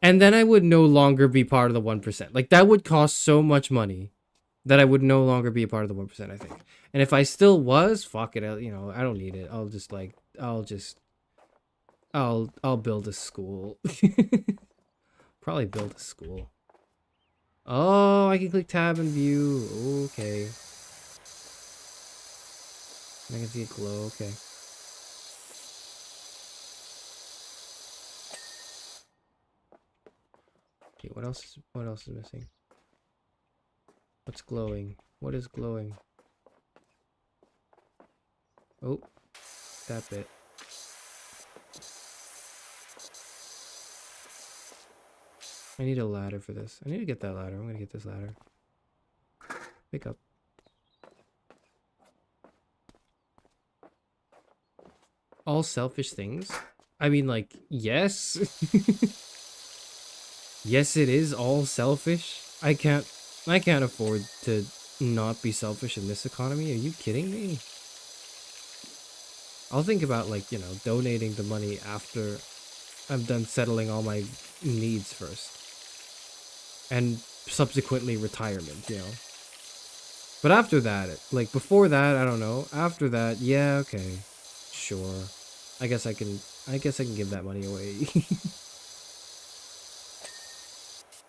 And then I would no longer be part of the 1%. Like, that would cost so much money that I would no longer be a part of the 1%, I think. And if I still was, fuck it, you know, I don't need it. I'll build a school. Probably build a school. Oh, I can click tab and view. Okay. I can see it glow. Okay. Okay, what else is missing? What's glowing? What is glowing? Oh, that bit. I need a ladder for this. I need to get that ladder. I'm gonna get this ladder. Pick up. All selfish things? I mean, like, yes. Yes, it is all selfish. I can't afford to not be selfish in this economy. Are you kidding me? I'll think about, like, you know, donating the money after I'm done settling all my needs first. And subsequently retirement, you know. But after that, like, before that, I don't know. After that, yeah, okay. Sure. I guess I can give that money away.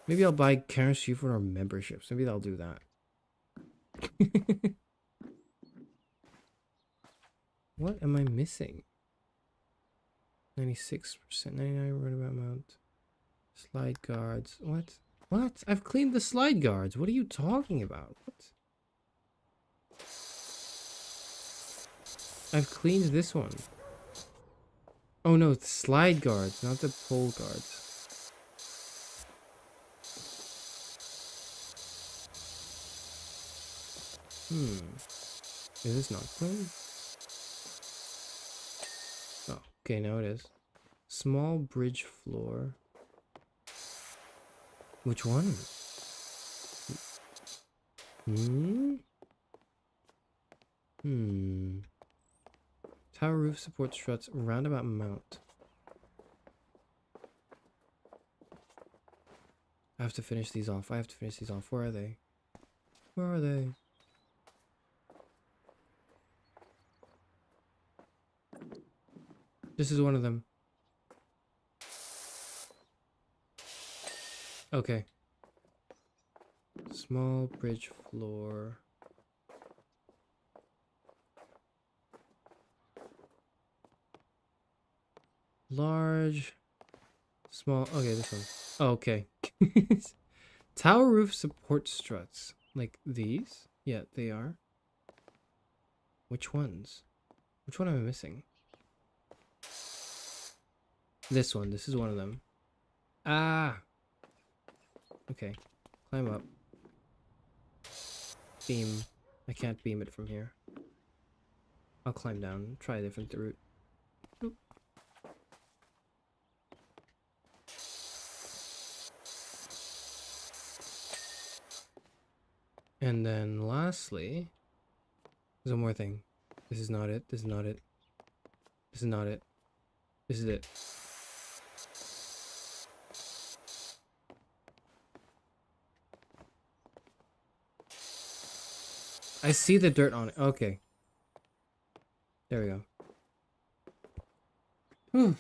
Maybe I'll buy Charis Euphranor memberships. Maybe I'll do that. What am I missing? 96%, 99% roundabout amount. Slide guards. What? What? I've cleaned the slide guards. What are you talking about? What? I've cleaned this one. Oh no, the slide guards, not the pole guards. Is this not clean? Oh, okay, now it is. Small bridge floor. Which one? Tower roof supports struts, roundabout mount. I have to finish these off. Where are they? Where are they? This is one of them. Okay. Small bridge floor. Large. Small. Okay, this one. Oh, okay. Tower roof support struts. Like these? Yeah, they are. Which ones? Which one am I missing? This one. This is one of them. Ah! Okay. Climb up. Beam. I can't beam it from here. I'll climb down. Try a different route. Boop. And then lastly, there's one more thing. This is not it. This is not it. This is not it. This is it. I see the dirt on it. Okay. There we go. Whew.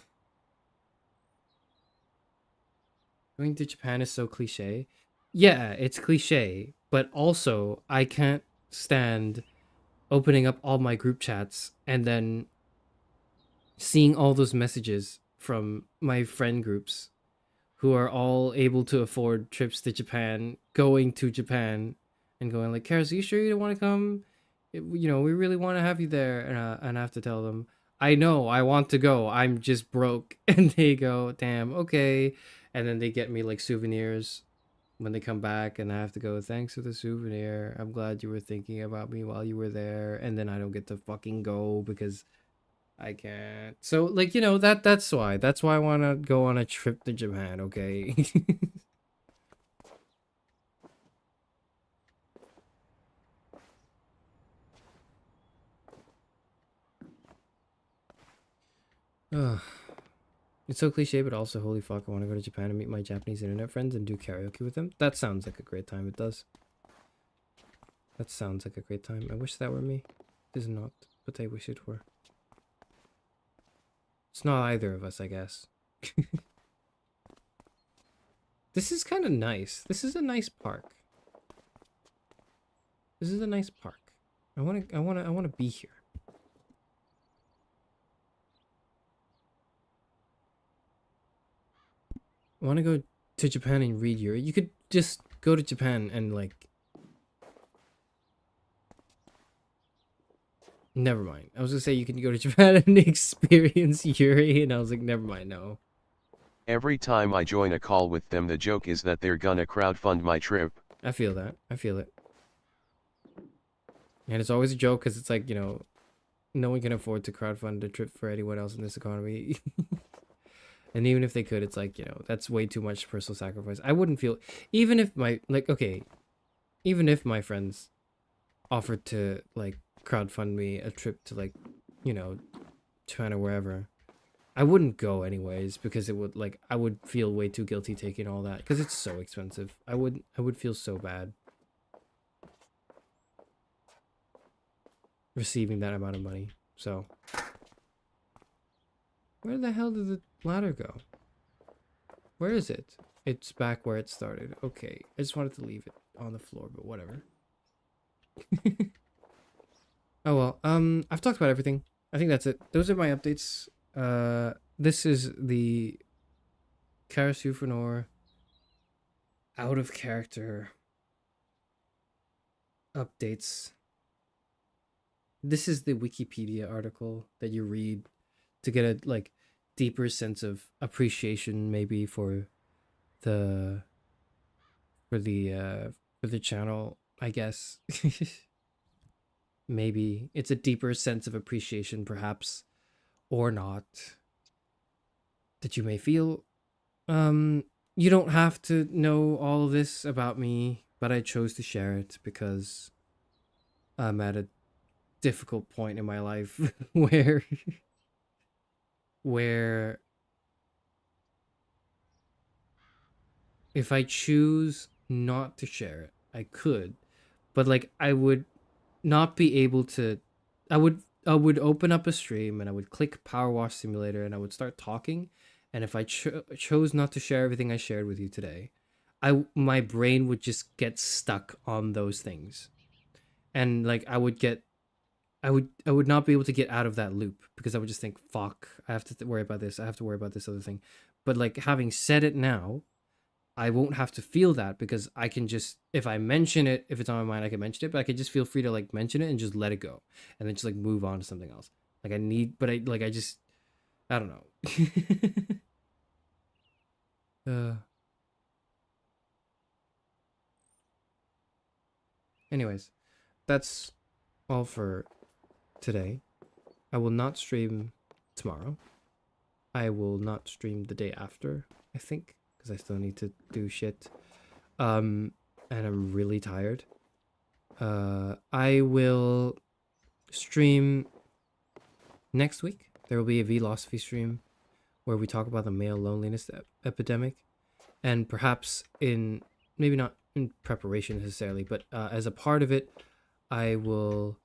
Going to Japan is so cliche. Yeah, it's cliche, but also I can't stand opening up all my group chats and then seeing all those messages from my friend groups who are all able to afford trips to Japan, going to Japan and going like, Charis, are you sure you don't want to come? You know, we really want to have you there. And I have to tell them, I know, I want to go. I'm just broke. And they go, damn, okay. And then they get me like souvenirs when they come back, and I have to go, thanks for the souvenir. I'm glad you were thinking about me while you were there. And then I don't get to fucking go because I can't. So like, you know, that's why I want to go on a trip to Japan, okay? Ugh. It's so cliche, but also holy fuck, I want to go to Japan and meet my Japanese internet friends and do karaoke with them. That sounds like a great time. It does. That sounds like a great time. I wish that were me. It is not, but I wish it were. It's not either of us, I guess. This is kind of nice. This is a nice park. This is a nice park. I want to be here. I want to go to Japan and read your... You could just go to Japan and, like... Never mind. I was going to say you can go to Japan and experience Yuri, and I was like, never mind, no. Every time I join a call with them, the joke is that they're gonna crowdfund my trip. I feel that. I feel it. And it's always a joke because it's like, you know, no one can afford to crowdfund a trip for anyone else in this economy. And even if they could, it's like, you know, that's way too much personal sacrifice. I wouldn't feel, even if my, like, okay, even if my friends offered to, like, crowdfund me a trip to, like, you know, China, wherever, I wouldn't go anyways because it would, like, I would feel way too guilty taking all that because it's so expensive. I would feel so bad receiving that amount of money. So, where the hell did the ladder go? Where is it? It's back where it started. Okay, I just wanted to leave it on the floor, but whatever. Oh well, I've talked about everything. I think that's it. Those are my updates. This is the Charis Euphranor out of character updates. This is the Wikipedia article that you read to get a like deeper sense of appreciation maybe for the channel, I guess. Maybe it's a deeper sense of appreciation perhaps, or not, that you may feel. You don't have to know all of this about me, but I chose to share it because I'm at a difficult point in my life where if I choose not to share it, I could, but like I would not be able to. I would open up a stream and I would click PowerWash Simulator and I would start talking, and if I chose not to share everything I shared with you today, my brain would just get stuck on those things, and like I would not be able to get out of that loop because I would just think, fuck, I have to worry about this, I have to worry about this other thing. But like having said it now, I won't have to feel that because I can just, if I mention it, if it's on my mind, I can mention it, but I can just feel free to like mention it and just let it go and then just like move on to something else. Like I need, but I don't know. Anyways, that's all for today. I will not stream tomorrow. I will not stream the day after, I think, because I still need to do shit. And I'm really tired. I will stream next week. There will be a Velocity stream where we talk about the male loneliness epidemic, and perhaps maybe not in preparation necessarily, but as a part of it, I will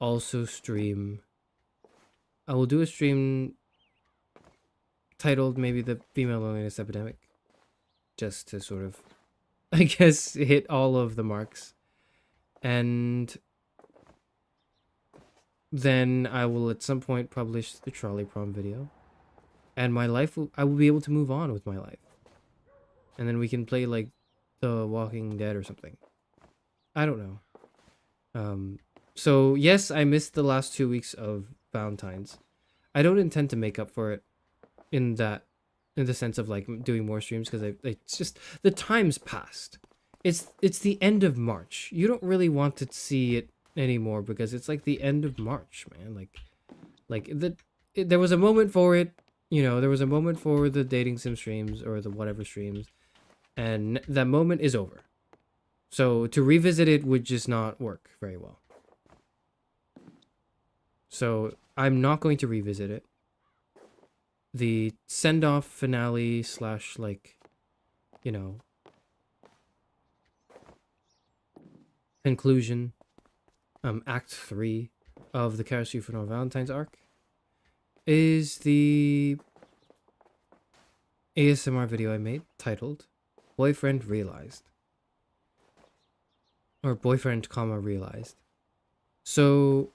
also stream. I will do a stream titled maybe the female loneliness epidemic, just to sort of, I guess, hit all of the marks. And then I will at some point publish the trolley prom video, and I will be able to move on with my life, and then we can play like The Walking Dead or something. I don't know. So yes, I missed the last 2 weeks of Valentine's. I don't intend to make up for it in the sense of like doing more streams, because it's just the time's passed. It's the end of March. You don't really want to see it anymore because it's like the end of March, man. There was a moment for it, there was a moment for the dating sim streams or the whatever streams, and that moment is over. So to revisit it would just not work very well. So I'm not going to revisit it. The send-off finale / like, conclusion, Act 3 of the Charis Euphranor Valentine's arc is the ASMR video I made titled Boyfriend Realized. Or Boyfriend, Realized. So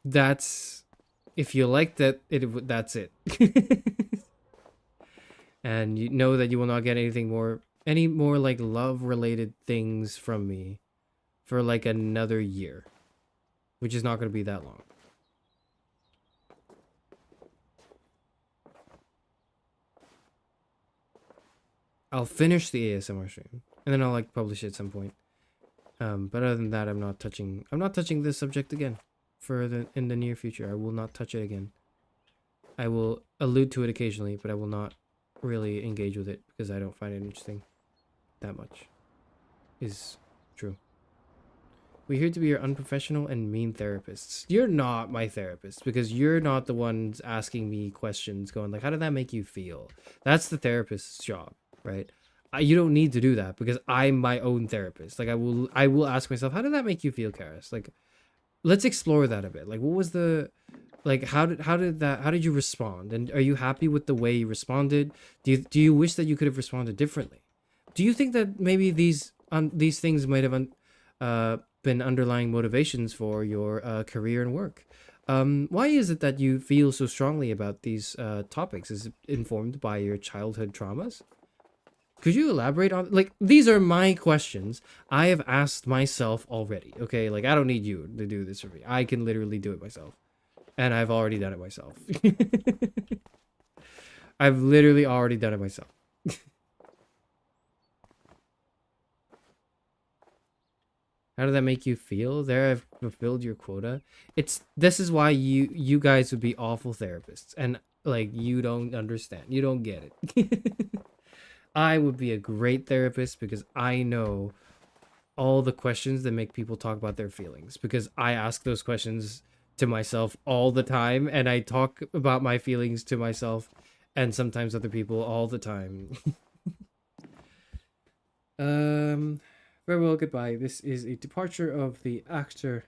that's, if you like that, that's it. And you know that you will not get any more like love related things from me for like another year, which is not going to be that long. I'll finish the ASMR stream and then I'll like publish it at some point. But other than that, I'm not touching this subject again in the near future. I will not touch it again. I will allude to it occasionally, but I will not really engage with it because I don't find it interesting that much. Is true. We're here to be your unprofessional and mean therapists. You're not my therapist because you're not the ones asking me questions going like, how did that make you feel? That's the therapist's job, right? You don't need to do that because I'm my own therapist. Like I will ask myself, how did that make you feel, Charis? Like, let's explore that a bit. Like, what was the, like, how did you respond? And are you happy with the way you responded? Do you wish that you could have responded differently? Do you think that maybe these things might have been underlying motivations for your career and work? Why is it that you feel so strongly about these topics? Is it informed by your childhood traumas? Could you elaborate on, like, these are my questions I have asked myself already, okay? Like, I don't need you to do this for me. I can literally do it myself. And I've already done it myself. I've literally already done it myself. How did that make you feel? There, I've fulfilled your quota. This is why you guys would be awful therapists. And, like, you don't understand. You don't get it. I would be a great therapist because I know all the questions that make people talk about their feelings, because I ask those questions to myself all the time, and I talk about my feelings to myself and sometimes other people all the time. Farewell, goodbye. This is a departure of the actor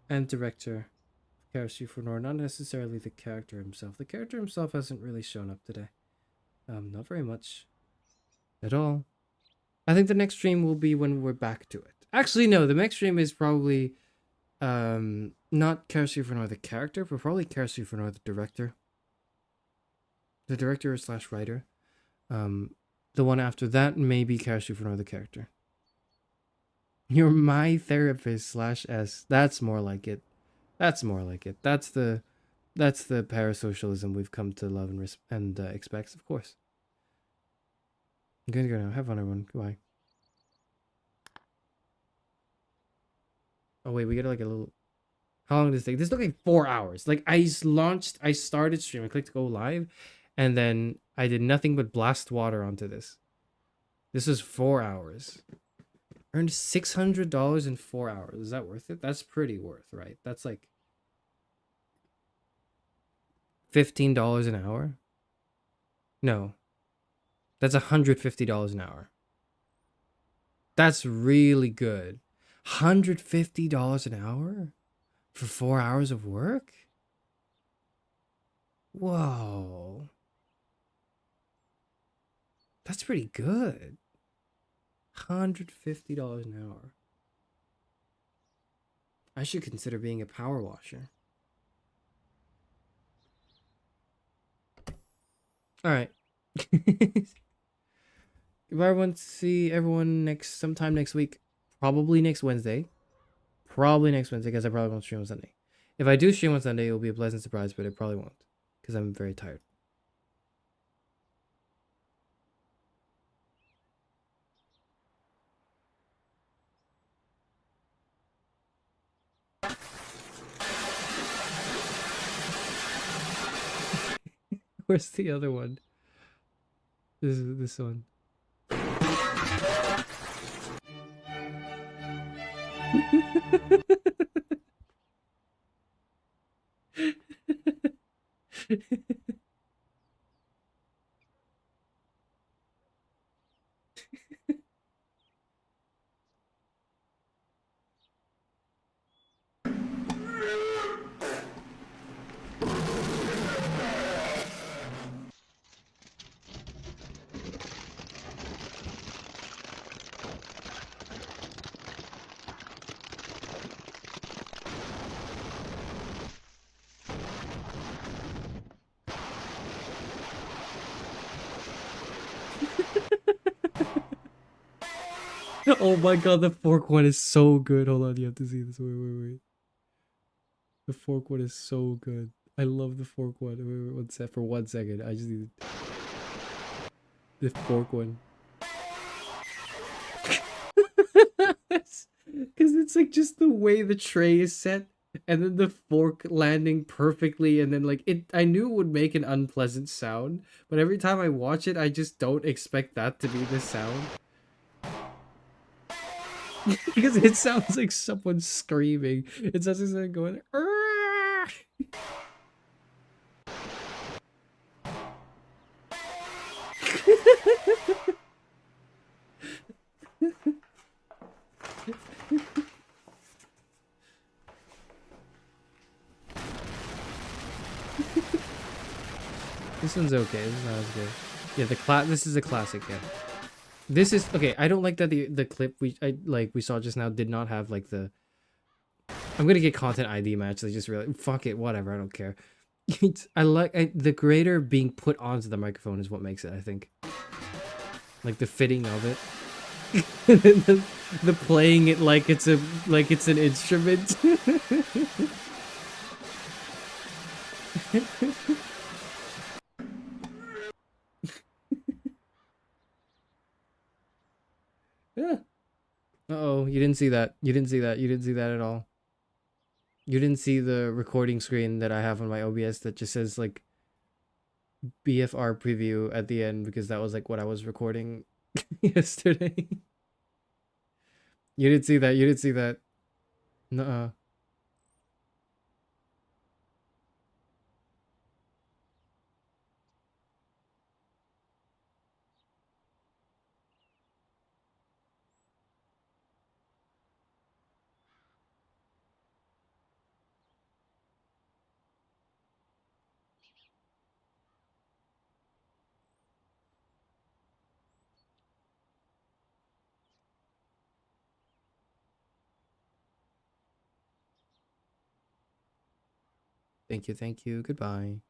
and director Charis Euphranor, not necessarily the character himself. The character himself hasn't really shown up today. Not very much at all. I think the next stream will be when we're back to it. Actually, no, the next stream is probably not Charis Euphranor the character, but probably Charis Euphranor the director. The director slash writer. The one after that may be Charis Euphranor the character. You're my therapist slash S. That's more like it. That's more like it. That's the parasocialism we've come to love and expect, of course. I'm gonna go now. Have fun, everyone. Goodbye. Oh wait, we got like a little. How long does this take? This took like 4 hours. Like I started stream. I clicked go live, and then I did nothing but blast water onto this. This is 4 hours. Earned $600 in 4 hours. Is that worth it? That's pretty worth, right? That's like $15 an hour. No, that's $150 an hour. That's really good. $150 an hour for 4 hours of work? Whoa. That's pretty good. $150 an hour. I should consider being a power washer. All right. Goodbye, everyone. See everyone sometime next week. Probably next Wednesday. Because I probably won't stream on Sunday. If I do stream on Sunday, it will be a pleasant surprise, but it probably won't. Because I'm very tired. Where's the other one? This is this one. Oh my god, the fork one is so good. Hold on, you have to see this. Wait. The fork one is so good. I love the fork one. Wait, one sec. For 1 second. I just need the fork one. Because it's like just the way the tray is set. And then the fork landing perfectly. And then like I knew it would make an unpleasant sound. But every time I watch it, I just don't expect that to be the sound. Because it sounds like someone screaming. It sounds like someone going, "Arrgh!" This one's okay. This is not as good. Yeah, this is a classic, yeah. This is okay. I don't like that the clip we saw just now did not have like the. I'm gonna get content ID match. They just really fuck it. Whatever. I don't care. I like the grater being put onto the microphone is what makes it. I think. Like the fitting of it, and then the playing it like it's an instrument. Yeah. Uh-oh, you didn't see that. You didn't see that. You didn't see that at all. You didn't see the recording screen that I have on my OBS that just says like BFR preview at the end because that was like what I was recording yesterday. You didn't see that. You didn't see that. Nuh-uh. Thank you. Goodbye.